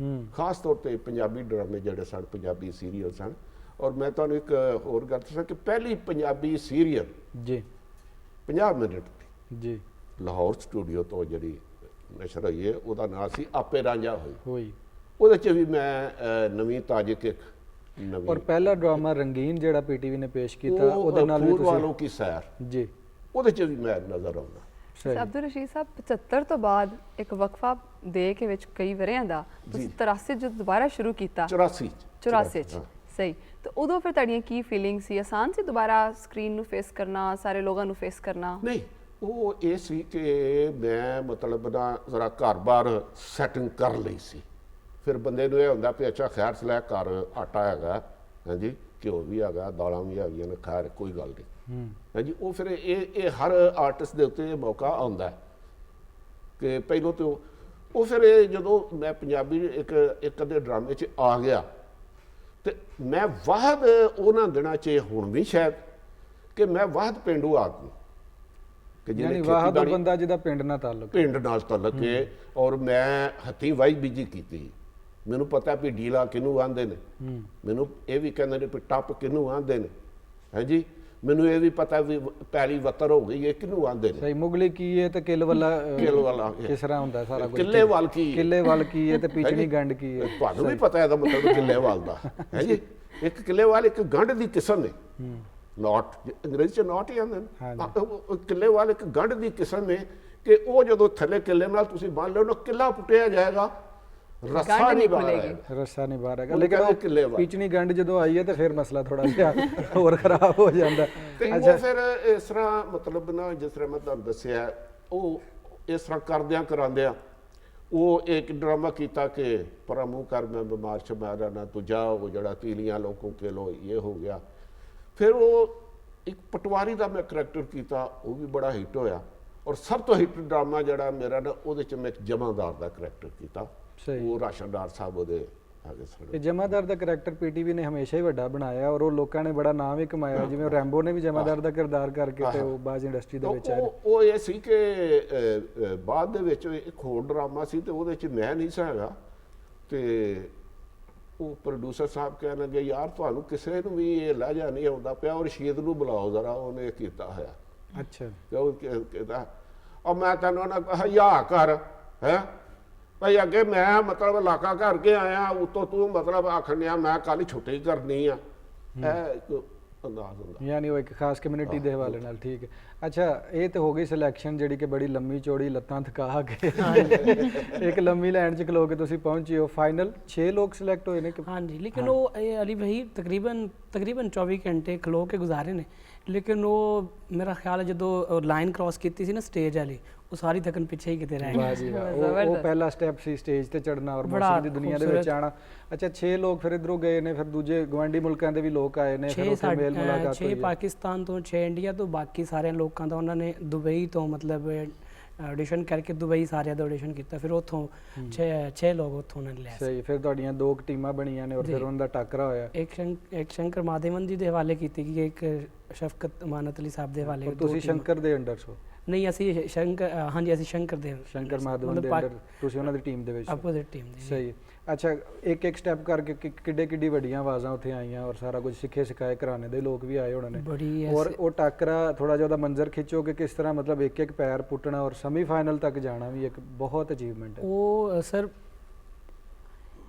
ਖਾਸ ਤੌਰ ਤੇ ਪੰਜਾਬੀ ਡਰਾਮੇ ਜਿਹੜੇ ਸਨ, ਪੰਜਾਬੀ ਸੀਰੀਅਲ ਸਨ, ਔਰ ਮੈਂ ਤੁਹਾਨੂੰ ਇੱਕ ਹੋਰ ਗੱਲ ਦੱਸਾਂ ਕਿ ਪਹਿਲੀ ਪੰਜਾਬੀ ਸੀਰੀਅਲ ਜੀ 50 ਮਿੰਟ ਦੀ ਜੀ ਲਾਹੌਰ ਸਟੂਡੀਓ ਤੋਂ ਜਿਹੜੀ ਨਸ਼ਰ ਹੋਈ ਹੈ, ਉਹਦਾ ਨਾਂ ਸੀ ਆਪੇ ਰਾਂਝਾ ਹੋਈ। ਉਹਦੇ 'ਚ ਵੀ ਮੈਂ ਨਵੀਂ ਤਾਜਿਕ ਇੱਕ ਨਵੀਂ ਔਰ ਪਹਿਲਾ ਡਰਾਮਾ ਰੰਗੀਨ ਜਿਹੜਾ ਪੀਟੀਵੀ ਨੇ ਪੇਸ਼ ਕੀਤਾ, ਉਹਦੇ ਨਾਲ ਵੀ ਫੂਲ ਵਾਲੋਂ ਕੀ ਸੈਰ, ਜੀ ਉਹਦੇ 'ਚ ਵੀ ਮੈਂ ਨਜ਼ਰ ਆਉਂਦਾ। ਅਬਦੁਲ ਰਸ਼ੀਦ ਸਾਹਿਬ 75 ਤੋਂ ਬਾਅਦ ਇੱਕ ਵਕਫਾ ਦੇ ਕੇ ਵਿੱਚ ਕਈ ਵਰਿਆਂ ਦਾ ਤੁਸੀਂ 83 ਜਦੋਂ ਦੁਬਾਰਾ ਸ਼ੁਰੂ ਕੀਤਾ 84 84 ਚ ਸਹੀ, ਤੇ ਉਦੋਂ ਫਿਰ ਤੁਹਾਡੀਆਂ ਕੀ ਫੀਲਿੰਗ ਸੀ? ਆਸਾਨ ਸੀ ਦੁਬਾਰਾ ਸਕਰੀਨ ਨੂੰ ਫੇਸ ਕਰਨਾ, ਸਾਰੇ ਲੋਕਾਂ ਨੂੰ ਫੇਸ ਕਰਨਾ? ਨਹੀਂ, ਉਹ ਇਹ ਸੀ ਕਿ ਮੈਂ ਮਤਲਬ ਨਾ ਜ਼ਰਾ ਘਰ-ਬਾਰ ਸੈਟਿੰਗ ਕਰ ਲਈ ਸੀ। ਫਿਰ ਬੰਦੇ ਨੂੰ ਇਹ ਹੁੰਦਾ ਵੀ ਅੱਛਾ ਖੈਰ ਸਲਾਹ ਘਰ ਆਟਾ ਹੈਗਾ, ਹਾਂਜੀ, ਘਿਓ ਵੀ ਹੈਗਾ, ਦਾਲਾਂ ਵੀ ਹੈਗੀਆਂ ਨੇ, ਖੈਰ ਕੋਈ ਗੱਲ ਨਹੀਂ, ਹਾਂਜੀ। ਉਹ ਫਿਰ ਇਹ ਹਰ ਆਰਟਿਸਟ ਦੇ ਉੱਤੇ ਇਹ ਮੌਕਾ ਆਉਂਦਾ ਕਿ ਪਹਿਲੋਂ ਤੋਂ ਉਹ ਫਿਰ ਇਹ ਜਦੋਂ ਮੈਂ ਪੰਜਾਬੀ ਇੱਕ ਅੱਧੇ ਡਰਾਮੇ 'ਚ ਆ ਗਿਆ ਤੇ ਮੈਂ ਵਾਹਦ ਉਹਨਾਂ ਦਿਨਾਂ 'ਚ ਹੁਣ ਵੀ ਸ਼ਾਇਦ ਕਿ ਮੈਂ ਵਾਹਦ ਪੇਂਡੂ ਆਦਮੀ ਕਿ ਯਾਨੀ ਵਾਹਦ ਉਹ ਬੰਦਾ ਜਿਹਦਾ ਪਿੰਡ ਨਾਲ ਤਾਲੁਕ, ਪਿੰਡ ਨਾਲ ਤਾਲੁਕ ਹੈ, ਔਰ ਮੈਂ ਹੱਥੀਂ ਵਾਈ ਬੀਜੀ ਕੀਤੀ। ਮੈਨੂੰ ਪਤਾ ਵੀ ਢੀਲਾ ਕਿਹਨੂੰ ਆਂਦੇ ਨੇ, ਮੈਨੂੰ ਇਹ ਵੀ ਕਹਿੰਦੇ ਨੇ ਵੀ ਟੱਪ ਕਿਹਨੂੰ ਆਂਦੇ ਨੇ, ਹਾਂਜੀ। ਮੈਨੂੰ ਇਹ ਵੀ ਪਤਾ ਵੀ ਪੈਲੀ ਵੱਤਰ ਹੋ ਗਈ ਹੈ ਕਿਹਨੂੰ ਆਂਦੇ ਨੇ। ਸਹੀ, ਮੁਗਲੀ ਕੀ ਹੈ ਤੇ ਕਿੱਲ ਵਾਲਾ ਕਿਸ ਤਰ੍ਹਾਂ ਹੁੰਦਾ ਸਾਰਾ ਕੁਝ, ਕਿੱਲੇ ਵੱਲ ਕੀ, ਕਿੱਲੇ ਵੱਲ ਕੀ ਹੈ ਤੇ ਪਿਛਣੀ ਗੰਢ ਕੀ ਹੈ, ਤੁਹਾਨੂੰ ਵੀ ਪਤਾ ਇਹਦਾ ਮਤਲਬ ਕਿੱਲੇ ਵੱਲ ਦਾ ਹੈ ਜੀ। ਇੱਕ ਕਿੱਲੇ ਵੱਲ ਇੱਕ ਗੰਢ ਦੀ ਕਿਸਮ ਹੈ, ਨਾਟ ਅੰਗਰੇਜ਼ੀ ਚ ਨਾਟ ਹੀ ਆਂਦੇ ਨੇ। ਕਿੱਲੇ ਵੱਲ ਇੱਕ ਗੰਢ ਦੀ ਕਿਸਮ ਹੈ ਕਿ ਉਹ ਜਦੋਂ ਥੱਲੇ ਕਿੱਲੇ ਨਾਲ ਤੁਸੀਂ ਬੰਨ ਲਓ ਨਾ, ਕਿੱਲਾ ਪੁੱਟਿਆ ਜਾਏਗਾ, ਰੱਸਾ ਨਹੀਂ ਬਾਹਰ, ਰੱਸਾ ਨਹੀਂ ਬਾਹਰ ਹੈਗਾ। ਲੇਕਿਨ ਉਹ ਪਿਛਣੀ ਗੰਢ ਜਦੋਂ ਆਈ ਹੈ ਤੇ ਫਿਰ ਮਸਲਾ ਥੋੜਾ ਜਿਹਾ ਹੋਰ ਖਰਾਬ ਹੋ ਜਾਂਦਾ। ਤੇ ਉਹ ਫਿਰ ਇਸ ਤਰ੍ਹਾਂ ਮਤਲਬ ਨਾ, ਜਿਸ ਤਰ੍ਹਾਂ ਮੈਂ ਤੁਹਾਨੂੰ ਦੱਸਿਆ, ਉਹ ਇਸ ਤਰ੍ਹਾਂ ਕਰਦਿਆਂ ਕਰਾਂਦਿਆਂ ਉਹ ਇੱਕ ਡਰਾਮਾ ਕੀਤਾ ਕਿ ਪਰਾ ਮੂੰਹ ਕਰ ਮੈਂ ਬਿਮਾਰ ਸ਼ਮਾਰਾ ਨਾ ਤੂੰ ਜਾ, ਉਹ ਜਿਹੜਾ ਤੀਲੀਆਂ ਲੋਕੋਂ ਕੇ ਲੋ ਇਹ ਹੋ ਗਿਆ। ਫਿਰ ਉਹ ਇੱਕ ਪਟਵਾਰੀ ਦਾ ਮੈਂ ਕਰੈਕਟਰ ਕੀਤਾ, ਉਹ ਵੀ ਬੜਾ ਹਿੱਟ ਹੋਇਆ। ਔਰ ਸਭ ਤੋਂ ਹਿੱਟ ਡਰਾਮਾ ਜਿਹੜਾ ਮੇਰਾ ਨਾ, ਉਹਦੇ 'ਚ ਮੈਂ ਇੱਕ ਜਮਾਦਾਰ ਦਾ ਕਰੈਕਟਰ ਕੀਤਾ, ਉਹ ਰਾਸ਼ਨਦਾਰ ਸਾਹਿਬ ਉਹਦੇ ਆਗੇ ਸਨ। ਇਹ ਜਮਾਦਾਰ ਦਾ ਕਰੈਕਟਰ ਪੀਟੀਵੀ ਨੇ ਹਮੇਸ਼ਾ ਹੀ ਵੱਡਾ ਬਣਾਇਆ ਔਰ ਉਹ ਲੋਕਾਂ ਨੇ ਬੜਾ ਨਾਮ ਵੀ ਕਮਾਇਆ, ਜਿਵੇਂ ਰੈਂਬੋ ਨੇ ਵੀ ਜਮਾਦਾਰ ਦਾ ਕਿਰਦਾਰ ਕਰਕੇ ਤੇ ਉਹ ਬਾਜ਼ ਇੰਡਸਟਰੀ ਦੇ ਵਿੱਚ ਆਇਆ। ਉਹ ਇਹ ਸੀ ਕਿ ਬਾਅਦ ਦੇ ਵਿੱਚ ਇੱਕ ਹੋਰ ਡਰਾਮਾ ਸੀ ਤੇ ਉਹਦੇ 'ਚ ਮੈਂ ਨਹੀਂ ਸੀ ਹੈਗਾ, ਤੇ ਉਹ ਪ੍ਰੋਡਿਊਸਰ ਸਾਹਿਬ ਕਹਿਣ ਲੱਗੇ ਯਾਰ ਤੁਹਾਨੂੰ ਕਿਸੇ ਨੂੰ ਵੀ ਇਹ ਲਹਿਜਾ ਨਹੀਂ ਆਉਂਦਾ ਪਿਆ, ਔਰ ਰਸ਼ੀਦ ਨੂੰ ਬੁਲਾਓ ਜ਼ਰਾ, ਉਹਨੇ ਕੀਤਾ ਹੋਇਆ। ਅੱਛਾ, ਉਹ ਕਹਿੰਦਾ ਉਹ ਮੈਂ ਤੈਨੂੰ ਨਾ ਹਯਾ ਕਰ ਹੈ ਭਾਈ, ਅੱਗੇ ਮੈਂ ਮਤਲਬ ਇਲਾਕਾ ਕਰਕੇ ਆਇਆ, ਉਤੋਂ ਤੂੰ ਮਤਲਬ ਆਖਣ ਡਿਆ ਮੈਂ ਕੱਲ ਛੁੱਟੀ ਕਰਨੀ ਆ, ਇਹ ਅੰਦਾਜ਼ ਹੁੰਦਾ। ਯਾਨੀ ਉਹ ਇੱਕ ਖਾਸ ਕਮਿਊਨਿਟੀ ਦੇ ਹਵਾਲੇ ਨਾਲ, ਠੀਕ ਹੈ। ਅੱਛਾ, ਇਹ ਤੇ ਹੋ ਗਈ ਸਿਲੈਕਸ਼ਨ ਜਿਹੜੀ ਕਿ ਬੜੀ ਲੰਮੀ ਚੌੜੀ, ਲੱਤਾਂ ਥਕਾ ਕੇ ਇੱਕ ਲੰਮੀ ਲਾਈਨ 'ਚ ਖਲੋ ਕੇ ਤੁਸੀਂ ਪਹੁੰਚੇ ਹੋ। ਫਾਈਨਲ 6 ਲੋਕ ਸਿਲੈਕਟ ਹੋਏ ਨੇ। ਹਾਂਜੀ, ਲੇਕਿਨ ਉਹ ਅਲੀ ਭਾਈ ਤਕਰੀਬਨ 24 ਘੰਟੇ ਖਲੋ ਕੇ ਗੁਜ਼ਾਰੇ ਨੇ, ਲੇਕਿਨ ਉਹ ਮੇਰਾ ਖਿਆਲ ਹੈ ਜਦੋਂ ਲਾਈਨ ਕ੍ਰਾਸ ਕੀਤੀ ਸੀ ਨਾ ਸਟੇਜ ਵਾਲੀ, ਉਹ ਸਾਰੀ ਤੱਕਨ ਪਿੱਛੇ ਹੀ ਕਿਤੇ ਰਹਿ ਵਾਹ ਜੀ ਵਾਹ, ਉਹ ਪਹਿਲਾ ਸਟੈਪ ਸੀ ਸਟੇਜ ਤੇ ਚੜਨਾ ਔਰ ਮੌਸਮ ਦੀ ਦੁਨੀਆ ਦੇ ਵਿੱਚ ਆਣਾ। ਅੱਛਾ, 6 ਲੋਕ ਫਿਰ ਇਧਰੋਂ ਗਏ ਨੇ, ਫਿਰ ਦੂਜੇ ਗਵਾਂਢੀ ਮੁਲਕਾਂ ਦੇ ਵੀ ਲੋਕ ਆਏ ਨੇ, ਫਿਰ ਉੱਥੇ ਮੇਲ ਮੁਲਾਕਾਤ ਹੋਈ। 6 ਪਾਕਿਸਤਾਨ ਤੋਂ, 6 ਇੰਡੀਆ ਤੋਂ, ਬਾਕੀ ਸਾਰੇ ਲੋਕਾਂ ਦਾ ਉਹਨਾਂ ਨੇ ਦੁਬਈ ਤੋਂ ਮਤਲਬ ਆਡੀਸ਼ਨ ਕਰਕੇ ਦੁਬਈ ਸਾਰਿਆਂ ਦਾ ਆਡੀਸ਼ਨ ਕੀਤਾ, ਫਿਰ ਉੱਥੋਂ 6 ਲੋਕ ਉੱਥੋਂ ਉਹਨਾਂ ਨੇ ਲਿਆ। ਸਹੀ, ਫਿਰ ਤੁਹਾਡੀਆਂ 2 ਟੀਮਾਂ ਬਣੀਆਂ ਨੇ ਔਰ ਫਿਰ ਉਹਨਾਂ ਦਾ ਟੱਕਰਾ ਹੋਇਆ। ਇੱਕ ਸ਼ੰਕਰ ਮਾਧੇਵਨ ਜੀ ਦੇ ਹਵਾਲੇ ਕੀਤੀ ਗਈ, ਇੱਕ ਸ਼ਫਕਤ ਅਮਾਨਤ ਅਲੀ ਸਾਹਿਬ ਦੇ ਹਵਾਲੇ। ਤੁਸੀਂ ਸ਼ੰਕਰ ਦੇ ਅੰਡਰ ਸੋ? ਨਹੀਂ, ਅਸੀਂ ਸ਼ੰਕਰ, ਹਾਂਜੀ ਅਸੀਂ ਸ਼ੰਕਰ ਮਾਧਵਨ ਦੇ ਅੰਡਰ, ਤੁਸੀਂ ਉਹਨਾਂ ਦੀ ਟੀਮ ਦੇ ਵਿੱਚ? ਆਪੋਜ਼ਿਟ ਟੀਮ ਦੀ। ਸਹੀ। ਅੱਛਾ, ਇੱਕ ਸਟੈਪ ਕਰਕੇ ਕਿੱਡੀ ਵੱਡੀਆਂ ਆਵਾਜ਼ਾਂ ਉੱਥੇ ਆਈਆਂ ਔਰ ਸਾਰਾ ਕੁਝ ਸਿੱਖੇ ਸਿਖਾਏ ਘਰਾਣੇ ਦੇ ਲੋਕ ਵੀ ਆਏ ਉਹਨਾਂ ਨੇ, ਔਰ ਉਹ ਟੱਕਰਾ ਥੋੜਾ ਜਿਹਾ ਉਹਦਾ ਮੰਜ਼ਰ ਖਿੱਚੋ ਕਿ ਕਿਸ ਤਰ੍ਹਾਂ ਮਤਲਬ ਇੱਕ ਪੈਰ ਪੁੱਟਣਾ ਔਰ ਸੈਮੀਫਾਈਨਲ ਤੱਕ ਜਾਣਾ ਵੀ ਇੱਕ ਬਹੁਤ ਅਚੀਵਮੈਂਟ ਹੈ। ਉਹ ਸਰ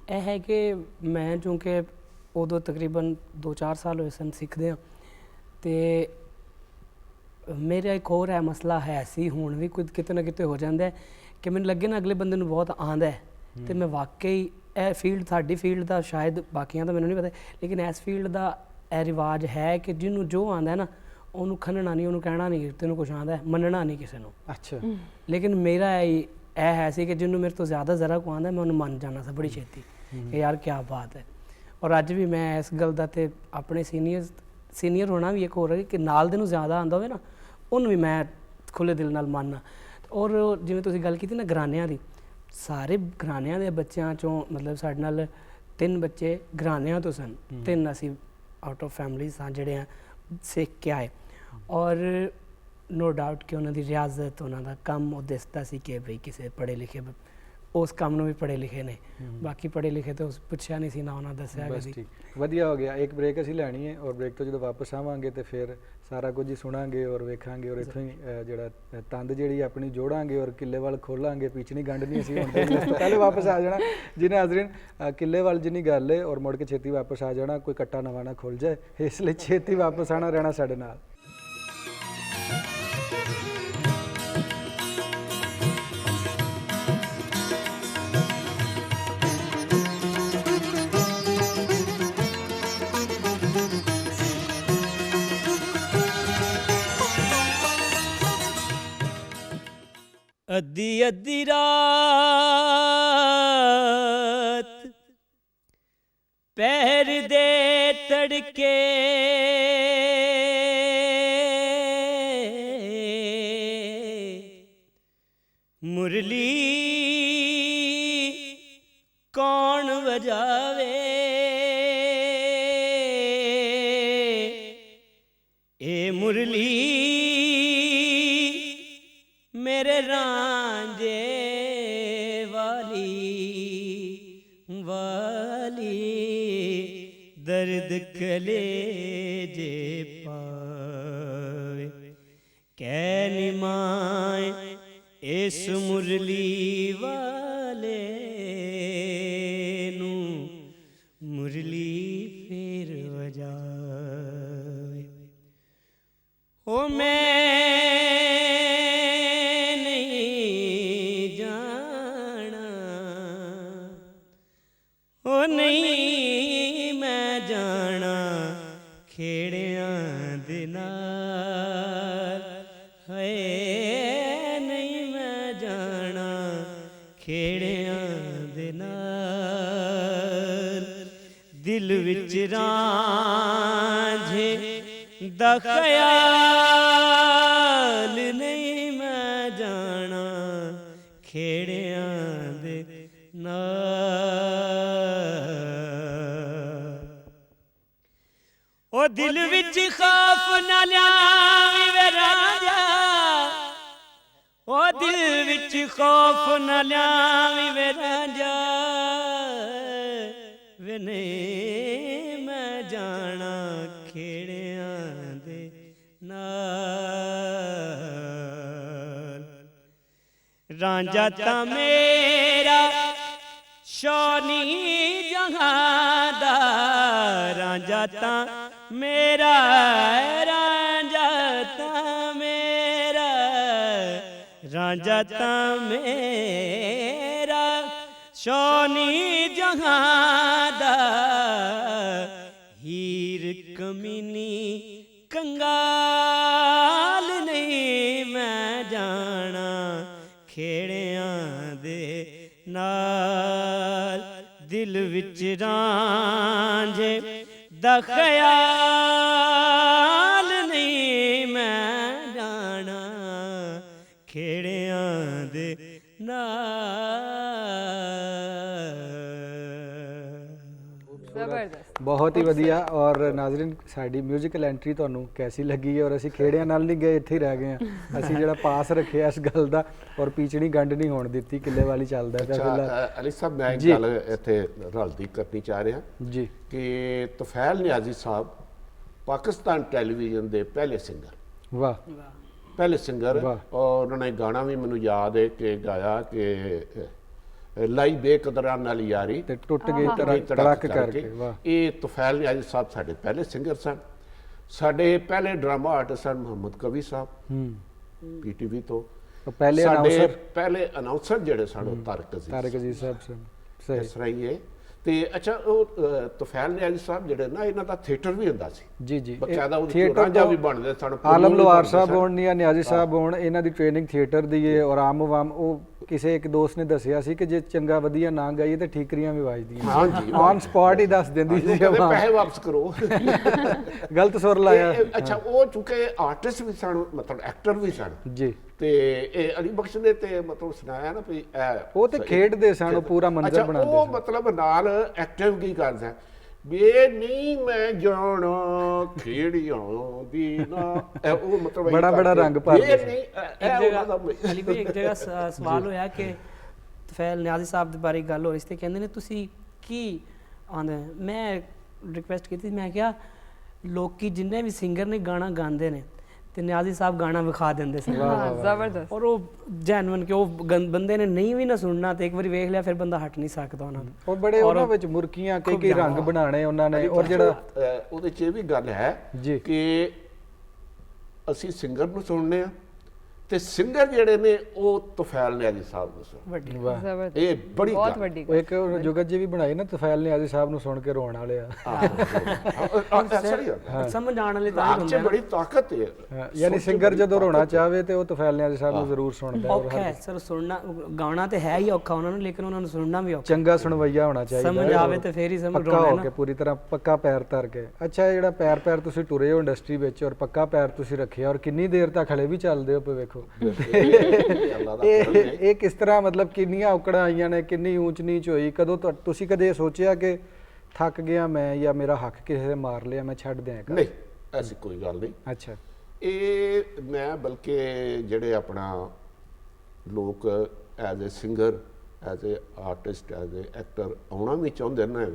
ਇਹ ਹੈ ਕਿ ਮੈਂ ਚੂੰਕਿ ਉਦੋਂ ਤਕਰੀਬਨ 2-4 ਸਾਲ ਹੋਏ ਸਨ ਸਿੱਖਦੇ ਹਾਂ, ਤੇ ਮੇਰਾ ਇੱਕ ਹੋਰ ਹੈ ਮਸਲਾ ਹੈ ਸੀ, ਹੁਣ ਵੀ ਕੁਝ ਕਿਤੇ ਨਾ ਕਿਤੇ ਹੋ ਜਾਂਦਾ ਹੈ ਕਿ ਮੈਨੂੰ ਲੱਗੇ ਨਾ ਅਗਲੇ ਬੰਦੇ ਨੂੰ ਬਹੁਤ ਆਉਂਦਾ ਹੈ, ਤੇ ਮੈਂ ਵਾਕਈ ਇਹ ਫੀਲਡ, ਸਾਡੀ ਫੀਲਡ ਦਾ ਸ਼ਾਇਦ ਬਾਕੀਆਂ ਦਾ ਮੈਨੂੰ ਨਹੀਂ ਪਤਾ, ਲੇਕਿਨ ਇਸ ਫੀਲਡ ਦਾ ਇਹ ਰਿਵਾਜ ਹੈ ਕਿ ਜਿਹਨੂੰ ਜੋ ਆਉਂਦਾ ਨਾ ਉਹਨੂੰ ਖੰਡਣਾ ਨਹੀਂ, ਉਹਨੂੰ ਕਹਿਣਾ ਨਹੀਂ ਤੈਨੂੰ ਕੁਛ ਆਉਂਦਾ ਹੈ, ਮੰਨਣਾ ਨਹੀਂ ਕਿਸੇ ਨੂੰ। ਅੱਛਾ। ਲੇਕਿਨ ਮੇਰਾ ਇਹ ਹੈ ਸੀ ਕਿ ਜਿਹਨੂੰ ਮੇਰੇ ਤੋਂ ਜ਼ਿਆਦਾ ਜ਼ਰਾ ਕੋ ਆਉਂਦਾ ਮੈਂ ਉਹਨੂੰ ਮੰਨ ਜਾਣਾ ਸੀ ਬੜੀ ਛੇਤੀ ਕਿ ਯਾਰ ਕੀ ਬਾਤ ਹੈ। ਔਰ ਅੱਜ ਵੀ ਮੈਂ ਇਸ ਗੱਲ ਦਾ ਤੇ ਆਪਣੇ ਸੀਨੀਅਰ ਹੋਣਾ ਵੀ ਇੱਕ ਹੋਰ ਹੈ ਕਿ ਨਾਲ ਦੇ ਨੂੰ ਜ਼ਿਆਦਾ ਆਉਂਦਾ ਹੋਵੇ ਨਾ ਉਹਨੂੰ ਵੀ ਮੈਂ ਖੁੱਲ੍ਹੇ ਦਿਲ ਨਾਲ ਮੰਨਣਾ। ਔਰ ਜਿਵੇਂ ਤੁਸੀਂ ਗੱਲ ਕੀਤੀ ਨਾ ਘਰਾਣਿਆਂ ਦੀ, ਸਾਰੇ ਘਰਾਣਿਆਂ ਦੇ ਬੱਚਿਆਂ 'ਚੋਂ ਮਤਲਬ ਸਾਡੇ ਨਾਲ 3 ਬੱਚੇ ਘਰਾਣਿਆਂ ਤੋਂ ਸਨ, 3 ਅਸੀਂ ਆਊਟ ਆਫ ਫੈਮਿਲੀ ਸਾਂ ਜਿਹੜੇ ਆ ਸਿੱਖ ਕੇ ਆਏ। ਔਰ ਨੋ ਡਾਊਟ ਕਿ ਉਹਨਾਂ ਦੀ ਰਿਆਜ਼ਤ, ਉਹਨਾਂ ਦਾ ਕੰਮ ਉਹ ਦੱਸਦਾ ਸੀ ਕਿ ਬਈ ਕਿਸੇ ਪੜ੍ਹੇ ਲਿਖੇ ਉਸ ਕੰਮ ਨੂੰ ਵੀ ਪੜ੍ਹੇ ਲਿਖੇ ਨੇ, ਬਾਕੀ ਪੜ੍ਹੇ ਲਿਖੇ ਤਾਂ ਉਸ ਪੁੱਛਿਆ ਨਹੀਂ ਸੀ ਨਾ ਉਹਨਾਂ ਦੱਸਿਆ ਕਦੀ। ਠੀਕ, ਵਧੀਆ ਹੋ ਗਿਆ। ਇੱਕ ਬ੍ਰੇਕ ਅਸੀਂ ਲੈਣੀ ਹੈ ਔਰ ਬ੍ਰੇਕ ਤੋਂ ਜਦੋਂ ਵਾਪਸ ਆਵਾਂਗੇ ਤੇ ਫਿਰ ਸਾਰਾ ਕੁਝ ਹੀ ਸੁਣਾਂਗੇ ਔਰ ਵੇਖਾਂਗੇ ਔਰ ਇੱਥੋਂ ਹੀ ਜਿਹੜਾ ਤੰਦ ਜਿਹੜੀ ਆਪਣੀ ਜੋੜਾਂਗੇ ਔਰ ਕਿੱਲੇ ਵੱਲ ਖੋਲਾਂਗੇ, ਪਿਛਣੀ ਗੰਢ ਨਹੀਂ ਅਸੀਂ ਹੁਣ ਇਸ ਤੋਂ ਪਹਿਲੇ ਵਾਪਸ ਆ ਜਾਣਾ। ਜਿਹਨੇ ਹਾਜ਼ਰੀਨ ਕਿੱਲੇ ਵੱਲ ਜਿੰਨੀ ਗੱਲ ਹੈ ਔਰ ਮੁੜ ਕੇ ਛੇਤੀ ਵਾਪਸ ਆ ਜਾਣਾ, ਕੋਈ ਕੱਟਾ ਨਵਾਂ ਨਾ ਖੁੱਲ ਜਾਏ, ਇਸ ਲਈ ਛੇਤੀ ਵਾਪਸ ਆਣਾ, ਰਹਿਣਾ ਸਾਡੇ ਨਾਲ। ਅੱਧੀ ਅੱਧੀ ਰਾਤ ਪਹਿਰ ਦੇ ਤੜਕੇ ਮੁਰਲੀ ਕੌਣ ਵਜਾਵੇ, ਇਹ ਮੁਰਲੀ मेरे रांझे वाली वाली दर्द कलेजे पावे, कै निमाए इस मुरली वाले नू मुरली फिर वजावे। ओ मैं नहीं मैं जाना खेड़ियां दे नाल, है नहीं मैं जाना खेड़ियां दे नाल, दिल विच रांझे दा ख्याल नहीं मैं जाना खेड़ियां दे नाल। ओ दिल विच खौफ न ल्यावी वे राजा, ओ दिल विच खौफ न ल्यावी वे राजा, वे नहीं मैं जाना खेड़ियां दे नाल। रांझा ता मेरा शौनी जहां दा, रांझा ता मेरा, रांझा ता मेरा, रांझा ता मेरा शौनी जहां दा, हीर कमीनी कंगाल नहीं मैं जाना खेड़ियां दे नाल, दिल विच रांझे दा ख्याल नहीं मैं जाना खेड़ियां दे नाल। ਜ਼ਬਰਦਸਤ। बहुत ही वधिया। और नाज़रीन साडी म्यूजिकल एंट्री तुहानू कैसी लगी है? और असी खेड़ियां नाल नहीं गए, इत्थे ही रह गए हैं। असी जिहड़ा पास रखिया इस गल दा और पीछड़ी गंढ नहीं होण दित्ती, किले वाली चलदा पिया फिलहाल। अली साहब मैं एक जी। गल इत्थे रलदी करनी चाह रहा जी कि तुफैल नियाज़ी साहब पाकिस्तान टेलीविजन दे पहले सिंगर, वाह पहले सिंगर, वाह। और उन्होंने गाना भी मैनू याद है कि गाया कि लाई बेकदरां नाल यारी ते टुट गई गई तड़क करके। वाह ये तुफैल नियाज़ी साहब साडे पहले सिंगर सन। साडे पहले ड्रामा आर्टिस्ट सन मोहम्मद कवी साहब पीटीवी तो। तो पहले साडे अनाउंसर पहले अनाउंसर जेड़े सन तारक तारक अजीज साहब सन। सही इस तरह ही है ਤੇ ਅੱਛਾ ਉਹ ਤੁਫੈਲ ਨਿਆਜ਼ੀ ਸਾਹਿਬ ਜਿਹੜੇ ਨਾ ਇਹਨਾਂ ਦਾ ਥੀਏਟਰ ਵੀ ਹੁੰਦਾ ਸੀ ਜੀ ਜੀ ਬਕਾਇਦਾ ਉਹਦੇ ਥੀਏਟਰ ਰਾਂਝਾ ਤੋਂ ਵੀ ਬਣਦੇ ਸਨ ਆਲਮ ਲੋਹਾਰ ਸਾਹਿਬ ਹੋਣ ਜਾਂ ਨਿਆਜ਼ੀ ਸਾਹਿਬ ਹੋਣ ਇਹਨਾਂ ਦੀ ਟ੍ਰੇਨਿੰਗ ਥੀਏਟਰ ਦੀ ਹੈ ਔਰ ਆਮ ਆਵਾਮ ਉਹ ਕਿਸੇ ਇੱਕ ਦੋਸਤ ਨੇ ਦੱਸਿਆ ਸੀ ਕਿ ਜੇ ਚੰਗਾ ਵਧੀਆ ਨਾ ਗਾਈਏ ਤੇ ਠੀਕਰੀਆਂ ਵੀ ਵੱਜਦੀਆਂ ਹਾਂਜੀ ਔਨ ਸਪੌਟ ਹੀ ਦੱਸ ਦਿੰਦੀ ਸੀ ਕਹਿੰਦੇ ਆਵਾਮ। ਪੈਸੇ ਵਾਪਸ ਕਰੋ ਗਲਤ ਸੁਰ ਲਾਇਆ ਅੱਛਾ ਉਹ ਚੁੱਕੇ ਆਰਟਿਸਟ ਵੀ ਸਨ ਮਤਲਬ ਐਕਟਰ ਵੀ ਸਨ ਜੀ ਤੇ ਇਹ ਅਲੀ ਬਖਸ਼ ਨੇ ਤੇ ਮਤਲਬ ਸੁਣਾਇਆ ਨਾ ਵੀ ਇਹ ਉਹ ਤੇ ਖੇਡਦੇ ਸਨ ਉਹ ਪੂਰਾ ਮੰਜ਼ਰ ਅੱਛਾ ਬਣਾਉਂਦੇ ਉਹ ਸਨ ਮਤਲਬ ਨਾਲ ਐਕਟਿਵ ਕੀ ਕਰਦਾ ਵੀ ਇਹ ਨਹੀਂ ਮੈਂ ਜਾਣਾ ਖੇੜੀਆਂ ਦੀ ਨਾ ਉਹ ਮਤਲਬ ਇਹ ਬੜਾ ਕਰਕੇ, ਰੰਗ ਭਰਦੇ ਇਹ ਸੀ। ਨਹੀਂ ਇੱਕ ਇਹ ਉਹਨਾਂ ਦਾ ਜਗ੍ਹਾ ਅਲੀ ਭਾਈ ਇੱਕ ਜਗ੍ਹਾ ਸਵਾਲ ਹੋਇਆ ਕਿ ਤੁਫੈਲ ਨਿਆਜ਼ੀ ਸਾਹਿਬ ਦੇ ਬਾਰੇ ਗੱਲ ਹੋ ਰਹੀ ਸੀ ਤੇ ਕਹਿੰਦੇ ਨੇ ਤੁਸੀਂ ਕੀ ਆਂਦੇ ਮੈਂ ਰਿਕੁਐਸਟ ਕੀਤੀ ਮੈਂ ਕਿਹਾ ਲੋਕੀ ਜਿੰਨੇ ਵੀ ਸਿੰਗਰ ਨੇ ਗਾਣਾ ਗਾਉਂਦੇ ਨੇ ਤੇ ਨਿਆਜ਼ੀ ਸਾਹਿਬ ਗਾਣਾ ਵਿਖਾ ਦਿੰਦੇ ਸੀ ਹਾਂ ਜ਼ਬਰਦਸਤ। ਔਰ ਉਹ ਜੈਨੂਇਨ ਕਿ ਉਹ ਬੰਦੇ ਨੇ ਨਹੀਂ ਵੀ ਨਾ ਸੁਣਨਾ ਤੇ ਇੱਕ ਵਾਰੀ ਵੇਖ ਲਿਆ ਫਿਰ ਬੰਦਾ ਹਟ ਨਹੀਂ ਸਕਦਾ ਉਹਨਾਂ ਤੋਂ। ਔਰ ਬੜੇ ਉਹਨਾਂ ਵਿੱਚ ਮੁਰਕੀਆਂ ਕਈ ਰੰਗ ਬਣਾਣੇ ਉਹਨਾਂ ਨੇ ਔਰ ਜਿਹੜਾ ਉਹਦੇ 'ਚ ਇਹ ਵੀ ਗੱਲ ਹੈ ਜੀ। ਕਿ ਅਸੀਂ ਸਿੰਗਰ ਨੂੰ ਸੁਣਨੇ ਆ ਤੇ ਸਿੰਗਰ ਜਿਹੜੇ ਨੇ ਉਹ ਤੁਫੈਲ ਨਿਆਜ਼ੀ ਸਾਹਿਬ ਨੂੰ ਸੁਣ ਵੱਡੀ ਵਾਹ ਜ਼ਬਰਦਸਤ, ਇਹ ਬੜੀ ਬਹੁਤ ਗੱਲ ਵੱਡੀ ਉਹ ਇੱਕ ਜੁਗਤ ਜੀ ਵੀ ਬਣਾਈ ਨਾ ਤੁਫੈਲ ਨਿਆਜ਼ੀ ਸਾਹਿਬ ਨੂੰ ਸੁਣ ਕੇ ਰੋਣ ਵਾਲੇ ਆ ਸਮਝ ਆਉਣ ਵਾਲੇ ਤਾਂ ਹੀ ਰਾਗ 'ਚ ਹੁੰਦੇ ਆ ਨਾ। ਬੜੀ ਤਾਕਤ ਹੈ ਯਾਨੀ ਸਿੰਗਰ ਜਦੋਂ ਰੋਣਾ ਚਾਹਵੇ ਤੇ ਉਹ ਤੁਫੈਲ ਨਿਆਜ਼ੀ ਸਾਹਿਬ ਨੂੰ ਜ਼ਰੂਰ ਸੁਣਦਾ ਔਰ ਔਖਾ ਹੈ ਸਰ ਸੁਣਨਾ ਗਾਉਣਾ ਤੇ ਹੈ ਹੀ ਔਖਾ ਉਹਨਾਂ ਨੂੰ ਲੇਕਿਨ ਉਹਨਾਂ ਨੂੰ ਸੁਣਨਾ ਵੀ ਔਖਾ ਚੰਗਾ ਸੁਣਵਈਆ ਹੋਣਾ ਚਾਹੀਦਾ ਸਮਝ ਹੈ ਆਵੇ ਔਰ ਤੇ ਫੇਰ ਹੀ ਸਮਝ ਪੱਕਾ ਰੋਣਾ ਹੋ ਨਾ। ਕੇ ਪੂਰੀ ਤਰ੍ਹਾਂ ਪੱਕਾ ਪੈਰ ਧਰ ਕੇ ਅੱਛਾ ਇਹ ਜਿਹੜਾ ਪੈਰ ਤੁਸੀਂ ਟੁਰੇ ਹੋ ਇੰਡਸਟਰੀ ਵਿੱਚ ਔਰ ਪੱਕਾ ਪੈਰ ਤੁਸੀਂ ਰੱਖਿਆ ਔਰ ਕਿੰਨੀ ਦੇਰ ਤੱਕ ਹਲੇ ਵੀ ਚੱਲਦੇ ਹੋ ਪਏ ਵੇਖੋ ਅੱਲਾਹ ਦਾ ਕਰਮ ਹੈ। ਇਹ ਕਿਸ ਤਰ੍ਹਾਂ ਮਤਲਬ ਕਿੰਨੀਆਂ ਔਕੜਾਂ ਆਈਆਂ ਨੇ ਕਿੰਨੀ ਊਂਚ ਨੀਚ ਹੋਈ ਕਦੋਂ ਤੁਸੀਂ ਕਦੇ ਸੋਚਿਆ ਕਿ ਥੱਕ ਗਿਆ ਮੈਂ ਜਾਂ ਮੇਰਾ ਹੱਕ ਕਿਸੇ ਨੇ ਮਾਰ ਲਿਆ ਮੈਂ ਛੱਡ ਦਿਆਂ ਕਰ ਨਹੀਂ ਐਸੀ ਕੋਈ ਗੱਲ ਨਹੀਂ ਅੱਛਾ ਇਹ ਮੈਂ ਬਲਕਿ ਜਿਹੜੇ ਆਪਣਾ ਲੋਕ as a singer as a artist as a actor ਆਉਣਾ ਵੀ ਚਾਹੁੰਦੇ ਨੇ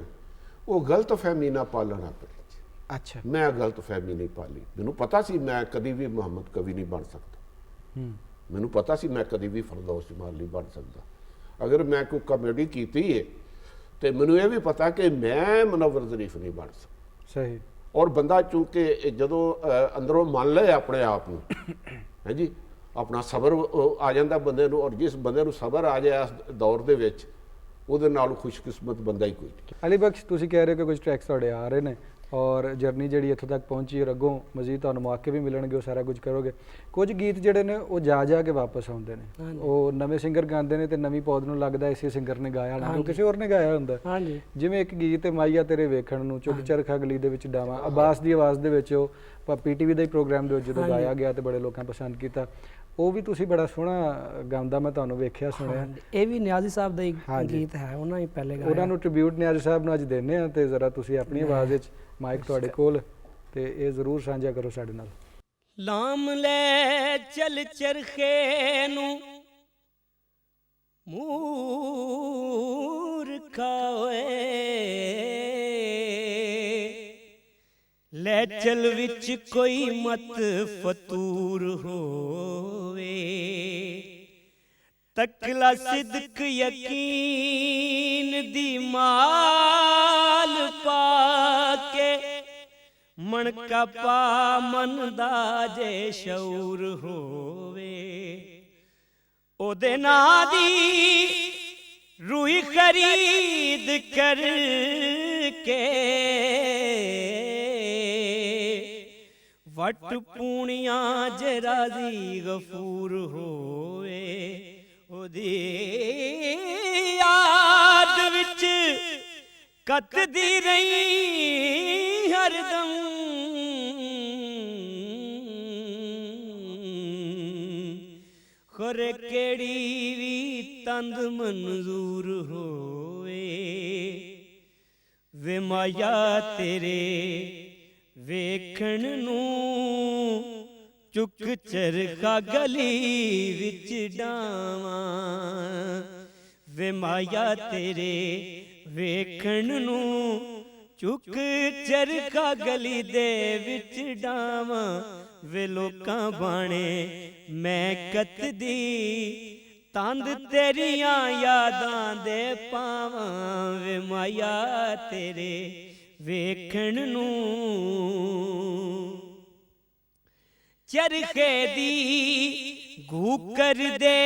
ਉਹ ਗਲਤਫਹਿਮੀ ਨਾ ਪਾਲਣ ਆਪਣੇ 'ਚ। ਅੱਛਾ ਮੈਂ ਗਲਤਫਹਿਮੀ ਨਹੀਂ ਪਾਲੀ ਮੈਨੂੰ ਪਤਾ ਸੀ ਮੈਂ ਕਦੀ ਵੀ ਮੁਹੰਮਦ ਕਵੀ ਨਹੀਂ ਬਣ ਸਕਦਾ ਮੈਨੂੰ ਪਤਾ ਸੀ ਮੈਂ ਕਦੀ ਵੀ ਫਰਦੌਸ ਜਮਾਲ ਨਹੀਂ ਬਣ ਸਕਦਾ ਅਗਰ ਮੈਂ ਕੋਈ ਕਾਮੇਡੀ ਕੀਤੀ ਹੈ ਤੇ ਮੈਨੂੰ ਇਹ ਵੀ ਪਤਾ ਕਿ ਮੈਂ ਮੁਨੱਵਰ ਜ਼ਰੀਫ ਨਹੀਂ ਬਣ ਸਕਦਾ ਸਹੀ ਔਰ ਬੰਦਾ ਚੂੰਕਿ ਜਦੋਂ ਅੰਦਰੋਂ ਮੰਨ ਲਏ ਆਪਣੇ ਆਪ ਨੂੰ ਹੈ ਜੀ ਆਪਣਾ ਸਬਰ ਆ ਜਾਂਦਾ ਬੰਦੇ ਨੂੰ ਔਰ ਜਿਸ ਬੰਦੇ ਨੂੰ ਸਬਰ ਆ ਜਾਏ ਇਸ ਦੌਰ ਦੇ ਵਿੱਚ ਉਹਦੇ ਨਾਲ ਖੁਸ਼ਕਿਸਮਤ ਬੰਦਾ ਹੀ ਕੋਈ ਨਹੀਂ। ਅਲੀ ਬਖਸ਼ ਤੁਸੀਂ ਕਹਿ ਰਹੇ ਹੋ ਕਿ ਕੁਝ ਟਰੈਕਸ ਤੁਹਾਡੇ ਆ ਰਹੇ ਨੇ ਔਰ ਜਰਨੀ ਜਿਹੜੀ ਇੱਥੋਂ ਤੱਕ ਪਹੁੰਚੀ ਔਰ ਅੱਗੋਂ ਮਜ਼ੀਦ ਤੁਹਾਨੂੰ ਮੌਕੇ ਵੀ ਮਿਲਣਗੇ ਉਹ ਸਾਰਾ ਕੁਝ ਕਰੋਗੇ ਕੁਝ ਗੀਤ ਜਿਹੜੇ ਨੇ ਉਹ ਜਾ ਕੇ ਵਾਪਸ ਆਉਂਦੇ ਨੇ ਉਹ ਨਵੇਂ ਸਿੰਗਰ ਗਾਉਂਦੇ ਨੇ ਤੇ ਨਵੀਂ ਪੌਦ ਨੂੰ ਲੱਗਦਾ ਇਸੇ ਸਿੰਗਰ ਨੇ ਗਾਇਆ ਨਾ ਕਿਸੇ ਹੋਰ ਨੇ ਗਾਇਆ ਹੁੰਦਾ ਹਾਂਜੀ ਜਿਵੇਂ ਇੱਕ ਗੀਤ ਹੈ ਮਾਈਆ ਤੇਰੇ ਵੇਖਣ ਨੂੰ ਚੁੱਕ ਚਰਖਾ ਗਲੀ ਦੇ ਵਿੱਚ ਡਾਵਾਂ ਅਬਾਸ ਦੀ ਆਵਾਜ਼ ਦੇ ਵਿੱਚ ਉਹ ਪੀਟੀਵੀ ਦਾ ਹੀ ਪ੍ਰੋਗਰਾਮ ਦੇ ਵਿੱਚ ਜਦੋਂ ਗਾਇਆ ਗਿਆ ਤੇ ਬੜੇ ਲੋਕਾਂ ਪਸੰਦ ਕੀਤਾ ਉਹ ਵੀ ਤੁਸੀਂ ਬੜਾ ਸੋਹਣਾ ਗਾਉਂਦਾ ਮੈਂ ਤੁਹਾਨੂੰ ਵੇਖਿਆ ਸੁਣਿਆ ਇਹ ਵੀ ਨਿਆਜ਼ੀ ਸਾਹਿਬ ਦਾ ਹੀ ਗੀਤ ਹੈ ਉਹਨਾਂ ਹੀ ਪਹਿਲੇ ਗਾਇਆ ਉਹਨਾਂ ਨੂੰ ਟ੍ਰਿਬਿਊਟ ਨਿਆਜ਼ ਸਾਹਿਬ ਨੂੰ ਅੱਜ ਦਿੰਦੇ ਆ ਤੇ ਜ਼ਰਾ ਤੁਸੀਂ ਆਪਣੀ ਆਵਾਜ਼ ਵਿੱਚ ਮਾਈਕ ਤੁਹਾਡੇ ਕੋਲ ਤੇ ਇਹ ਜ਼ਰੂਰ ਸਾਂਝਾ ਕਰੋ ਸਾਡੇ ਨਾਲ ਲਾਮ ਲੈ ਚਲ ਚਰਖੇ ਨੂੰ ਮੂਰਖਾ ਓਏ ਲੈ ਚਲ ਵਿੱਚ ਕੋਈ ਮਤ ਫਤੂਰ ਹੋਵੇ ਤਕਲਾ ਸਿਦਕ ਯਕੀਨ ਦੀ ਮਾਲ ਪਾ ਕੇ ਮਣਕਾ ਪਾ ਮਨ ਦਾ ਜੇ ਸ਼ਊਰ ਹੋਵੇ ਉਹਦੇ ਨਾਂ ਦੀ ਰੂਹੀ ਖਰੀਦ ਕਰਕੇ ਵਟ ਪੂਣੀਆਂ ਜੇ ਰਾਜ਼ੀ ਗਫੂਰ ਹੋਵੇ ਉਹਦੀ ਯਾਦ ਵਿੱਚ ਕੱਤਦੀ ਰਹੀ ਹਰਦਮ ਖਰੇ ਕਿਹੜੀ ਵੀ ਤੰਦ ਮਨਜ਼ੂਰ ਹੋਵੇ ਵੇ ਮਾਇਆ ਤੇਰੇ ਵੇਖਣ ਨੂੰ ਚੁੱਕ ਚਰਖਾ ਗਲੀ ਵਿੱਚ ਡਾਵਾਂ ਵੇ ਮਾਇਆ ਤੇਰੇ ਵੇਖਣ ਨੂੰ ਚੁੱਕ ਚਰਖਾ ਗਲੀ ਦੇ ਵਿੱਚ ਡਾਵਾਂ ਵੇ ਲੋਕਾਂ ਬਾਣੇ ਮੈਂ ਕੱਤਦੀ ਤੰਦ ਤੇਰੀਆਂ ਯਾਦਾਂ ਦੇ ਪਾਵਾਂ ਵੇ ਮਾਇਆ ਤੇਰੇ ਵੇਖਣ ਨੂੰ ਚਰਖੇ ਦੀ ਗੂ ਕਰਦੇ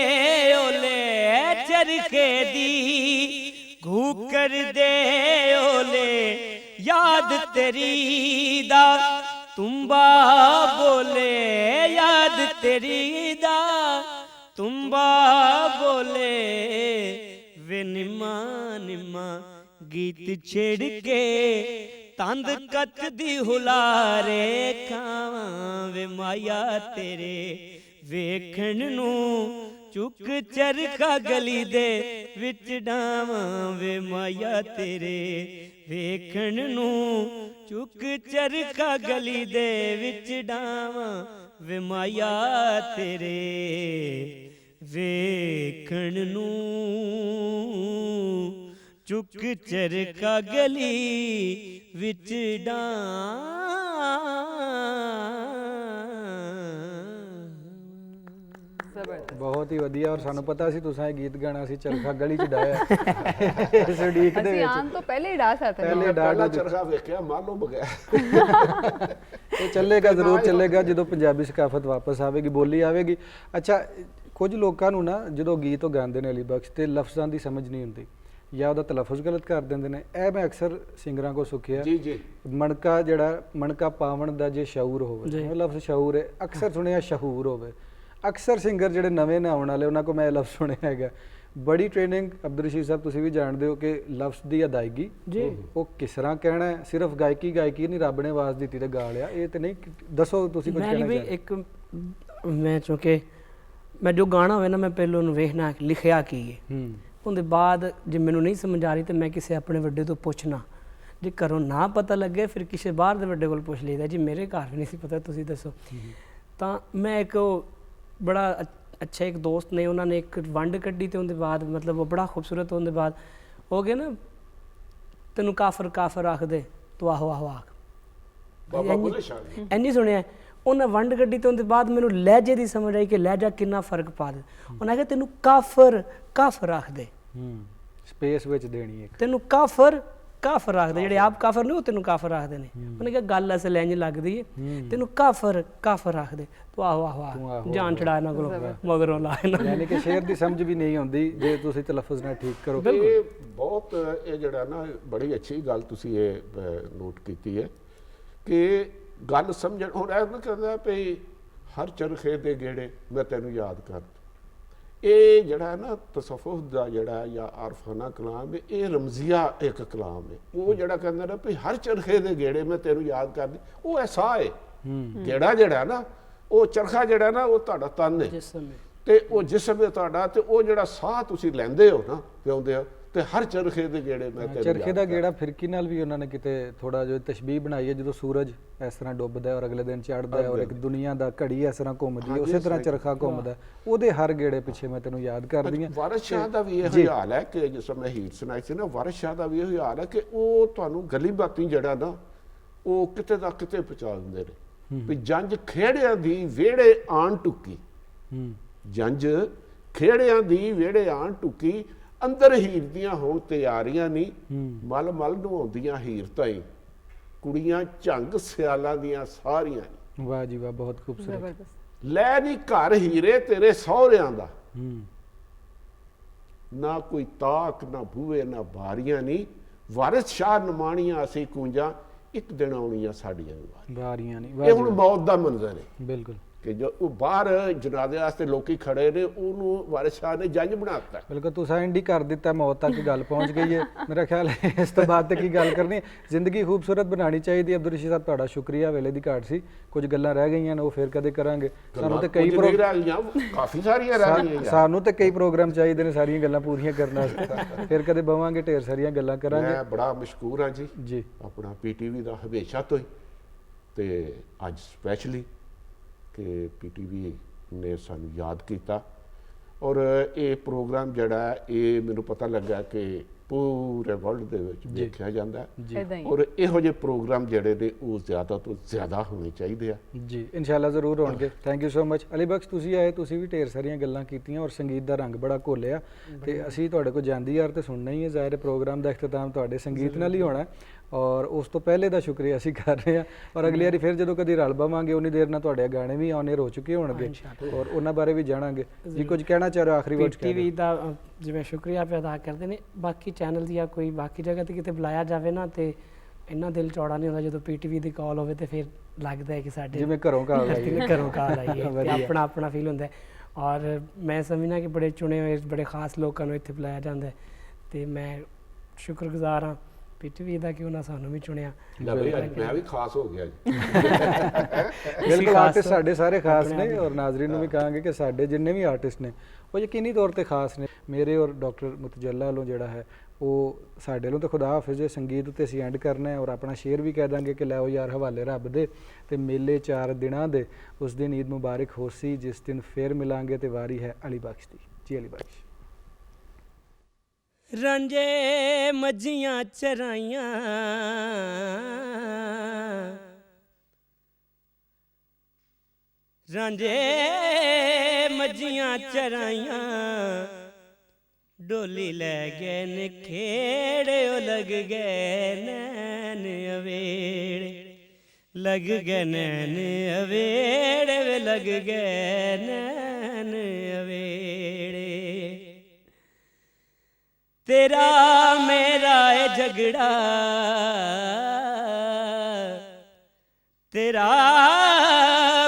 ਓਲੇ ਚਰਖੇ ਦੀ घू कर दे ओले याद तेरी दा तुम्बा बोले याद तेरी दा तुम्बा बोले वे निम्मा निम्मा गीत छेड़ के तंद कच दी हुलारे खावां वे माया तेरे वेखण नू चुक चरखा गली दे विच डावां वे माया तेरे वेखण नू चुक चरखा गली दे विच डावां वे माया तेरे वेखण नू चुक चरखा गली विच ਬਹੁਤ ਹੀ ਵਧੀਆ। ਔਰ ਸਾਨੂੰ ਪਤਾ ਸੀ ਤੁਸੀਂ ਇਹ ਗੀਤ ਗਾਣਾ ਸੀ ਚਰਖਾ ਗਲੀ ਚ ਡਾਇਆ ਇਸ ਉਡੀਕ ਦੇ ਅਸੀਂ ਵਿੱਚ ਆਉਣ ਤੋਂ ਪਹਿਲੇ ਹੀ ਡਾ ਸਕਦੇ ਹਾਂ। ਪਹਿਲੇ ਡਾਟ ਪਹਿਲਾ ਚਰਖਾ ਵੇਖਿਆ ਮਾਲੋ ਬਗੈਰ ਇਹ ਚੱਲੇਗਾ, ਜ਼ਰੂਰ ਚੱਲੇਗਾ ਜਦੋਂ ਪੰਜਾਬੀ ਸਕਾਫਤ ਵਾਪਸ ਆਵੇਗੀ, ਬੋਲੀ ਆਵੇਗੀ। ਅੱਛਾ, ਕੁਝ ਲੋਕਾਂ ਨੂੰ ਨਾ ਜਦੋਂ ਗੀਤ ਉਹ ਗਾਉਂਦੇ ਨੇ ਅਲੀ ਬਖਸ਼ ਤੇ ਲਫ਼ਜ਼ਾਂ ਦੀ ਸਮਝ ਨਹੀਂ ਹੁੰਦੀ ਜਾਂ ਉਹਦਾ ਤਲਫੁਜ਼ ਗਲਤ ਕਰ ਦਿੰਦੇ ਨੇ। ਇਹ ਮੈਂ ਅਕਸਰ ਸਿੰਗਰਾਂ ਕੋ ਸੁੱਖਿਆ ਜੀ ਜੀ ਮਣਕਾ ਜਿਹੜਾ ਮਣਕਾ ਪਾਵਣ ਦਾ ਜੇ ਸ਼ਊਰ ਹੋਵੇ, ਉਹ ਲਫ਼ਜ਼ ਸ਼ਊਰ ਹੈ, ਅਕਸਰ ਸੁਣਿਆ ਸ਼ਹੂਰ ਹੋਵੇ। ਅਕਸਰ ਸਿੰਗਰ ਜਿਹੜੇ ਨਵੇਂ ਨੇ ਆਉਣ ਵਾਲੇ ਉਹਨਾਂ ਕੋ ਮੈਂ ਇਹ ਲਫ਼ਜ਼ ਸੁਣਿਆ ਹੈਗਾ। ਬੜੀ ਟ੍ਰੇਨਿੰਗ ਅਬਦੁਲ ਰਸ਼ੀਦ ਸਾਹਿਬ ਤੁਸੀਂ ਵੀ ਜਾਣਦੇ ਹੋ ਕਿ ਲਫ਼ਜ਼ ਦੀ ਅਦਾਇਗੀ ਉਹ ਕਿਸ ਤਰ੍ਹਾਂ ਕਹਿਣਾ ਹੈ। ਸਿਰਫ ਗਾਇਕੀ ਨਹੀਂ, ਰੱਬ ਨੇ ਆਵਾਜ਼ ਦਿੱਤੀ ਤੇ ਗਾ ਲਿਆ, ਇਹ ਤੇ ਨਹੀਂ। ਦੱਸੋ ਤੁਸੀਂ ਕੁਝ ਕਹਿਣਾ ਚਾਹੁੰਦੇ? ਇੱਕ ਮੈਂ ਚੁੱਕੇ ਮੈਂ ਜੋ ਗਾਣਾ ਹੋਵੇ ਨਾ ਮੈਂ ਪਹਿਲਾਂ ਉਹਨੂੰ ਵੇਖਣਾ ਲਿਖਿਆ ਕੀ ਹੈ, ਉਹਦੇ ਬਾਅਦ ਜੇ ਮੈਨੂੰ ਨਹੀਂ ਸਮਝ ਆ ਰਹੀ ਤਾਂ ਮੈਂ ਕਿਸੇ ਆਪਣੇ ਵੱਡੇ ਤੋਂ ਪੁੱਛਣਾ। ਜੇ ਘਰੋਂ ਨਾ ਪਤਾ ਲੱਗੇ ਫਿਰ ਕਿਸੇ ਬਾਹਰ ਦੇ ਵੱਡੇ ਕੋਲ ਪੁੱਛ ਲਈਦਾ। ਜੀ ਮੇਰੇ ਘਰ ਵੀ ਨਹੀਂ ਸੀ ਪਤਾ, ਤੁਸੀਂ ਦੱਸੋ। ਤਾਂ ਮੈਂ ਇੱਕ ਬੜਾ ਅੱਛਾ ਇੱਕ ਦੋਸਤ ਨੇ ਉਹਨਾਂ ਨੇ ਇੱਕ ਵੰਡ ਕੱਢੀ ਤੇ ਉਹਦੇ ਬਾਅਦ ਮਤਲਬ ਉਹ ਬੜਾ ਖੂਬਸੂਰਤ ਉਹਦੇ ਬਾਅਦ ਹੋ ਗਿਆ ਨਾ, ਤੈਨੂੰ ਕਾਫਰ ਕਾਫਰ ਆਖਦੇ ਤੂੰ ਆਹੋ ਆਹੋ ਆਖ। ਬਾਬਾ ਬੁੱਲੇ ਸ਼ਾਹ ਇੰਨੀ ਸੁਣਿਆ ਉਹਨਾਂ ਵੰਡ ਕੱਢੀ ਤੇ ਉਹਦੇ ਬਾਅਦ ਮੈਨੂੰ ਲਹਿਜੇ ਦੀ ਸਮਝ ਆਈ ਕਿ ਲਹਿਜਾ ਕਿੰਨਾ ਫਰਕ ਪਾ ਦੇ। ਉਹਨਾਂ ਆਖਿਆ ਤੈਨੂੰ ਕਾਫਰ ਕਾਫਰ ਆਖਦੇ, ਸਪੇਸ ਵਿੱਚ ਦੇਣੀ ਇੱਕ, ਤੈਨੂੰ ਕਾਫਰ ਕਾਫਰ ਆਖਦੇ, ਜਿਹੜੇ ਆਪ ਕਾਫਰ ਨੇ ਉਹ ਤੈਨੂੰ ਕਾਫਰ ਆਖਦੇ ਨੇ। ਉਹਨੇ ਕਿਹਾ ਗੱਲ ਅਸਲ ਇੰਝ ਲੱਗਦੀ ਹੈ, ਤੈਨੂੰ ਕਾਫਰ ਕਾਫਰ ਆਖਦੇ ਤੂੰ ਆਹੋ ਆਹੋ ਆਹ ਜਾਨ ਛੜਾ ਇਹਨਾਂ ਕੋਲੋਂ ਮਗਰੋਂ ਲਾ ਇਹਨਾਂ। ਯਾਨੀ ਕਿ ਸ਼ੇਰ ਦੀ ਸਮਝ ਵੀ ਨਹੀਂ ਆਉਂਦੀ ਜੇ ਤੁਸੀਂ ਤਲਫੁਜ਼ ਨਾਲ ਠੀਕ ਕਰੋ। ਇਹ ਬਹੁਤ ਇਹ ਜਿਹੜਾ ਨਾ ਬੜੀ ਅੱਛੀ ਗੱਲ ਤੁਸੀਂ ਇਹ ਨੋਟ ਕੀਤੀ ਹੈ ਕਿ ਗੱਲ ਸਮਝਣ। ਹੁਣ ਇਹ ਨਾ ਕਹਿੰਦਾ ਵੀ ਹਰ ਚਰਖੇ ਦੇ ਗੇੜੇ ਮੈਂ ਤੈਨੂੰ ਯਾਦ ਕਰ। ਇਹ ਜਿਹੜਾ ਨਾ ਤਸੱਵੁਫ ਦਾ ਜਿਹੜਾ ਜਾਂ ਆਰਫਾਨਾ ਕਲਾਮ ਹੈ, ਇਹ ਰਮਜ਼ੀਆ ਇੱਕ ਕਲਾਮ ਹੈ। ਉਹ ਜਿਹੜਾ ਕਹਿੰਦਾ ਨਾ ਵੀ ਹਰ ਚਰਖੇ ਦੇ ਗੇੜੇ ਮੈਂ ਤੈਨੂੰ ਯਾਦ ਕਰਦੀ, ਉਹ ਐਸਾ ਹੈ ਗੇੜਾ ਜਿਹੜਾ ਨਾ ਉਹ ਚਰਖਾ ਜਿਹੜਾ ਨਾ ਉਹ ਤੁਹਾਡਾ ਤਨ ਹੈ ਤੇ ਉਹ ਜਿਸਮ ਹੈ ਤੁਹਾਡਾ, ਤੇ ਉਹ ਜਿਹੜਾ ਸਾਹ ਤੁਸੀਂ ਲੈਂਦੇ ਹੋ ਨਾ ਪਿਆਉਂਦੇ ਹੋ, ਤੇ ਹਰ ਚਰਖੇ ਦੇ ਗੇੜੇ ਮੈਂ ਤੈਨੂੰ ਚਰਖੇ ਦਾ ਗੇੜਾ ਫਿਰਕੀ ਨਾਲ ਵੀ ਉਹਨਾਂ ਨੇ ਕਿਤੇ ਥੋੜਾ ਜਿਹਾ ਤਸ਼ਬੀਹ ਬਣਾਈ ਹੈ। ਜਦੋਂ ਸੂਰਜ ਇਸ ਤਰ੍ਹਾਂ ਡੁੱਬਦਾ ਹੈ ਔਰ ਅਗਲੇ ਦਿਨ ਚੜ੍ਹਦਾ ਹੈ ਔਰ ਇੱਕ ਦੁਨੀਆ ਦਾ ਘੜੀ ਇਸ ਤਰ੍ਹਾਂ ਘੁੰਮਦੀ ਹੈ, ਉਸੇ ਤਰ੍ਹਾਂ ਚਰਖਾ ਘੁੰਮਦਾ, ਉਹਦੇ ਹਰ ਗੇੜੇ ਪਿੱਛੇ ਮੈਂ ਤੈਨੂੰ ਯਾਦ ਕਰਦੀ ਹਾਂ। ਵਾਰਿਸ ਸ਼ਾਹ ਦਾ ਵੀ ਇਹ ਹਾਲ ਹੈ ਕਿ ਜਿਸ ਮੈਂ ਹੀਰ ਸੁਣਾਈ ਸੀ ਨਾ, ਵਾਰਿਸ ਸ਼ਾਹ ਦਾ ਵੀ ਇਹ ਹਾਲ ਹੈ ਕਿ ਉਹ ਤੁਹਾਨੂੰ ਗਲੀ ਬਾਤੀ ਜਿਹੜਾ ਨਾ ਉਹ ਕਿਤੇ ਦਾ ਕਿਤੇ ਪਹੁੰਚਾ ਦਿੰਦੇ ਨੇ ਵੀ ਜੰਜ ਖੇੜਿਆਂ ਦੀ ਵਿਹੜੇ ਆਣ ਟੁੱਕੀ, ਜੰਜ ਖੇੜਿਆਂ ਦੀ ਵਿਹੜੇ ਆਣ ਟੁੱਕੀ, ਅੰਦਰ ਹੀਰ ਦੀਆਂ ਹੋਣ ਤਿਆਰੀਆਂ ਨਹੀਂ, ਮਲ ਮਲ ਨੂੰ ਆਉਂਦੀਆਂ ਹੀਰ ਤਾਈ, ਕੁੜੀਆਂ ਝੰਗ ਸਿਆਲਾਂ ਦੀਆਂ ਸਾਰੀਆਂ। ਵਾਹ ਜੀ ਵਾਹ, ਬਹੁਤ ਖੂਬਸੂਰਤ। ਲੈ ਨੀ ਘਰ ਹੀਰੇ ਤੇਰੇ ਸਹੁਰਿਆਂ ਦਾ, ਨਾ ਕੋਈ ਤਾਕ ਨਾ ਬੂਹੇ ਨਾ ਬਾਰੀਆਂ ਨਹੀਂ, ਵਾਰਿਸ ਸ਼ਾਹ ਨਮਾਣੀਆਂ ਅਸੀਂ ਕੂੰਜਾਂ, ਇੱਕ ਦਿਨ ਆਉਣੀਆਂ ਸਾਡੀਆਂ ਬਾਰੀਆਂ ਨਹੀਂ। ਇਹ ਹੁਣ ਮੌਤ ਦਾ ਮੰਜ਼ਰ ਹੈ ਬਿਲਕੁਲ ਕਿ ਜੋ ਉਹ ਬਾਹਰ ਜਨਾਜ਼ੇ ਵਾਸਤੇ ਲੋਕੀ ਖੜੇ ਨੇ, ਉਹਨੂੰ ਵਾਰਿਸ ਸ਼ਾਹ ਨੇ ਜੰਜ ਬਣਾਤਾ। ਬਿਲਕੁਲ, ਤੁਸੀਂ ਐਂਡ ਹੀ ਕਰ ਦਿੱਤਾ, ਮੌਤ ਤੱਕ ਗੱਲ ਪਹੁੰਚ ਗਈ ਹੈ। ਮੇਰਾ ਖਿਆਲ ਹੈ ਇਸ ਤੋਂ ਬਾਅਦ ਤੇ ਕੀ ਗੱਲ ਕਰਨੀ, ਜ਼ਿੰਦਗੀ ਖੂਬਸੂਰਤ ਬਣਾਉਣੀ ਚਾਹੀਦੀ। ਅਬਦੁਲ ਰਸ਼ੀਦ ਸਾਹਿਬ ਤੁਹਾਡਾ ਸ਼ੁਕਰੀਆ, ਵੇਲੇ ਦੀ ਘਾਟ ਸੀ, ਕੁਝ ਗੱਲਾਂ ਰਹਿ ਗਈਆਂ ਨੇ ਉਹ ਫਿਰ ਕਦੇ ਕਰਾਂਗੇ। ਸਾਨੂੰ ਤੇ ਕਈ ਕਾਫੀ ਸਾਰੀਆਂ ਰਹਿ ਗਈਆਂ, ਸਾਨੂੰ ਤੇ ਕਈ ਪ੍ਰੋਗਰਾਮ ਚਾਹੀਦੇ ਨੇ ਸਾਰੀਆਂ ਗੱਲਾਂ ਪੂਰੀਆਂ ਕਰਨ ਵਾਸਤੇ। ਫਿਰ ਕਦੇ ਬਵਾਂਗੇ, ਢੇਰ ਸਾਰੀਆਂ ਗੱਲਾਂ ਕਰਾਂਗੇ। ਮੈਂ ਬੜਾ ਮਸ਼ਕੂਰ ਹਾਂ ਜੀ ਆਪਣਾ ਪੀਟੀਵੀ ਦਾ ਹਮੇਸ਼ਾ ਤੋਂ ਹੀ, ਤੇ ਅੱਜ ਸਪੈਸ਼ਲੀ ਕਿ ਪੀਟੀਵੀ ਨੇ ਸਾਨੂੰ ਯਾਦ ਕੀਤਾ। ਔਰ ਇਹ ਪ੍ਰੋਗਰਾਮ ਜਿਹੜਾ ਇਹ ਮੈਨੂੰ ਪਤਾ ਲੱਗਾ ਕਿ ਪੂਰੇ ਵਰਲਡ ਦੇ ਵਿੱਚ ਦੇਖਿਆ ਜਾਂਦਾ ਹੈ, ਔਰ ਇਹੋ ਜਿਹੇ ਪ੍ਰੋਗਰਾਮ ਜਿਹੜੇ ਨੇ ਉਹ ਜ਼ਿਆਦਾ ਤੋਂ ਜ਼ਿਆਦਾ ਹੋਣੇ ਚਾਹੀਦੇ ਆ ਜੀ। ਇਨਸ਼ਾਅੱਲਾ ਜ਼ਰੂਰ ਹੋਣਗੇ। Thank you so much Ali ਬਖਸ਼, ਤੁਸੀਂ ਆਏ, ਤੁਸੀਂ ਵੀ ਢੇਰ ਸਾਰੀਆਂ ਗੱਲਾਂ ਕੀਤੀਆਂ ਔਰ ਸੰਗੀਤ ਦਾ ਰੰਗ ਬੜਾ ਘੋਲਿਆ, ਤੇ ਅਸੀਂ ਤੁਹਾਡੇ ਕੋਲ ਜਾਂਦੀ ਯਾਰ ਤੇ ਸੁਣਨਾ ਹੀ ਹੈ। ਜ਼ਾਹਿਰ ਪ੍ਰੋਗਰਾਮ ਦਾ ਇਖਤਤਾਮ ਤੁਹਾਡੇ ਸੰਗੀਤ ਨਾਲ ਹੀ ਹੋਣਾ, ਔਰ ਉਸ ਤੋਂ ਪਹਿਲੇ ਦਾ ਸ਼ੁਕਰੀਆ ਅਸੀਂ ਕਰ ਰਹੇ ਹਾਂ ਔਰ ਅਗਲੀ ਵਾਰੀ ਫਿਰ ਜਦੋਂ ਕਦੀ ਰਲ ਬਵਾਂਗੇ ਉਨੀ ਦੇਰ ਨਾਲ ਤੁਹਾਡੇ ਗਾਣੇ ਵੀ ਆਨ 에ਅਰ ਹੋ ਚੁੱਕੇ ਹੋਣਗੇ ਔਰ ਉਹਨਾਂ ਬਾਰੇ ਵੀ ਜਾਣਾਂਗੇ ਜੀ। ਕੁਝ ਕਹਿਣਾ ਚਾਹ ਰਹੇ ਹੋ ਆਖਰੀ ਵਰਡ ਪੀਟੀਵੀ ਦਾ ਜਿਵੇਂ ਸ਼ੁਕਰੀਆ ਵੀ ਅਦਾ ਕਰਦੇ ਨੇ, ਬਾਕੀ ਚੈਨਲ ਜਾਂ ਕੋਈ ਬਾਕੀ ਜਗ੍ਹਾ ਤੇ ਕਿਤੇ ਬੁਲਾਇਆ ਜਾਵੇ ਨਾ ਤੇ ਇੰਨਾ ਦਿਲ ਚੌੜਾ ਨਹੀਂ ਹੁੰਦਾ, ਜਦੋਂ ਪੀਟੀਵੀ ਦੀ ਕਾਲ ਹੋਵੇ ਤੇ ਫਿਰ ਲੱਗਦਾ ਹੈ ਕਿ ਸਾਡੇ ਜਿਵੇਂ ਘਰੋਂ ਕਾਲ ਆਈ ਹੈ, ਘਰੋਂ ਕਾਲ ਆਈ ਹੈ ਤੇ ਆਪਣਾ ਆਪਣਾ ਫੀਲ ਹੁੰਦਾ ਹੈ। ਔਰ ਮੈਂ ਸਮਝਣਾ ਕਿ ਬੜੇ ਚੁਣੇ ਹੋਏ ਬੜੇ ਖਾਸ ਲੋਕਾਂ ਨੂੰ ਇੱਥੇ ਬੁਲਾਇਆ ਜਾਂਦਾ ਹੈ ਤੇ ਮੈਂ ਸ਼ੁਕਰਗੁਜ਼ਾਰ ਹਾਂ ਪੀਟੀਵੀ ਦਾ ਕਿ ਉਹਨਾਂ ਸਾਨੂੰ ਵੀ ਚੁਣਿਆ। ਮੈਂ ਵੀ ਖਾਸ ਹੋ ਗਿਆ ਜੀ। ਬਿਲਕੁਲ, ਆਰਟਿਸਟ ਸਾਡੇ ਸਾਰੇ ਖਾਸ ਨੇ ਔਰ ਨਾਜ਼ਰੀਨ ਨੂੰ ਵੀ ਕਹਾਂਗੇ ਕਿ ਸਾਡੇ ਜਿੰਨੇ ਵੀ ਆਰਟਿਸਟ ਨੇ ਉਹ ਯਕੀਨੀ ਤੌਰ ਤੇ ਖਾਸ ਨੇ। ਮੇਰੇ ਔਰ ਡਾਕਟਰ ਮੁਤਜੱਲਾ ਵੱਲੋਂ ਜਿਹੜਾ ਹੈ ਉਹ ਸਾਡੇ ਵੱਲੋਂ ਤਾਂ ਖੁਦਾ ਹਾਫਿਜ਼ ਦੇ ਸੰਗੀਤ ਉੱਤੇ ਅਸੀਂ ਐਂਡ ਕਰਨਾ ਹੈ ਔਰ ਆਪਣਾ ਸ਼ੇਰ ਵੀ ਕਹਿ ਦਾਂਗੇ ਕਿ ਲੈ ਉਹ ਯਾਰ ਹਵਾਲੇ ਰੱਬ ਦੇ ਤੇ ਮੇਲੇ 4 ਦਿਨਾਂ ਦੇ, ਉਸ ਦਿਨ ਈਦ ਮੁਬਾਰਕ ਹੋਸੀ ਜਿਸ ਦਿਨ ਫੇਰ ਮਿਲਾਂਗੇ ਤੇ ਵਾਰੀ ਹੈ ਅਲੀ ਬਖਸ਼ ਦੀ। ਜੀ ਅਲੀ ਬਖਸ਼। ਰਾਂਝੇ ਮੱਝੀਆਂ ਚਰਾਈਆਂ, ਰਾਂਝੇ ਮੱਝੀਆਂ ਚਰਾਈਆਂ, ਡੋਲੀ ਲੈ ਗਏ ਨੇ ਖੇੜੇ, ਉਹ ਲੱਗ ਗਏ ਨੈਣ ਅਵੇੜੇ, ਲੱਗ ਗਏ ਨੈਣ ਅਵੇੜੇ ਵੇ, ਲੱਗ ਗਏ ਨੈਣ ਅਵੇੜੇ। तेरा मेरा है झगड़ा, तेरा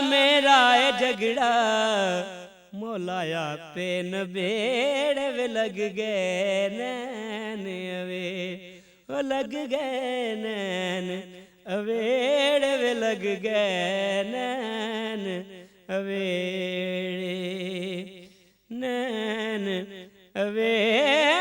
मेरा है झगड़ा, मौलाया पे नबेड़े वे, लग गए नैन अवे, ओ लग गए नैन अवेड़े वे, लग गए नैन अवेड़े, नैन अवेड़े